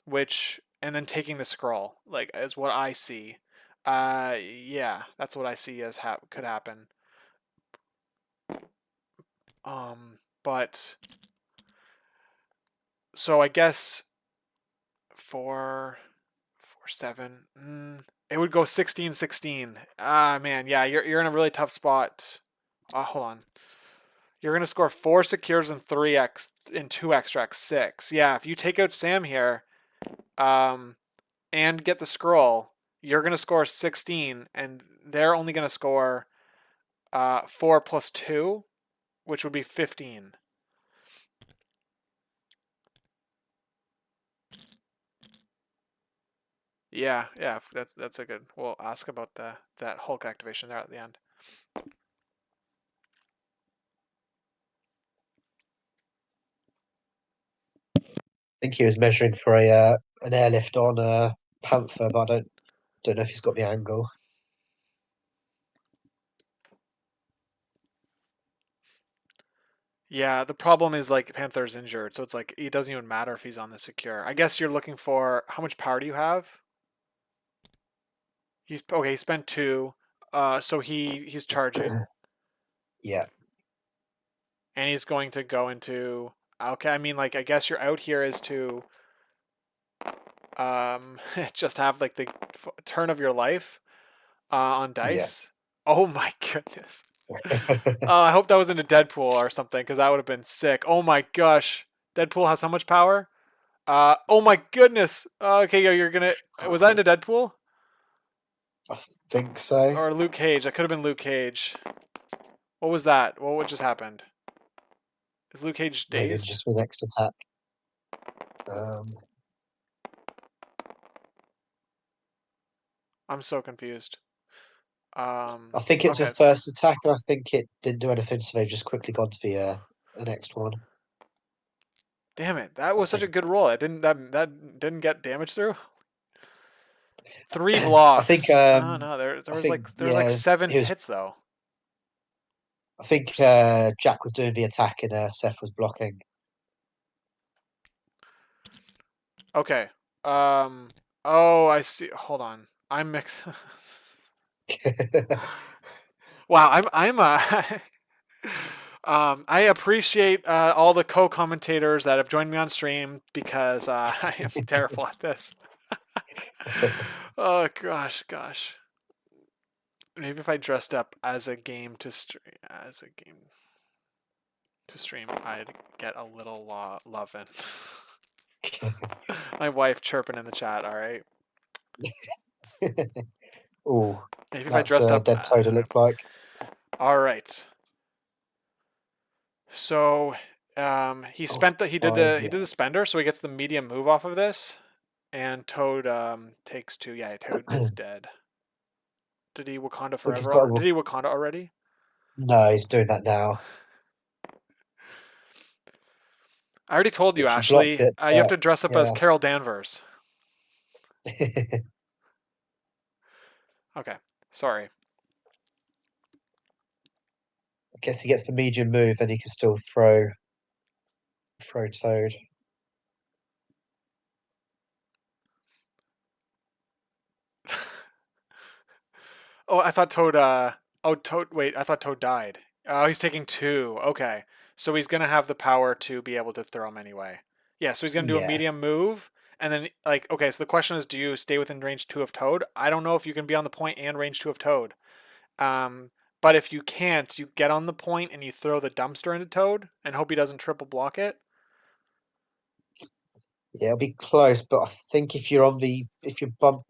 which and then taking the scroll like is what I see. Yeah, that's what I see as could happen. But so I guess 4, 4, 7. It would go 16, 16. Ah, man, yeah, you're in a really tough spot. Hold on. You're gonna score 4 secures and 2 extracts 6. Yeah, if you take out Sam here, and get the scroll, you're gonna score 16, and they're only gonna score 4 plus 2, which would be 15. Yeah, yeah, that's a good. We'll ask about that Hulk activation there at the end. I think he was measuring for an airlift on Panther, but I don't know if he's got the angle. Yeah, the problem is like Panther's injured, so it's like it doesn't even matter if he's on the secure. I guess you're looking for how much power do you have? He's okay. He spent 2, so he's charging, Yeah, and he's going to go into. Okay, I mean like I guess your out here is to just have like the turn of your life on yeah. dice. Oh my goodness. I hope that was into Deadpool or something because that would have been sick. Oh my gosh, Deadpool has how much power? Oh my goodness. Okay, yo, you're gonna. Was that into Deadpool I think so. or Luke Cage? That could have been Luke Cage. What was that? What just happened? Is Luke Cage Maybe dazed? just for the next attack. Um, I'm so confused. I think it's a Okay, that's fine. first attack, and I think it didn't do anything, so they've just quickly gone to the next one. Damn it, that I was such a think. good roll. It didn't that didn't get damage through. 3 I think. blocks. Oh no, I think. there was like Yeah, 7 he was. hits though. I think Jack was doing the attack, and Seth was blocking. Okay. Um. Oh, I see. Hold on. I'm mixed. Wow. I appreciate all the co-commentators that have joined me on stream because I am terrible at this. Oh gosh. Maybe if I dressed up as a game to stream, I'd get a little love in. My wife chirping in the chat. All right. Oh, Maybe if I that's dressed up. dead toad. It looked like. All right. So he Oh, spent five. he Yeah. did the spender, so he gets the medium move off of this, and Toad takes 2. Yeah, Toad is dead. Did he Wakanda Look, he's forever? got. Did he Wakanda already? No, he's doing that now. I already told you, Look, he blocked Ashley. it, You have but to dress up as yeah. Carol Danvers. Okay, sorry. I guess he gets the medium move, and he can still throw Toad. Oh, I thought Toad. Oh, Toad. Wait, I thought Toad died. Oh, he's taking 2. Okay, so he's gonna have the power to be able to throw him anyway. Yeah, so he's gonna do a Yeah. medium move, and then like, okay. So the question is, do you stay within range 2 of Toad? I don't know if you can be on the point and range 2 of Toad. Um, But if you can't, you get on the point and you throw the dumpster into Toad and hope he doesn't triple block it. Yeah, it'll be close, but I think if you bump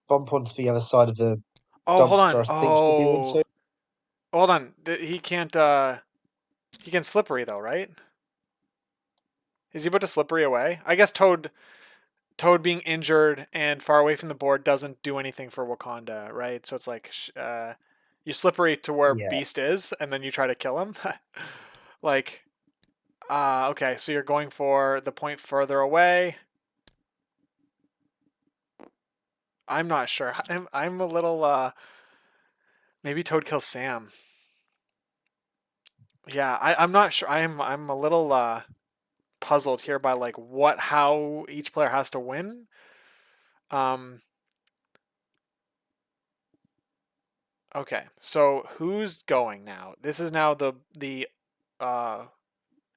onto the other side of the Oh, hold on. dumpster, I think you'll be able Oh, to. hold on. He can't. He can slippery though, right? Is he about to slippery away? I guess Toad being injured and far away from the board doesn't do anything for Wakanda, right? So it's like you slippery to where Yeah, Beast is, and then you try to kill him. Like, okay, so you're going for the point further away. I'm not sure. I'm a little. Maybe Toad kills Sam. Yeah, I'm not sure. I'm a little puzzled here by like how each player has to win. Um. Okay, so who's going now? This is now the uh.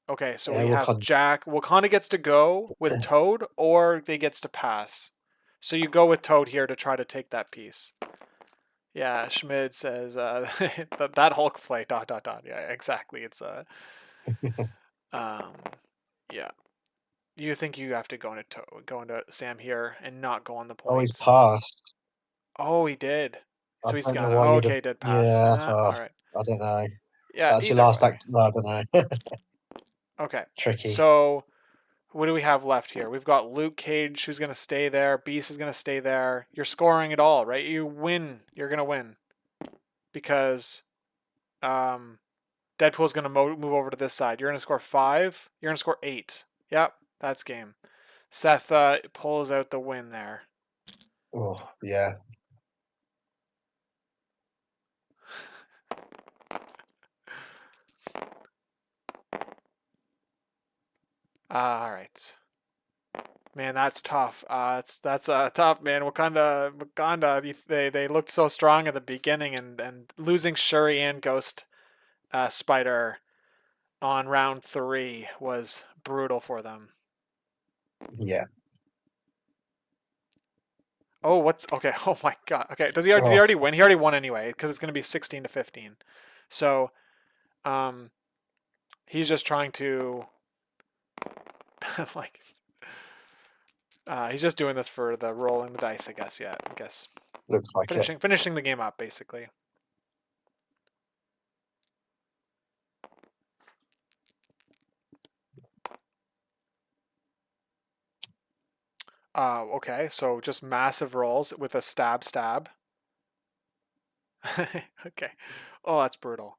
Okay, so yeah, we have Jack. Wakanda gets to go with Toad, or they gets to pass. So you go with Toad here to try to take that piece. Yeah, Schmid says that Hulk play ... Yeah, exactly. It's um yeah. You think you have to go into Sam here and not go on the Oh, he's points? passed. Oh, he did. I So he's don't know got it. why Oh, you'd have. okay, did pass. Yeah, All right. I don't know. Yeah, That's your either last way. act. No, I don't know. Okay. Tricky. So what do we have left here? We've got Luke Cage who's gonna stay there. Beast is gonna stay there. You're scoring it all, right? You win. You're gonna win because um Deadpool's going to move over to this side. You're going to score 5. You're going to score 8. Yep, that's game. Seth pulls out the win there. Oh, yeah. All right. Man, that's tough. That's tough, man. Wakanda. They looked so strong at the beginning, and losing Shuri and Ghost Spider on round 3 was brutal for them. Yeah. Oh, what's okay? Oh my God. Okay, did he already win? He already won anyway because it's going to be 16-15. So, he's just trying to like he's just doing this for the rolling the dice, I guess. Yeah, I guess Looks like it. finishing the game up basically. Okay, so just massive rolls with a stab. Okay. Oh, that's brutal.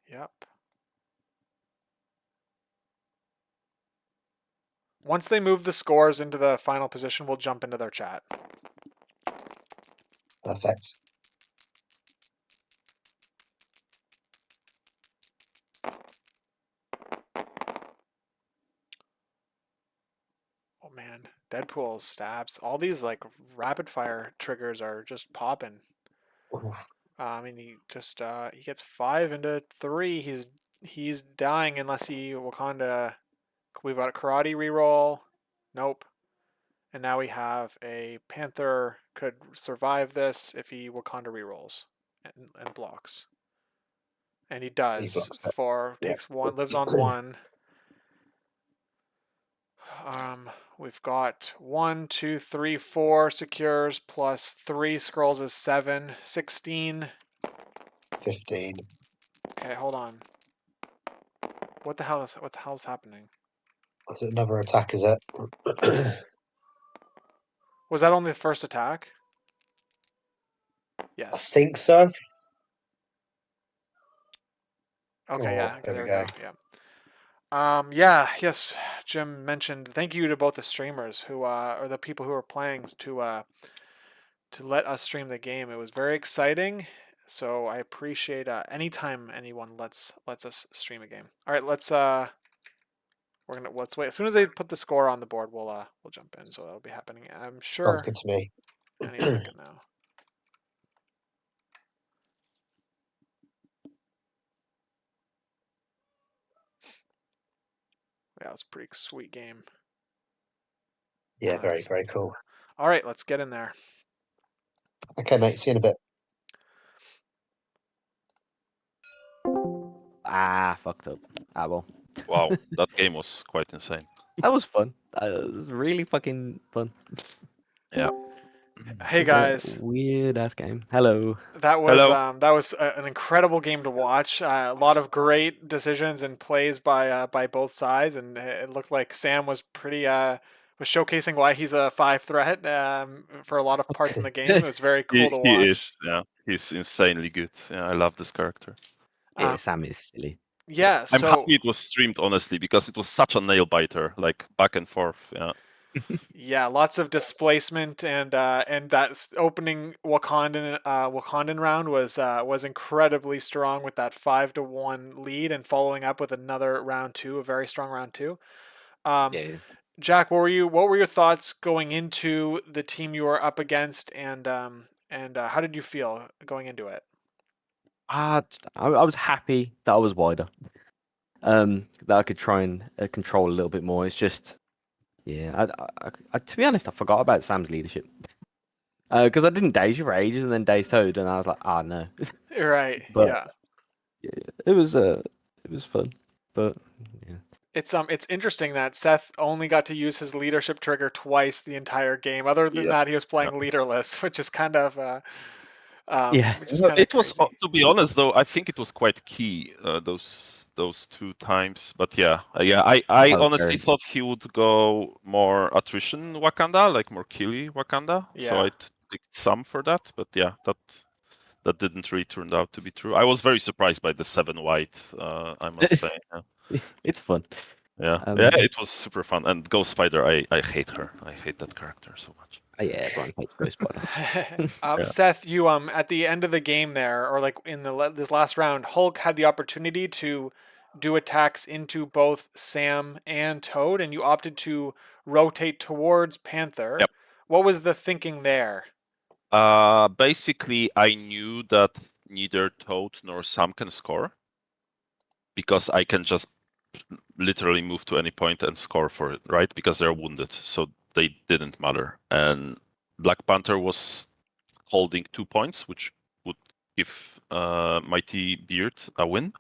Yep. Once they move the scores into the final position, we'll jump into their chat. Perfect. Oh man, Deadpool stabs. All these like rapid fire triggers are just popping. Oof. I mean, he gets 5 into 3. He's dying unless he Wakanda. We've got a karate reroll. Nope. And now we have a Panther could survive this if he Wakanda rerolls and blocks. And he He does. blocks it. Takes 1, lives on 1. We've got 1, 2, 3, 4 secures plus 3 scrolls is 7, 16. 15. Okay, hold on. What the hell is happening? Is it another attack, is it? Was that only the first attack? I Yes. think so. Okay, Oh, yeah, okay, there there we we go. go. Yeah. Yes. Jim mentioned thank you to both the streamers who or the people who are playing to let us stream the game. It was very exciting. So I appreciate anytime anyone lets us stream a game. All right, let's wait. As soon as they put the score on the board, we'll jump in. So that'll be happening. I'm Sounds sure good to me. any second now. Yeah, it was a pretty sweet game. Yeah, very, It's very cool. All right, let's get in there. Okay, mate. See you in a bit. Ah, fucked up. Ah, well. Wow, that game was quite insane. That was fun. It was really fucking fun. Yeah. Hey It's a guys, weird ass game. Hello. Hello. that was an incredible game to watch. A lot of great decisions and plays by both sides, and it looked like Sam was pretty was showcasing why he's a five threat for a lot of parts in the game. It was very cool to He watch. is, yeah. He's insanely good. Yeah, I love this character. Yeah, Um, Sam is silly. yeah, I'm so happy it was streamed, honestly, because it was such a nail biter, like back and forth. Yeah. yeah, lots of displacement and that opening Wakandan round was incredibly strong with that 5-1 lead and following up with another round two, a very strong round two. Um, Yeah. Jack, what were your thoughts going into the team you were up against, and how did you feel going into it? I was happy that I was wider. That I could try and control a little bit more. It's just, yeah. To be honest, I forgot about Sam's leadership. Because I didn't daze you for ages and then daze Toad, and I was like, ah, no. Right, But yeah. yeah, it was fun. But yeah. It's interesting that Seth only got to use his leadership trigger twice the entire game. Other than Yeah. that, he was Yeah. playing leaderless, which is kind of Yeah. which is No, kind of it was, crazy. to be honest, though, I think it was quite key, those two times. But yeah, I That was honestly very thought he would go more attrition Wakanda, like more killy Wakanda. So Yeah. I picked some for that. But yeah, that didn't really turn out to be true. I was very surprised by the 7 white, I must say. Yeah. it's fun. Yeah, it was super fun. And Ghost Spider, I hate her. I hate that character so much. Yeah, everyone hates Ghost Spider. Yeah. Seth, you at the end of the game there, or like in this last round, Hulk had the opportunity to do attacks into both Sam and Toad, and you opted to rotate towards Panther. Yep. What was the thinking there? Basically, I knew that neither Toad nor Sam can score because I can just literally move to any point and score for it, right? Because they're wounded, so they didn't matter. And Black Panther was holding 2 points, which would give Mighty Beard a win.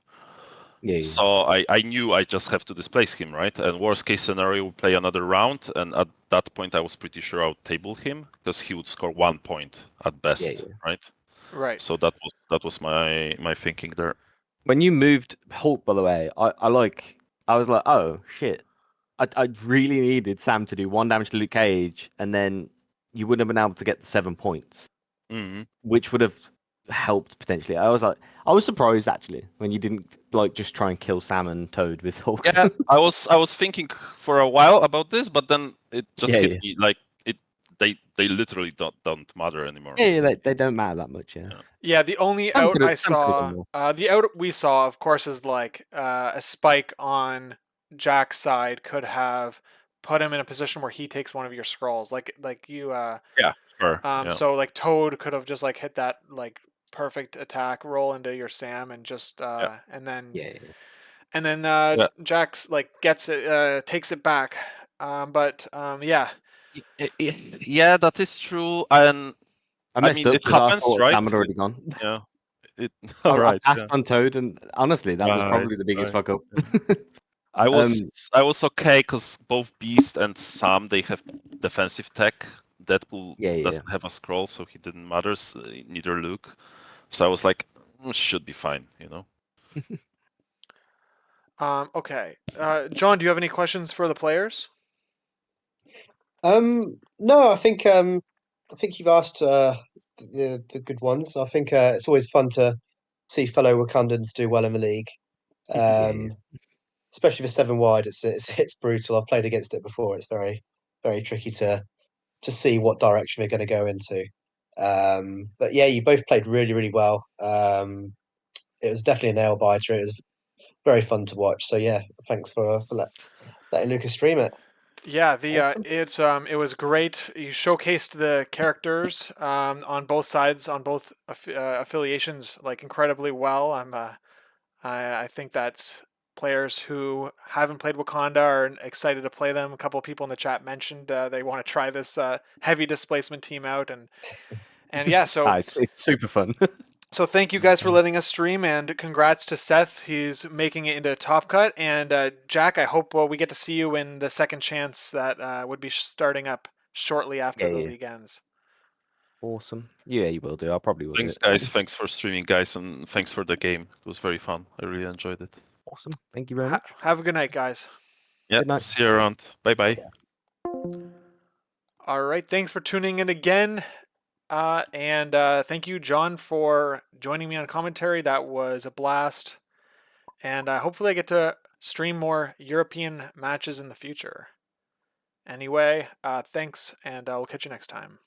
Yeah. So I knew I just have to displace him, right? And worst case scenario, we play another round, and at that point, I was pretty sure I would table him because he would score 1 point at best, Yeah. right? Right. So that was my thinking there. When you moved Hulk, by the way, I was like, oh shit. I really needed Sam to do 1 damage to Luke Cage, and then you wouldn't have been able to get the 7 points, which would have helped potentially. I was surprised actually when you didn't like just try and kill Sam and Toad with Hulk. Yeah, I was thinking for a while about this, but then it just hit Yeah. me like they literally don't matter anymore. Yeah, they don't matter that much. Yeah. Yeah, the only Sam out I Sam could've done saw, more. the out we saw, of course, is like a spike on Jack's side could have put him in a position where he takes one of your scrolls, like you. Yeah, sure. Yeah. So like Toad could have just like hit that like perfect attack roll into your Sam and just Yeah. Yeah. and then Yeah. Jack's like gets it, takes it back. Yeah. Yeah, that is true, and I I messed mean up it because I happens, thought right? Sam had already gone. Yeah. It I, all I right. passed Yeah. on Toad, and honestly, that was Right. probably the biggest Right. fuck up. I was okay because both Beast and Sam they have defensive tech. Deadpool Yeah. doesn't have a scroll, so he didn't matter. Neither Luke. So I was like, should be fine, you know. Okay. John, do you have any questions for the players? No, I think you've asked the good ones. I think it's always fun to see fellow Wakandans do well in the league. Yeah. Especially for 7 wide, it's brutal. I've played against it before. It's very tricky to see what direction we're going to go into. But yeah, you both played really well. It was definitely a nail biter. It was very fun to watch. So yeah, thanks for letting Lucas stream it. Yeah, Awesome. it was great. You showcased the characters on both sides, on both affiliations, like incredibly well. I think that's players who haven't played Wakanda are excited to play them. A couple of people in the chat mentioned they want to try this heavy displacement team out, and yeah, so it's super fun. so thank you guys for letting us stream, and congrats to Seth. He's making it into Top Cut, and Jack, I hope we get to see you in the second chance that would be starting up shortly after the league ends. Awesome. Yeah, you will do. I probably will. Thanks, guys. Thanks for streaming, guys, and thanks for the game. It was very fun. I really enjoyed it. Awesome. Thank you very much. Have a good night, guys. Yeah, Good night. see you around. Bye-bye. All right, thanks for tuning in again. And thank you, John, for joining me on commentary. That was a blast. And hopefully I get to stream more European matches in the future. Anyway, thanks, and we'll catch you next time.